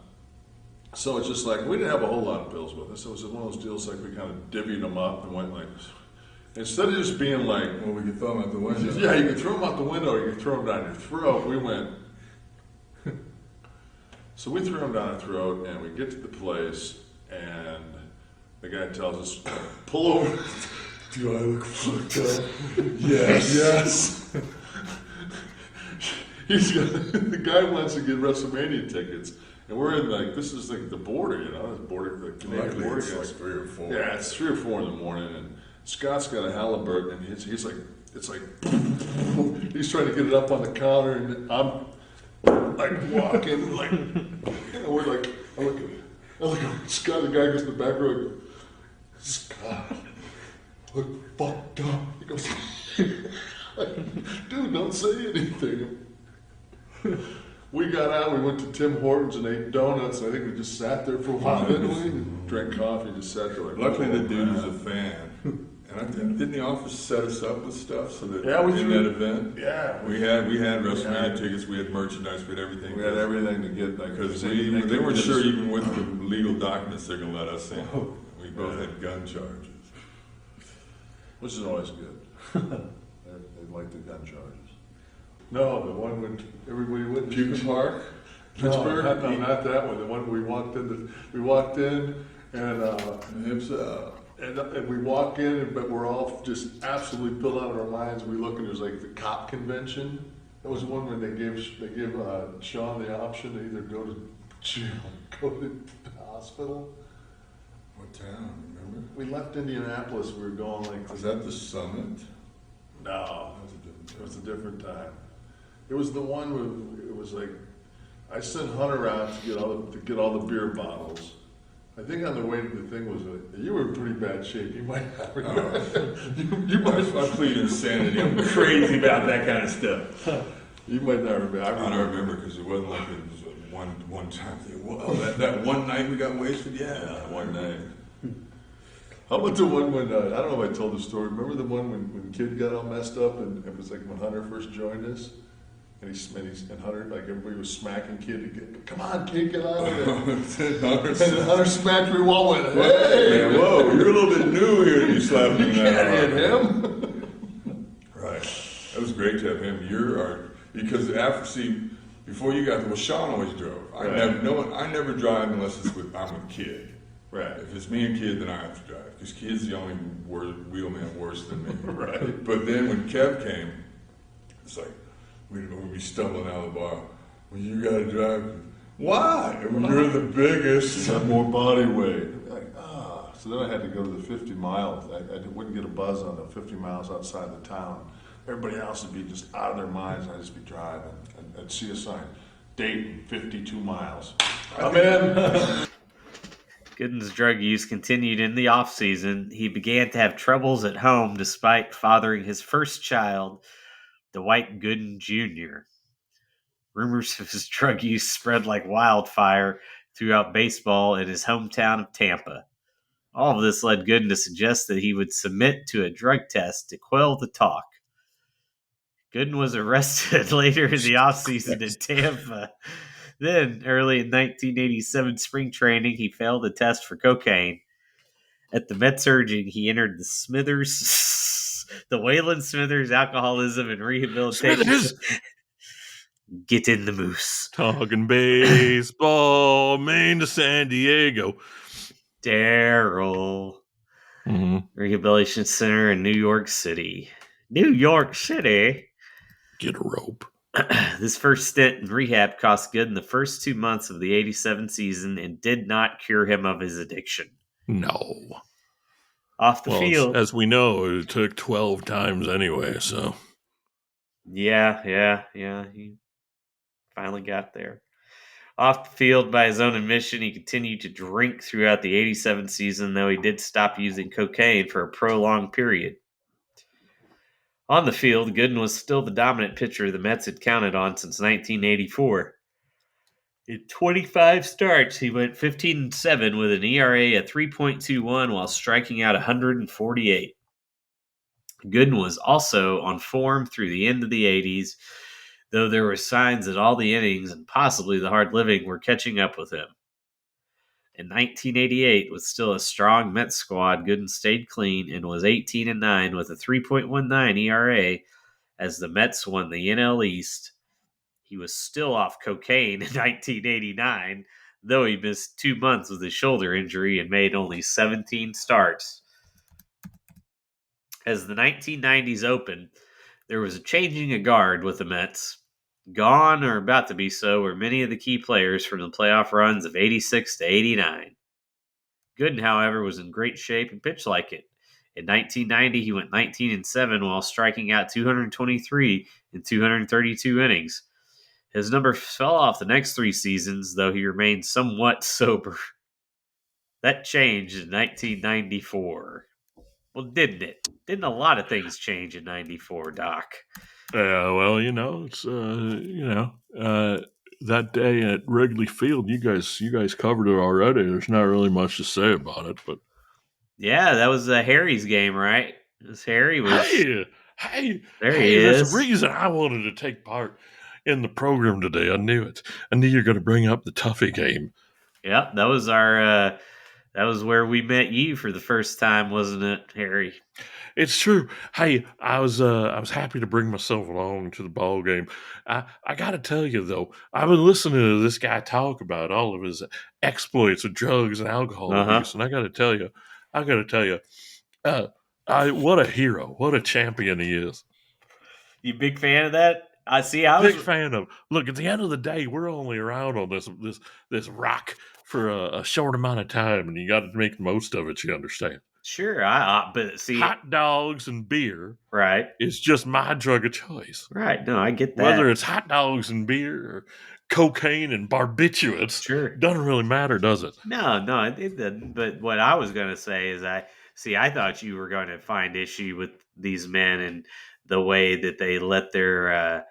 so it's just we didn't have a whole lot of pills with us. It was one of those deals we kind of divvied them up and went instead of just being well, we could throw them out the window. Yeah, you could throw them out the window, or you could throw them down your throat. We went. So we threw them down our throat, and we get to the place, and the guy tells us, "Pull over." Do I look fucked up? Yes. The guy wants to get WrestleMania tickets, and we're in this is the border, the border, the Canadian border. It's 3 or 4. Yeah, it's 3 or 4 in the morning, and Scott's got a halibut, and he's like, it's like, he's trying to get it up on the counter, and I'm like walking, like, and we're like, I look at Scott, the guy goes in the back row, I go, Scott, look fucked up. He goes, dude, don't say anything. We got out, we went to Tim Hortons and ate donuts, and I think we just sat there for a while, didn't we? Drank coffee, just sat there like. Luckily, the dude was a fan. And I think, didn't the office set us up with stuff so that Yeah, we in threw- that event? Yeah. We had WrestleMania tickets, we had merchandise, we had everything. We had everything to get, like, Because they weren't sure even with the legal documents they're going to let us in. We both had gun charges. Which is always good. They like the gun charges. No, the one when everybody went to Puke Park? Pittsburgh? No, not that one. The one we walked in and Hips up. and we walk in, but we're all just absolutely built out of our minds. We look and there's like the cop convention. That was one when they gave Sean the option to either go to jail or go to the hospital. What town, remember? We left Indianapolis. We were going like. Was that the Summit? No, it was a different time. It was the one where it was like I sent Hunter out to get all the beer bottles. I think on the way to the thing was you were in pretty bad shape. You might not remember. You might. I plead insanity. I'm Crazy about that kind of stuff. You might not remember. I don't remember because it wasn't like it was one time thing. Well, that one night we got wasted? Yeah, that one night. How about the one when, I don't know if I told the story, remember the one when Kid got all messed up and it was like when Hunter first joined us? And Hunter, like everybody was smacking Kid to get, come on Kid, get out of there. And then Hunter smacked me while went, hey! Man, whoa, you're a little bit new here to be slapping You that can't hard. hit him. Right. That was great to have him. Because before you got there, well, Sean always drove. I never drive unless I'm with Kid. Right. If it's me and Kid, then I have to drive. Because Kid's the only wheelman worse than me. Right. But then when Kev came, it's like, we'd be stumbling out of the bar. Well, you got to drive. Why? You're the biggest. You got more body weight. Like, So then I had to go to the 50 miles. I wouldn't get a buzz on the 50 miles outside the town. Everybody else would be just out of their minds. I'd just be driving. I'd see a sign, Dayton, 52 miles. I'm in. Gooden's drug use continued in the off-season. He began to have troubles at home despite fathering his first child, Dwight Gooden Jr. Rumors of his drug use spread like wildfire throughout baseball in his hometown of Tampa. All of this led Gooden to suggest that he would submit to a drug test to quell the talk. Gooden was arrested later in the offseason in Tampa. Then, early in 1987 spring training, he failed a test for cocaine. At the Mets' urging, he entered the Wayland Smithers Alcoholism and Rehabilitation. Smithers! Get in the moose. Talking baseball, Maine to San Diego. Daryl. Mm-hmm. Rehabilitation Center in New York City. New York City? Get a rope. This first stint in rehab cost Gooden the first 2 months of the 87 season and did not cure him of his addiction. No. Off the field. As we know, it took 12 times anyway, so. Yeah. He finally got there. Off the field, by his own admission, he continued to drink throughout the 87 season, though he did stop using cocaine for a prolonged period. On the field, Gooden was still the dominant pitcher the Mets had counted on since 1984. In 25 starts, he went 15-7 with an ERA of 3.21 while striking out 148. Gooden was also on form through the end of the 80s, though there were signs that all the innings and possibly the hard living were catching up with him. In 1988, with still a strong Mets squad, Gooden stayed clean and was 18-9 with a 3.19 ERA as the Mets won the NL East. He was still off cocaine in 1989, though he missed 2 months with his shoulder injury and made only 17 starts. As the 1990s opened, there was a changing of guard with the Mets. Gone or about to be so were many of the key players from the playoff runs of 86 to 89. Gooden, however, was in great shape and pitched like it. In 1990, he went 19-7 while striking out 223 in 232 innings. His number fell off the next 3 seasons, though he remained somewhat sober. That changed in 1994. Well, didn't it? Didn't a lot of things change in 94, Doc? Yeah, well, it's that day at Wrigley Field, you guys covered it already. There's not really much to say about it, but Yeah, that was Harry's game, right? Harry was. hey, There he there's a is. reason I wanted to take part in the program today. I knew it. I knew you were going to bring up the Tuffy game. Yep, that was our. That was where we met you for the first time, wasn't it, Harry? It's true. Hey, I was happy to bring myself along to the ball game. I got to tell you though, I've been listening to this guy talk about all of his exploits with drugs and alcohol abuse, and I got to tell you, uh, what a hero, what a champion he is. You big fan of that? I see. I Big was fan of. Look, at the end of the day, we're only around on this rock for a short amount of time, and you got to make the most of it. You understand? sure. But see, Hot dogs and beer right, is just my drug of choice. right. No, I get that. Whether it's hot dogs and beer or cocaine and barbiturates, Sure. doesn't really matter, does it? No, it didn't. But what I was going to say is, I thought you were going to find issue with these men and the way that they let their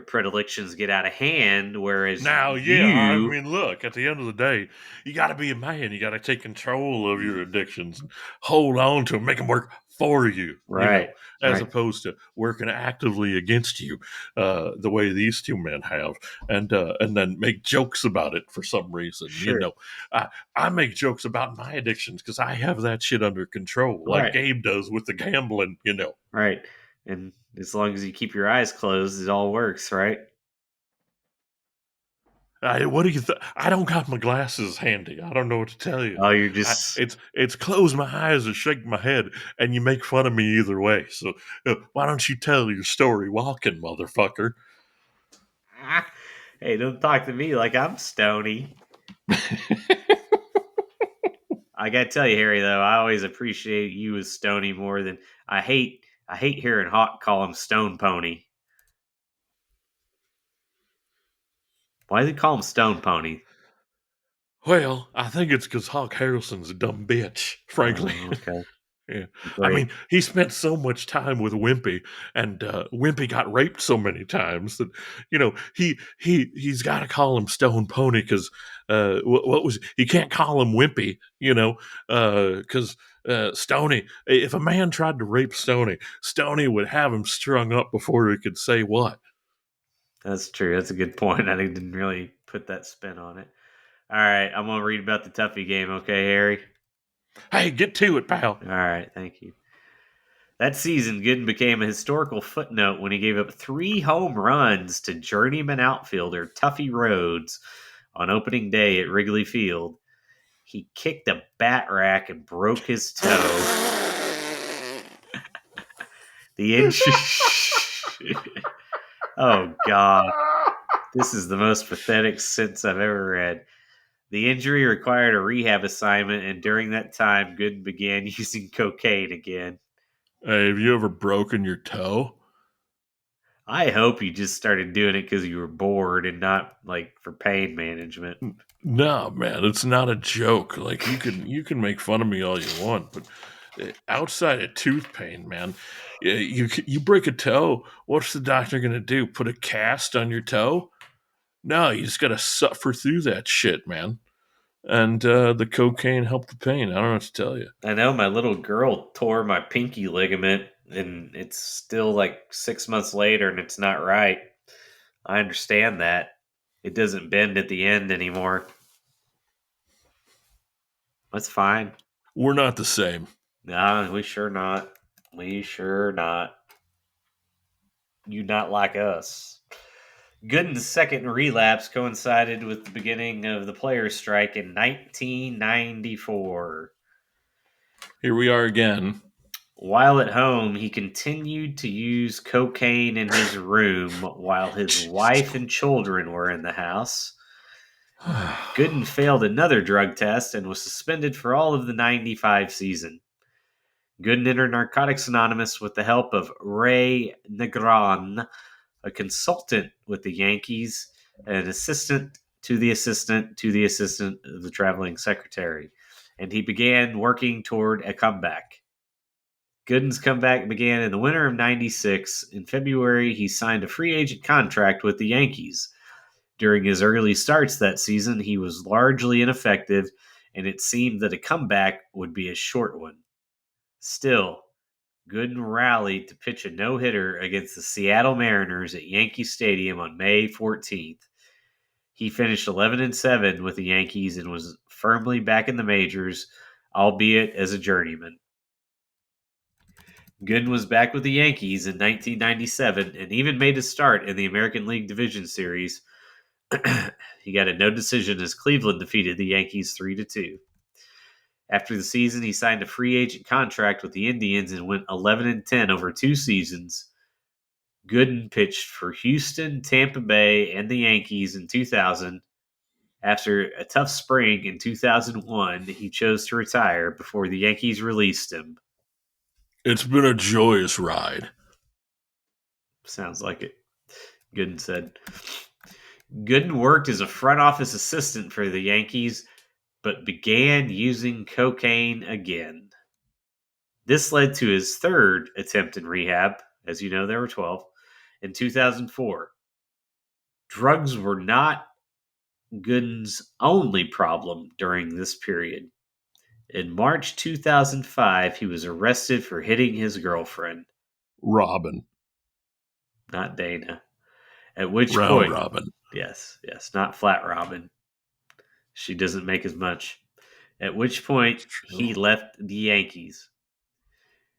predilections get out of hand. Whereas Now, yeah, I you, mean, look, at the end of the day, you got to be a man. You got to take control of your addictions and hold on to them, make them work for you, right, as right. opposed to working actively against you, the way these two men have, and then make jokes about it for some reason. Sure. I make jokes about my addictions because I have that shit under control, like Right. Gabe does with the gambling. Right. And as long as you keep your eyes closed, it all works, right? What do you think? I don't got my glasses handy. I don't know what to tell you. Oh, you're just It's close my eyes or shake my head, and you make fun of me either way. So why don't you tell your story walking, motherfucker? Hey, don't talk to me like I'm stony. I gotta tell you, Harry, though, I always appreciate you as Stony more than I hate hearing Hawk call him Stone Pony. Why does he call him Stone Pony? Well, I think it's because Hawk Harrelson's a dumb bitch, frankly. Oh, okay. Yeah. I Great. mean, he spent so much time with Wimpy, and Wimpy got raped so many times that he's got to call him Stone Pony because what was he can't call him Wimpy, because Stony. If a man tried to rape Stony would have him strung up before he could say what. That's true. That's a good point. I didn't really put that spin on it. All right, I'm gonna read about the Tuffy game, okay, Harry? Hey, get to it, pal. All right, thank you. That season, Gooden became a historical footnote when he gave up 3 home runs to journeyman outfielder Tuffy Rhodes on opening day at Wrigley Field. He kicked a bat rack and broke his toe. The injury. Oh, God. This is the most pathetic sentence I've ever read. The injury required a rehab assignment, and during that time, Gooden began using cocaine again. Hey, have you ever broken your toe? I hope you just started doing it because you were bored and not like for pain management. No, man, it's not a joke. Like you can make fun of me all you want, but outside of tooth pain, man, you break a toe. What's the doctor gonna do? Put a cast on your toe? No, you just gotta suffer through that shit, man. And the cocaine helped the pain. I don't know what to tell you. I know my little girl tore my pinky ligament, and it's still like 6 months later, and it's not right. I understand that. It doesn't bend at the end anymore. That's fine. We're not the same. No, we sure not. We sure not. You not like us. Gooden's second relapse coincided with the beginning of the players' strike in 1994. Here we are again. While at home, he continued to use cocaine in his room while his wife and children were in the house. Gooden failed another drug test and was suspended for all of the 95 season. Gooden entered Narcotics Anonymous with the help of Ray Negron, a consultant with the Yankees, an assistant to the assistant to the assistant of the traveling secretary, and he began working toward a comeback. Gooden's comeback began in the winter of '96. In February, he signed a free agent contract with the Yankees. During his early starts that season, he was largely ineffective, and it seemed that a comeback would be a short one. Still, Gooden rallied to pitch a no-hitter against the Seattle Mariners at Yankee Stadium on May 14th. He finished 11-7 with the Yankees and was firmly back in the majors, albeit as a journeyman. Gooden was back with the Yankees in 1997 and even made a start in the American League Division Series. He got a no decision as Cleveland defeated the Yankees 3-2. After the season, he signed a free agent contract with the Indians and went 11-10 over 2 seasons. Gooden pitched for Houston, Tampa Bay, and the Yankees in 2000. After a tough spring in 2001, he chose to retire before the Yankees released him. It's been a joyous ride. Sounds like it, Gooden said. Gooden worked as a front office assistant for the Yankees, but began using cocaine again. This led to his third attempt in rehab. As you know, there were 12, in 2004. Drugs were not Gooden's only problem during this period. In March 2005, he was arrested for hitting his girlfriend. Robin. Not Dana. At which Round point... Robin. Yes, not Flat Robin. She doesn't make as much. At which point, he left the Yankees.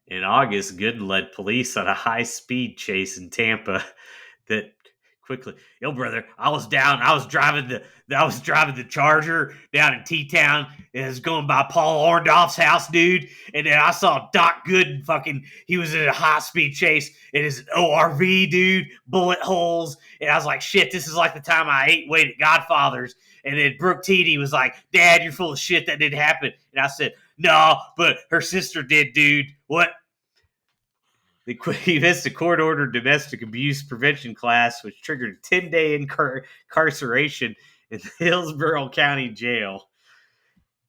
In August, Gooden led police on a high-speed chase in Tampa that quickly... Yo, brother, I was driving the Charger down in T-Town, and it was going by Paul Orndorff's house, dude, and then I saw Doc Gooden he was in a high-speed chase in his ORV, dude, bullet holes, and I was like, shit, this is like the time I ate weight at Godfather's. And then Brooke Teedy was like, Dad, you're full of shit. That didn't happen. And I said, no, but her sister did, dude. What? He missed a court-ordered domestic abuse prevention class, which triggered a 10-day incarceration in the Hillsborough County Jail.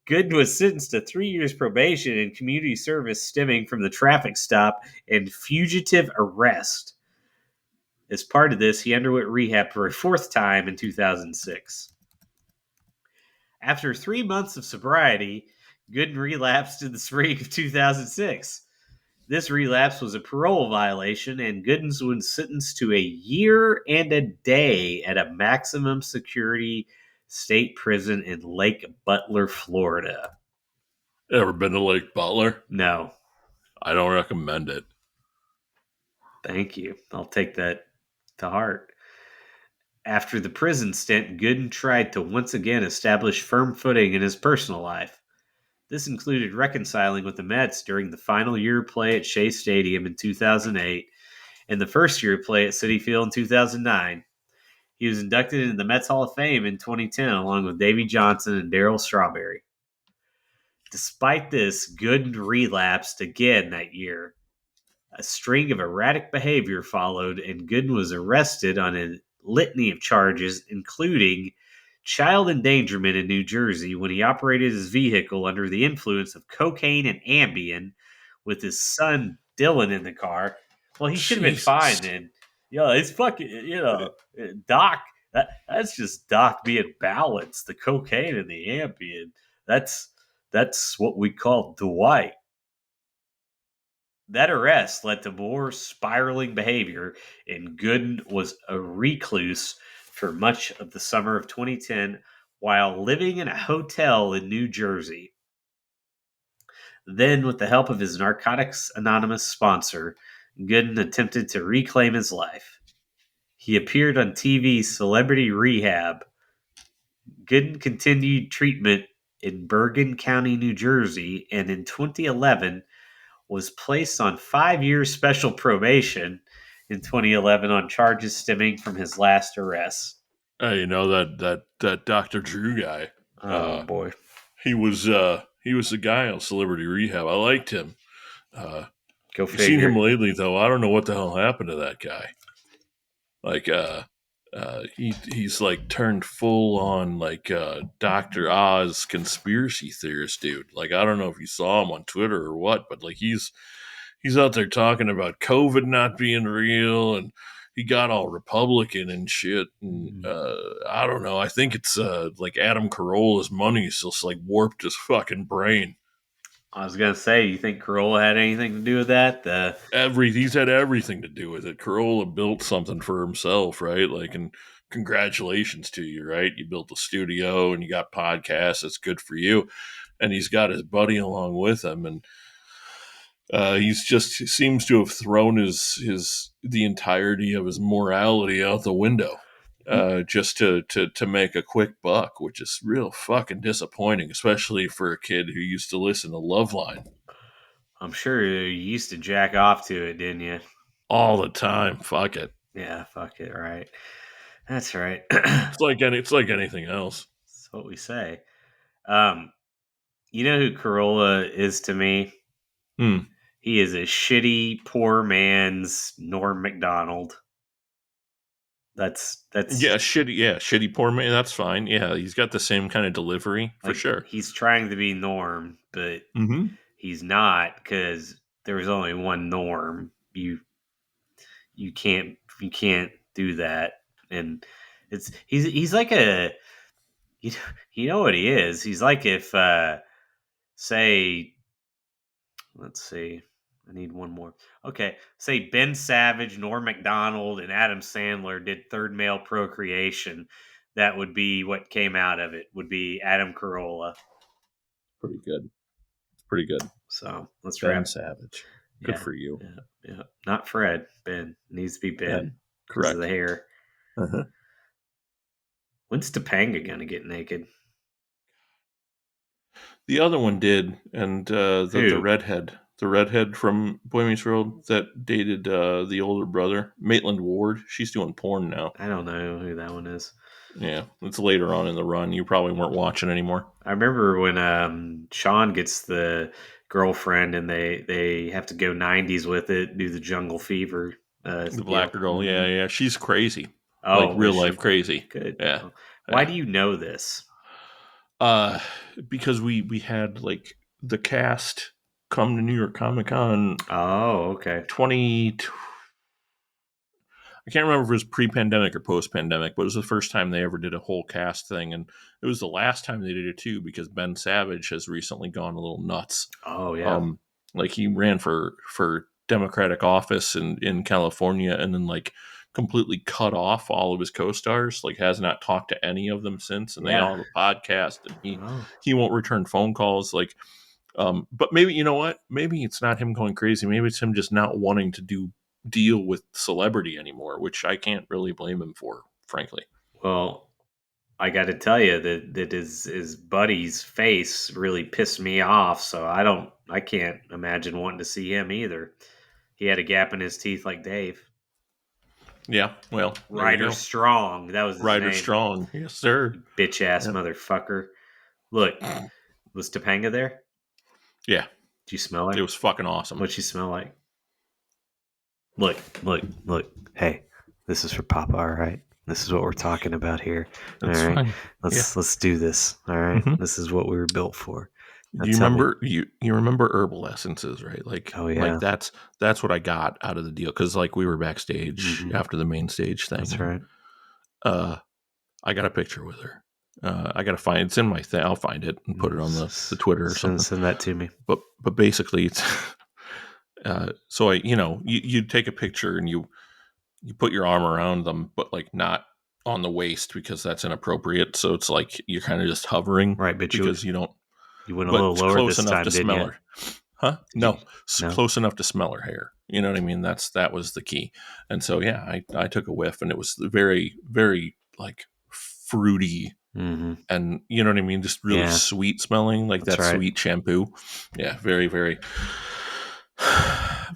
Gooden was sentenced to 3 years probation and community service stemming from the traffic stop and fugitive arrest. As part of this, he underwent rehab for a 4th time in 2006. After 3 months of sobriety, Gooden relapsed in the spring of 2006. This relapse was a parole violation, and Gooden was sentenced to a year and a day at a maximum security state prison in Lake Butler, Florida. Ever been to Lake Butler? No. I don't recommend it. Thank you. I'll take that to heart. After the prison stint, Gooden tried to once again establish firm footing in his personal life. This included reconciling with the Mets during the final year of play at Shea Stadium in 2008 and the first year of play at Citi Field in 2009. He was inducted into the Mets Hall of Fame in 2010 along with Davey Johnson and Daryl Strawberry. Despite this, Gooden relapsed again that year. A string of erratic behavior followed, and Gooden was arrested on a litany of charges, including child endangerment in New Jersey when he operated his vehicle under the influence of cocaine and Ambien with his son Dylan in the car. Well, he should have been fine then. It's fucking, Doc, that's just Doc being balanced. The cocaine and the Ambien, that's what we call Dwight. That arrest led to more spiraling behavior, and Gooden was a recluse for much of the summer of 2010 while living in a hotel in New Jersey. Then, with the help of his Narcotics Anonymous sponsor, Gooden attempted to reclaim his life. He appeared on TV's Celebrity Rehab. Gooden continued treatment in Bergen County, New Jersey, and in 2011 was placed on 5-year special probation in 2011 on charges stemming from his last arrest. Hey, you know that Dr. Drew guy. Oh boy, he was the guy on Celebrity Rehab. I liked him. Go You seen him figure. lately, though. I don't know what the hell happened to that guy. Like, he's like turned full on like Dr. Oz conspiracy theorist dude. Like, I don't know if you saw him on Twitter or what, but like he's out there talking about COVID not being real, and he got all Republican and shit. And I don't know. I think it's like Adam Carolla's money's just like warped his fucking brain. I was gonna say, you think Corolla had anything to do with that? He's had everything to do with it. Corolla built something for himself, right? Like, and congratulations to you, right? You built a studio and you got podcasts. That's good for you. And he's got his buddy along with him, and he's just seems to have thrown the entirety of his morality out the window. Just to make a quick buck, which is real fucking disappointing, especially for a kid who used to listen to Loveline I'm sure you used to jack off to it, didn't you? all the time. Fuck it. Yeah, fuck it, right? That's right. It's like anything else. That's what we say. You know who Corolla is to me? Hmm. He is a shitty, poor man's Norm Macdonald. That's Shitty poor man. That's fine. Yeah, he's got the same kind of delivery for like, sure. He's trying to be Norm, but Mm-hmm. he's not, because there was only one Norm. You can't do that, and he's like a you know what he is. He's like if say, let's see, I need one more. Okay, say Ben Savage, Norm Macdonald, and Adam Sandler did third male procreation. That would be what came out of it. Would be Adam Carolla. Pretty good. Pretty good. So let's Ben wrap. Savage. Good for you. Yeah. Not Fred. Ben. It needs to be Ben. Because of the hair. Uh-huh. When's Topanga gonna get naked? The other one did, and the Who? redhead from Boy Meets World that dated the older brother, Maitland Ward. She's doing porn now. I don't know who that one is. Yeah, it's later on in the run. You probably weren't watching anymore. I remember when Sean gets the girlfriend and they have to go 90s with it, do the Jungle Fever. The black girl, Mm-hmm. yeah, she's crazy. Oh, like real life crazy. Good. Yeah. Why do you know this? Because we had like the cast come to New York Comic Con. Oh, okay. I can't remember if it was pre-pandemic or post-pandemic, but it was the first time they ever did a whole cast thing, and it was the last time they did it too, because Ben Savage has recently gone a little nuts. Oh yeah. Like he ran for Democratic office in California, and then like completely cut off all of his co-stars, like has not talked to any of them since, and they all have a podcast, and he won't return phone calls. Like, but maybe, you know what? Maybe it's not him going crazy. Maybe it's him just not wanting to deal with celebrity anymore, which I can't really blame him for, frankly. Well, I got to tell you that his buddy's face really pissed me off. So I can't imagine wanting to see him either. He had a gap in his teeth like Dave. Yeah, well, Ryder Strong. That was his Ryder name. Strong. Yes, sir. Bitch ass motherfucker. Look, was Topanga there? Yeah. Did you smell it? It was fucking awesome. What'd she smell like? Look. Hey, this is for Papa, all right? This is what we're talking about here. That's all right. fine. Let's do this. All right. Mm-hmm. This is what we were built for. Do you remember you remember herbal essences, right? Like, oh yeah, like that's what I got out of the deal, because like we were backstage after the main stage thing. That's right. I got a picture with her. I gotta find it's in my thing. I'll find it and put it on the Twitter or something. Send that to me. But basically, it's so you take a picture and you put your arm around them, but like not on the waist, because that's inappropriate. So it's like you're kind of just hovering, right? But because you don't. You went a little lower close this enough time, to didn't smell you? her. Huh? No, close enough to smell her hair. You know what I mean? That was the key. And so yeah, I took a whiff, and it was very, very like fruity, and you know what I mean, just really sweet smelling, like that's that sweet shampoo. Yeah, very, very,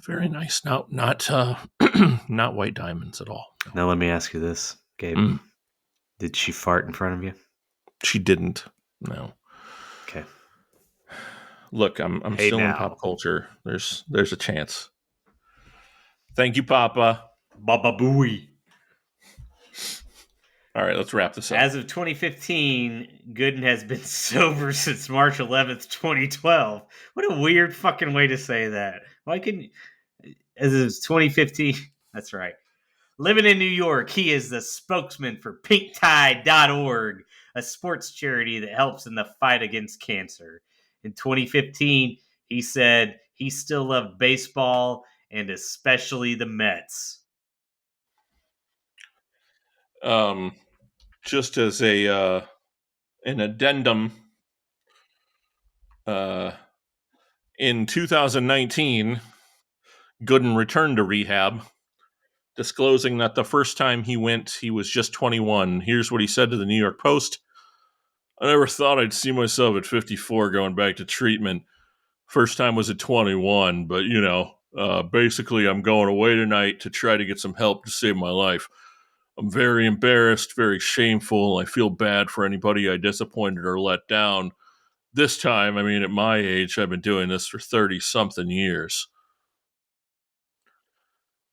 very nice. Not not white diamonds at all. Now let me ask you this, Gabe. Did she fart in front of you? She didn't. No. Okay. Look, I'm Hey, still in now. pop culture. There's a chance. Thank you, Papa. Baba Booey. All right, let's wrap this up. As of 2015, Gooden has been sober since March 11th, 2012. What a weird fucking way to say that. Why couldn't... As of 2015... That's right. Living in New York, he is the spokesman for pinktide.org, a sports charity that helps in the fight against cancer. In 2015, he said he still loved baseball and especially the Mets. Just as a an addendum, in 2019, Gooden returned to rehab, disclosing that the first time he went, he was just 21. Here's what he said to the New York Post. I never thought I'd see myself at 54 going back to treatment. First time was at 21, but basically I'm going away tonight to try to get some help to save my life. I'm very embarrassed, very shameful. I feel bad for anybody I disappointed or let down. This time, at my age, I've been doing this for 30-something years.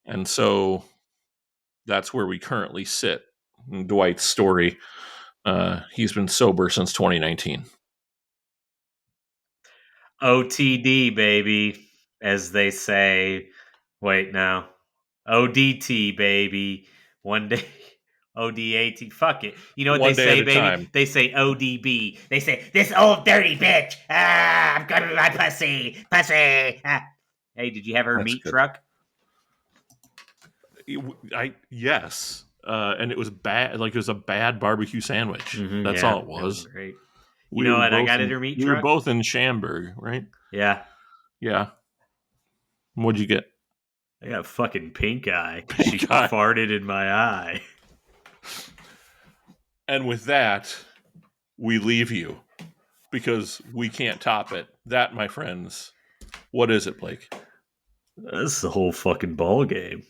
And so that's where we currently sit. In Dwight's story, he's been sober since 2019. OTD, baby, as they say. Wait, no. ODT, baby. One day. ODAT. Fuck it. You know what One they day say, at a baby? time. They say ODB. They say, this old dirty bitch. Ah, I'm gonna be my pussy. Pussy. Ah. Hey, did you have her That's meat good. truck? Yes. And it was bad. Like, it was a bad barbecue sandwich. That's all it was. Great. We You know were what I both got in, at her meat we truck? were both in Shamburg, right? Yeah. Yeah. What'd you get? I got a fucking pink eye. She Pink eye. farted in my eye. And with that, we leave you because we can't top it. That, my friends, what is it, Blake? That's the whole fucking ball game.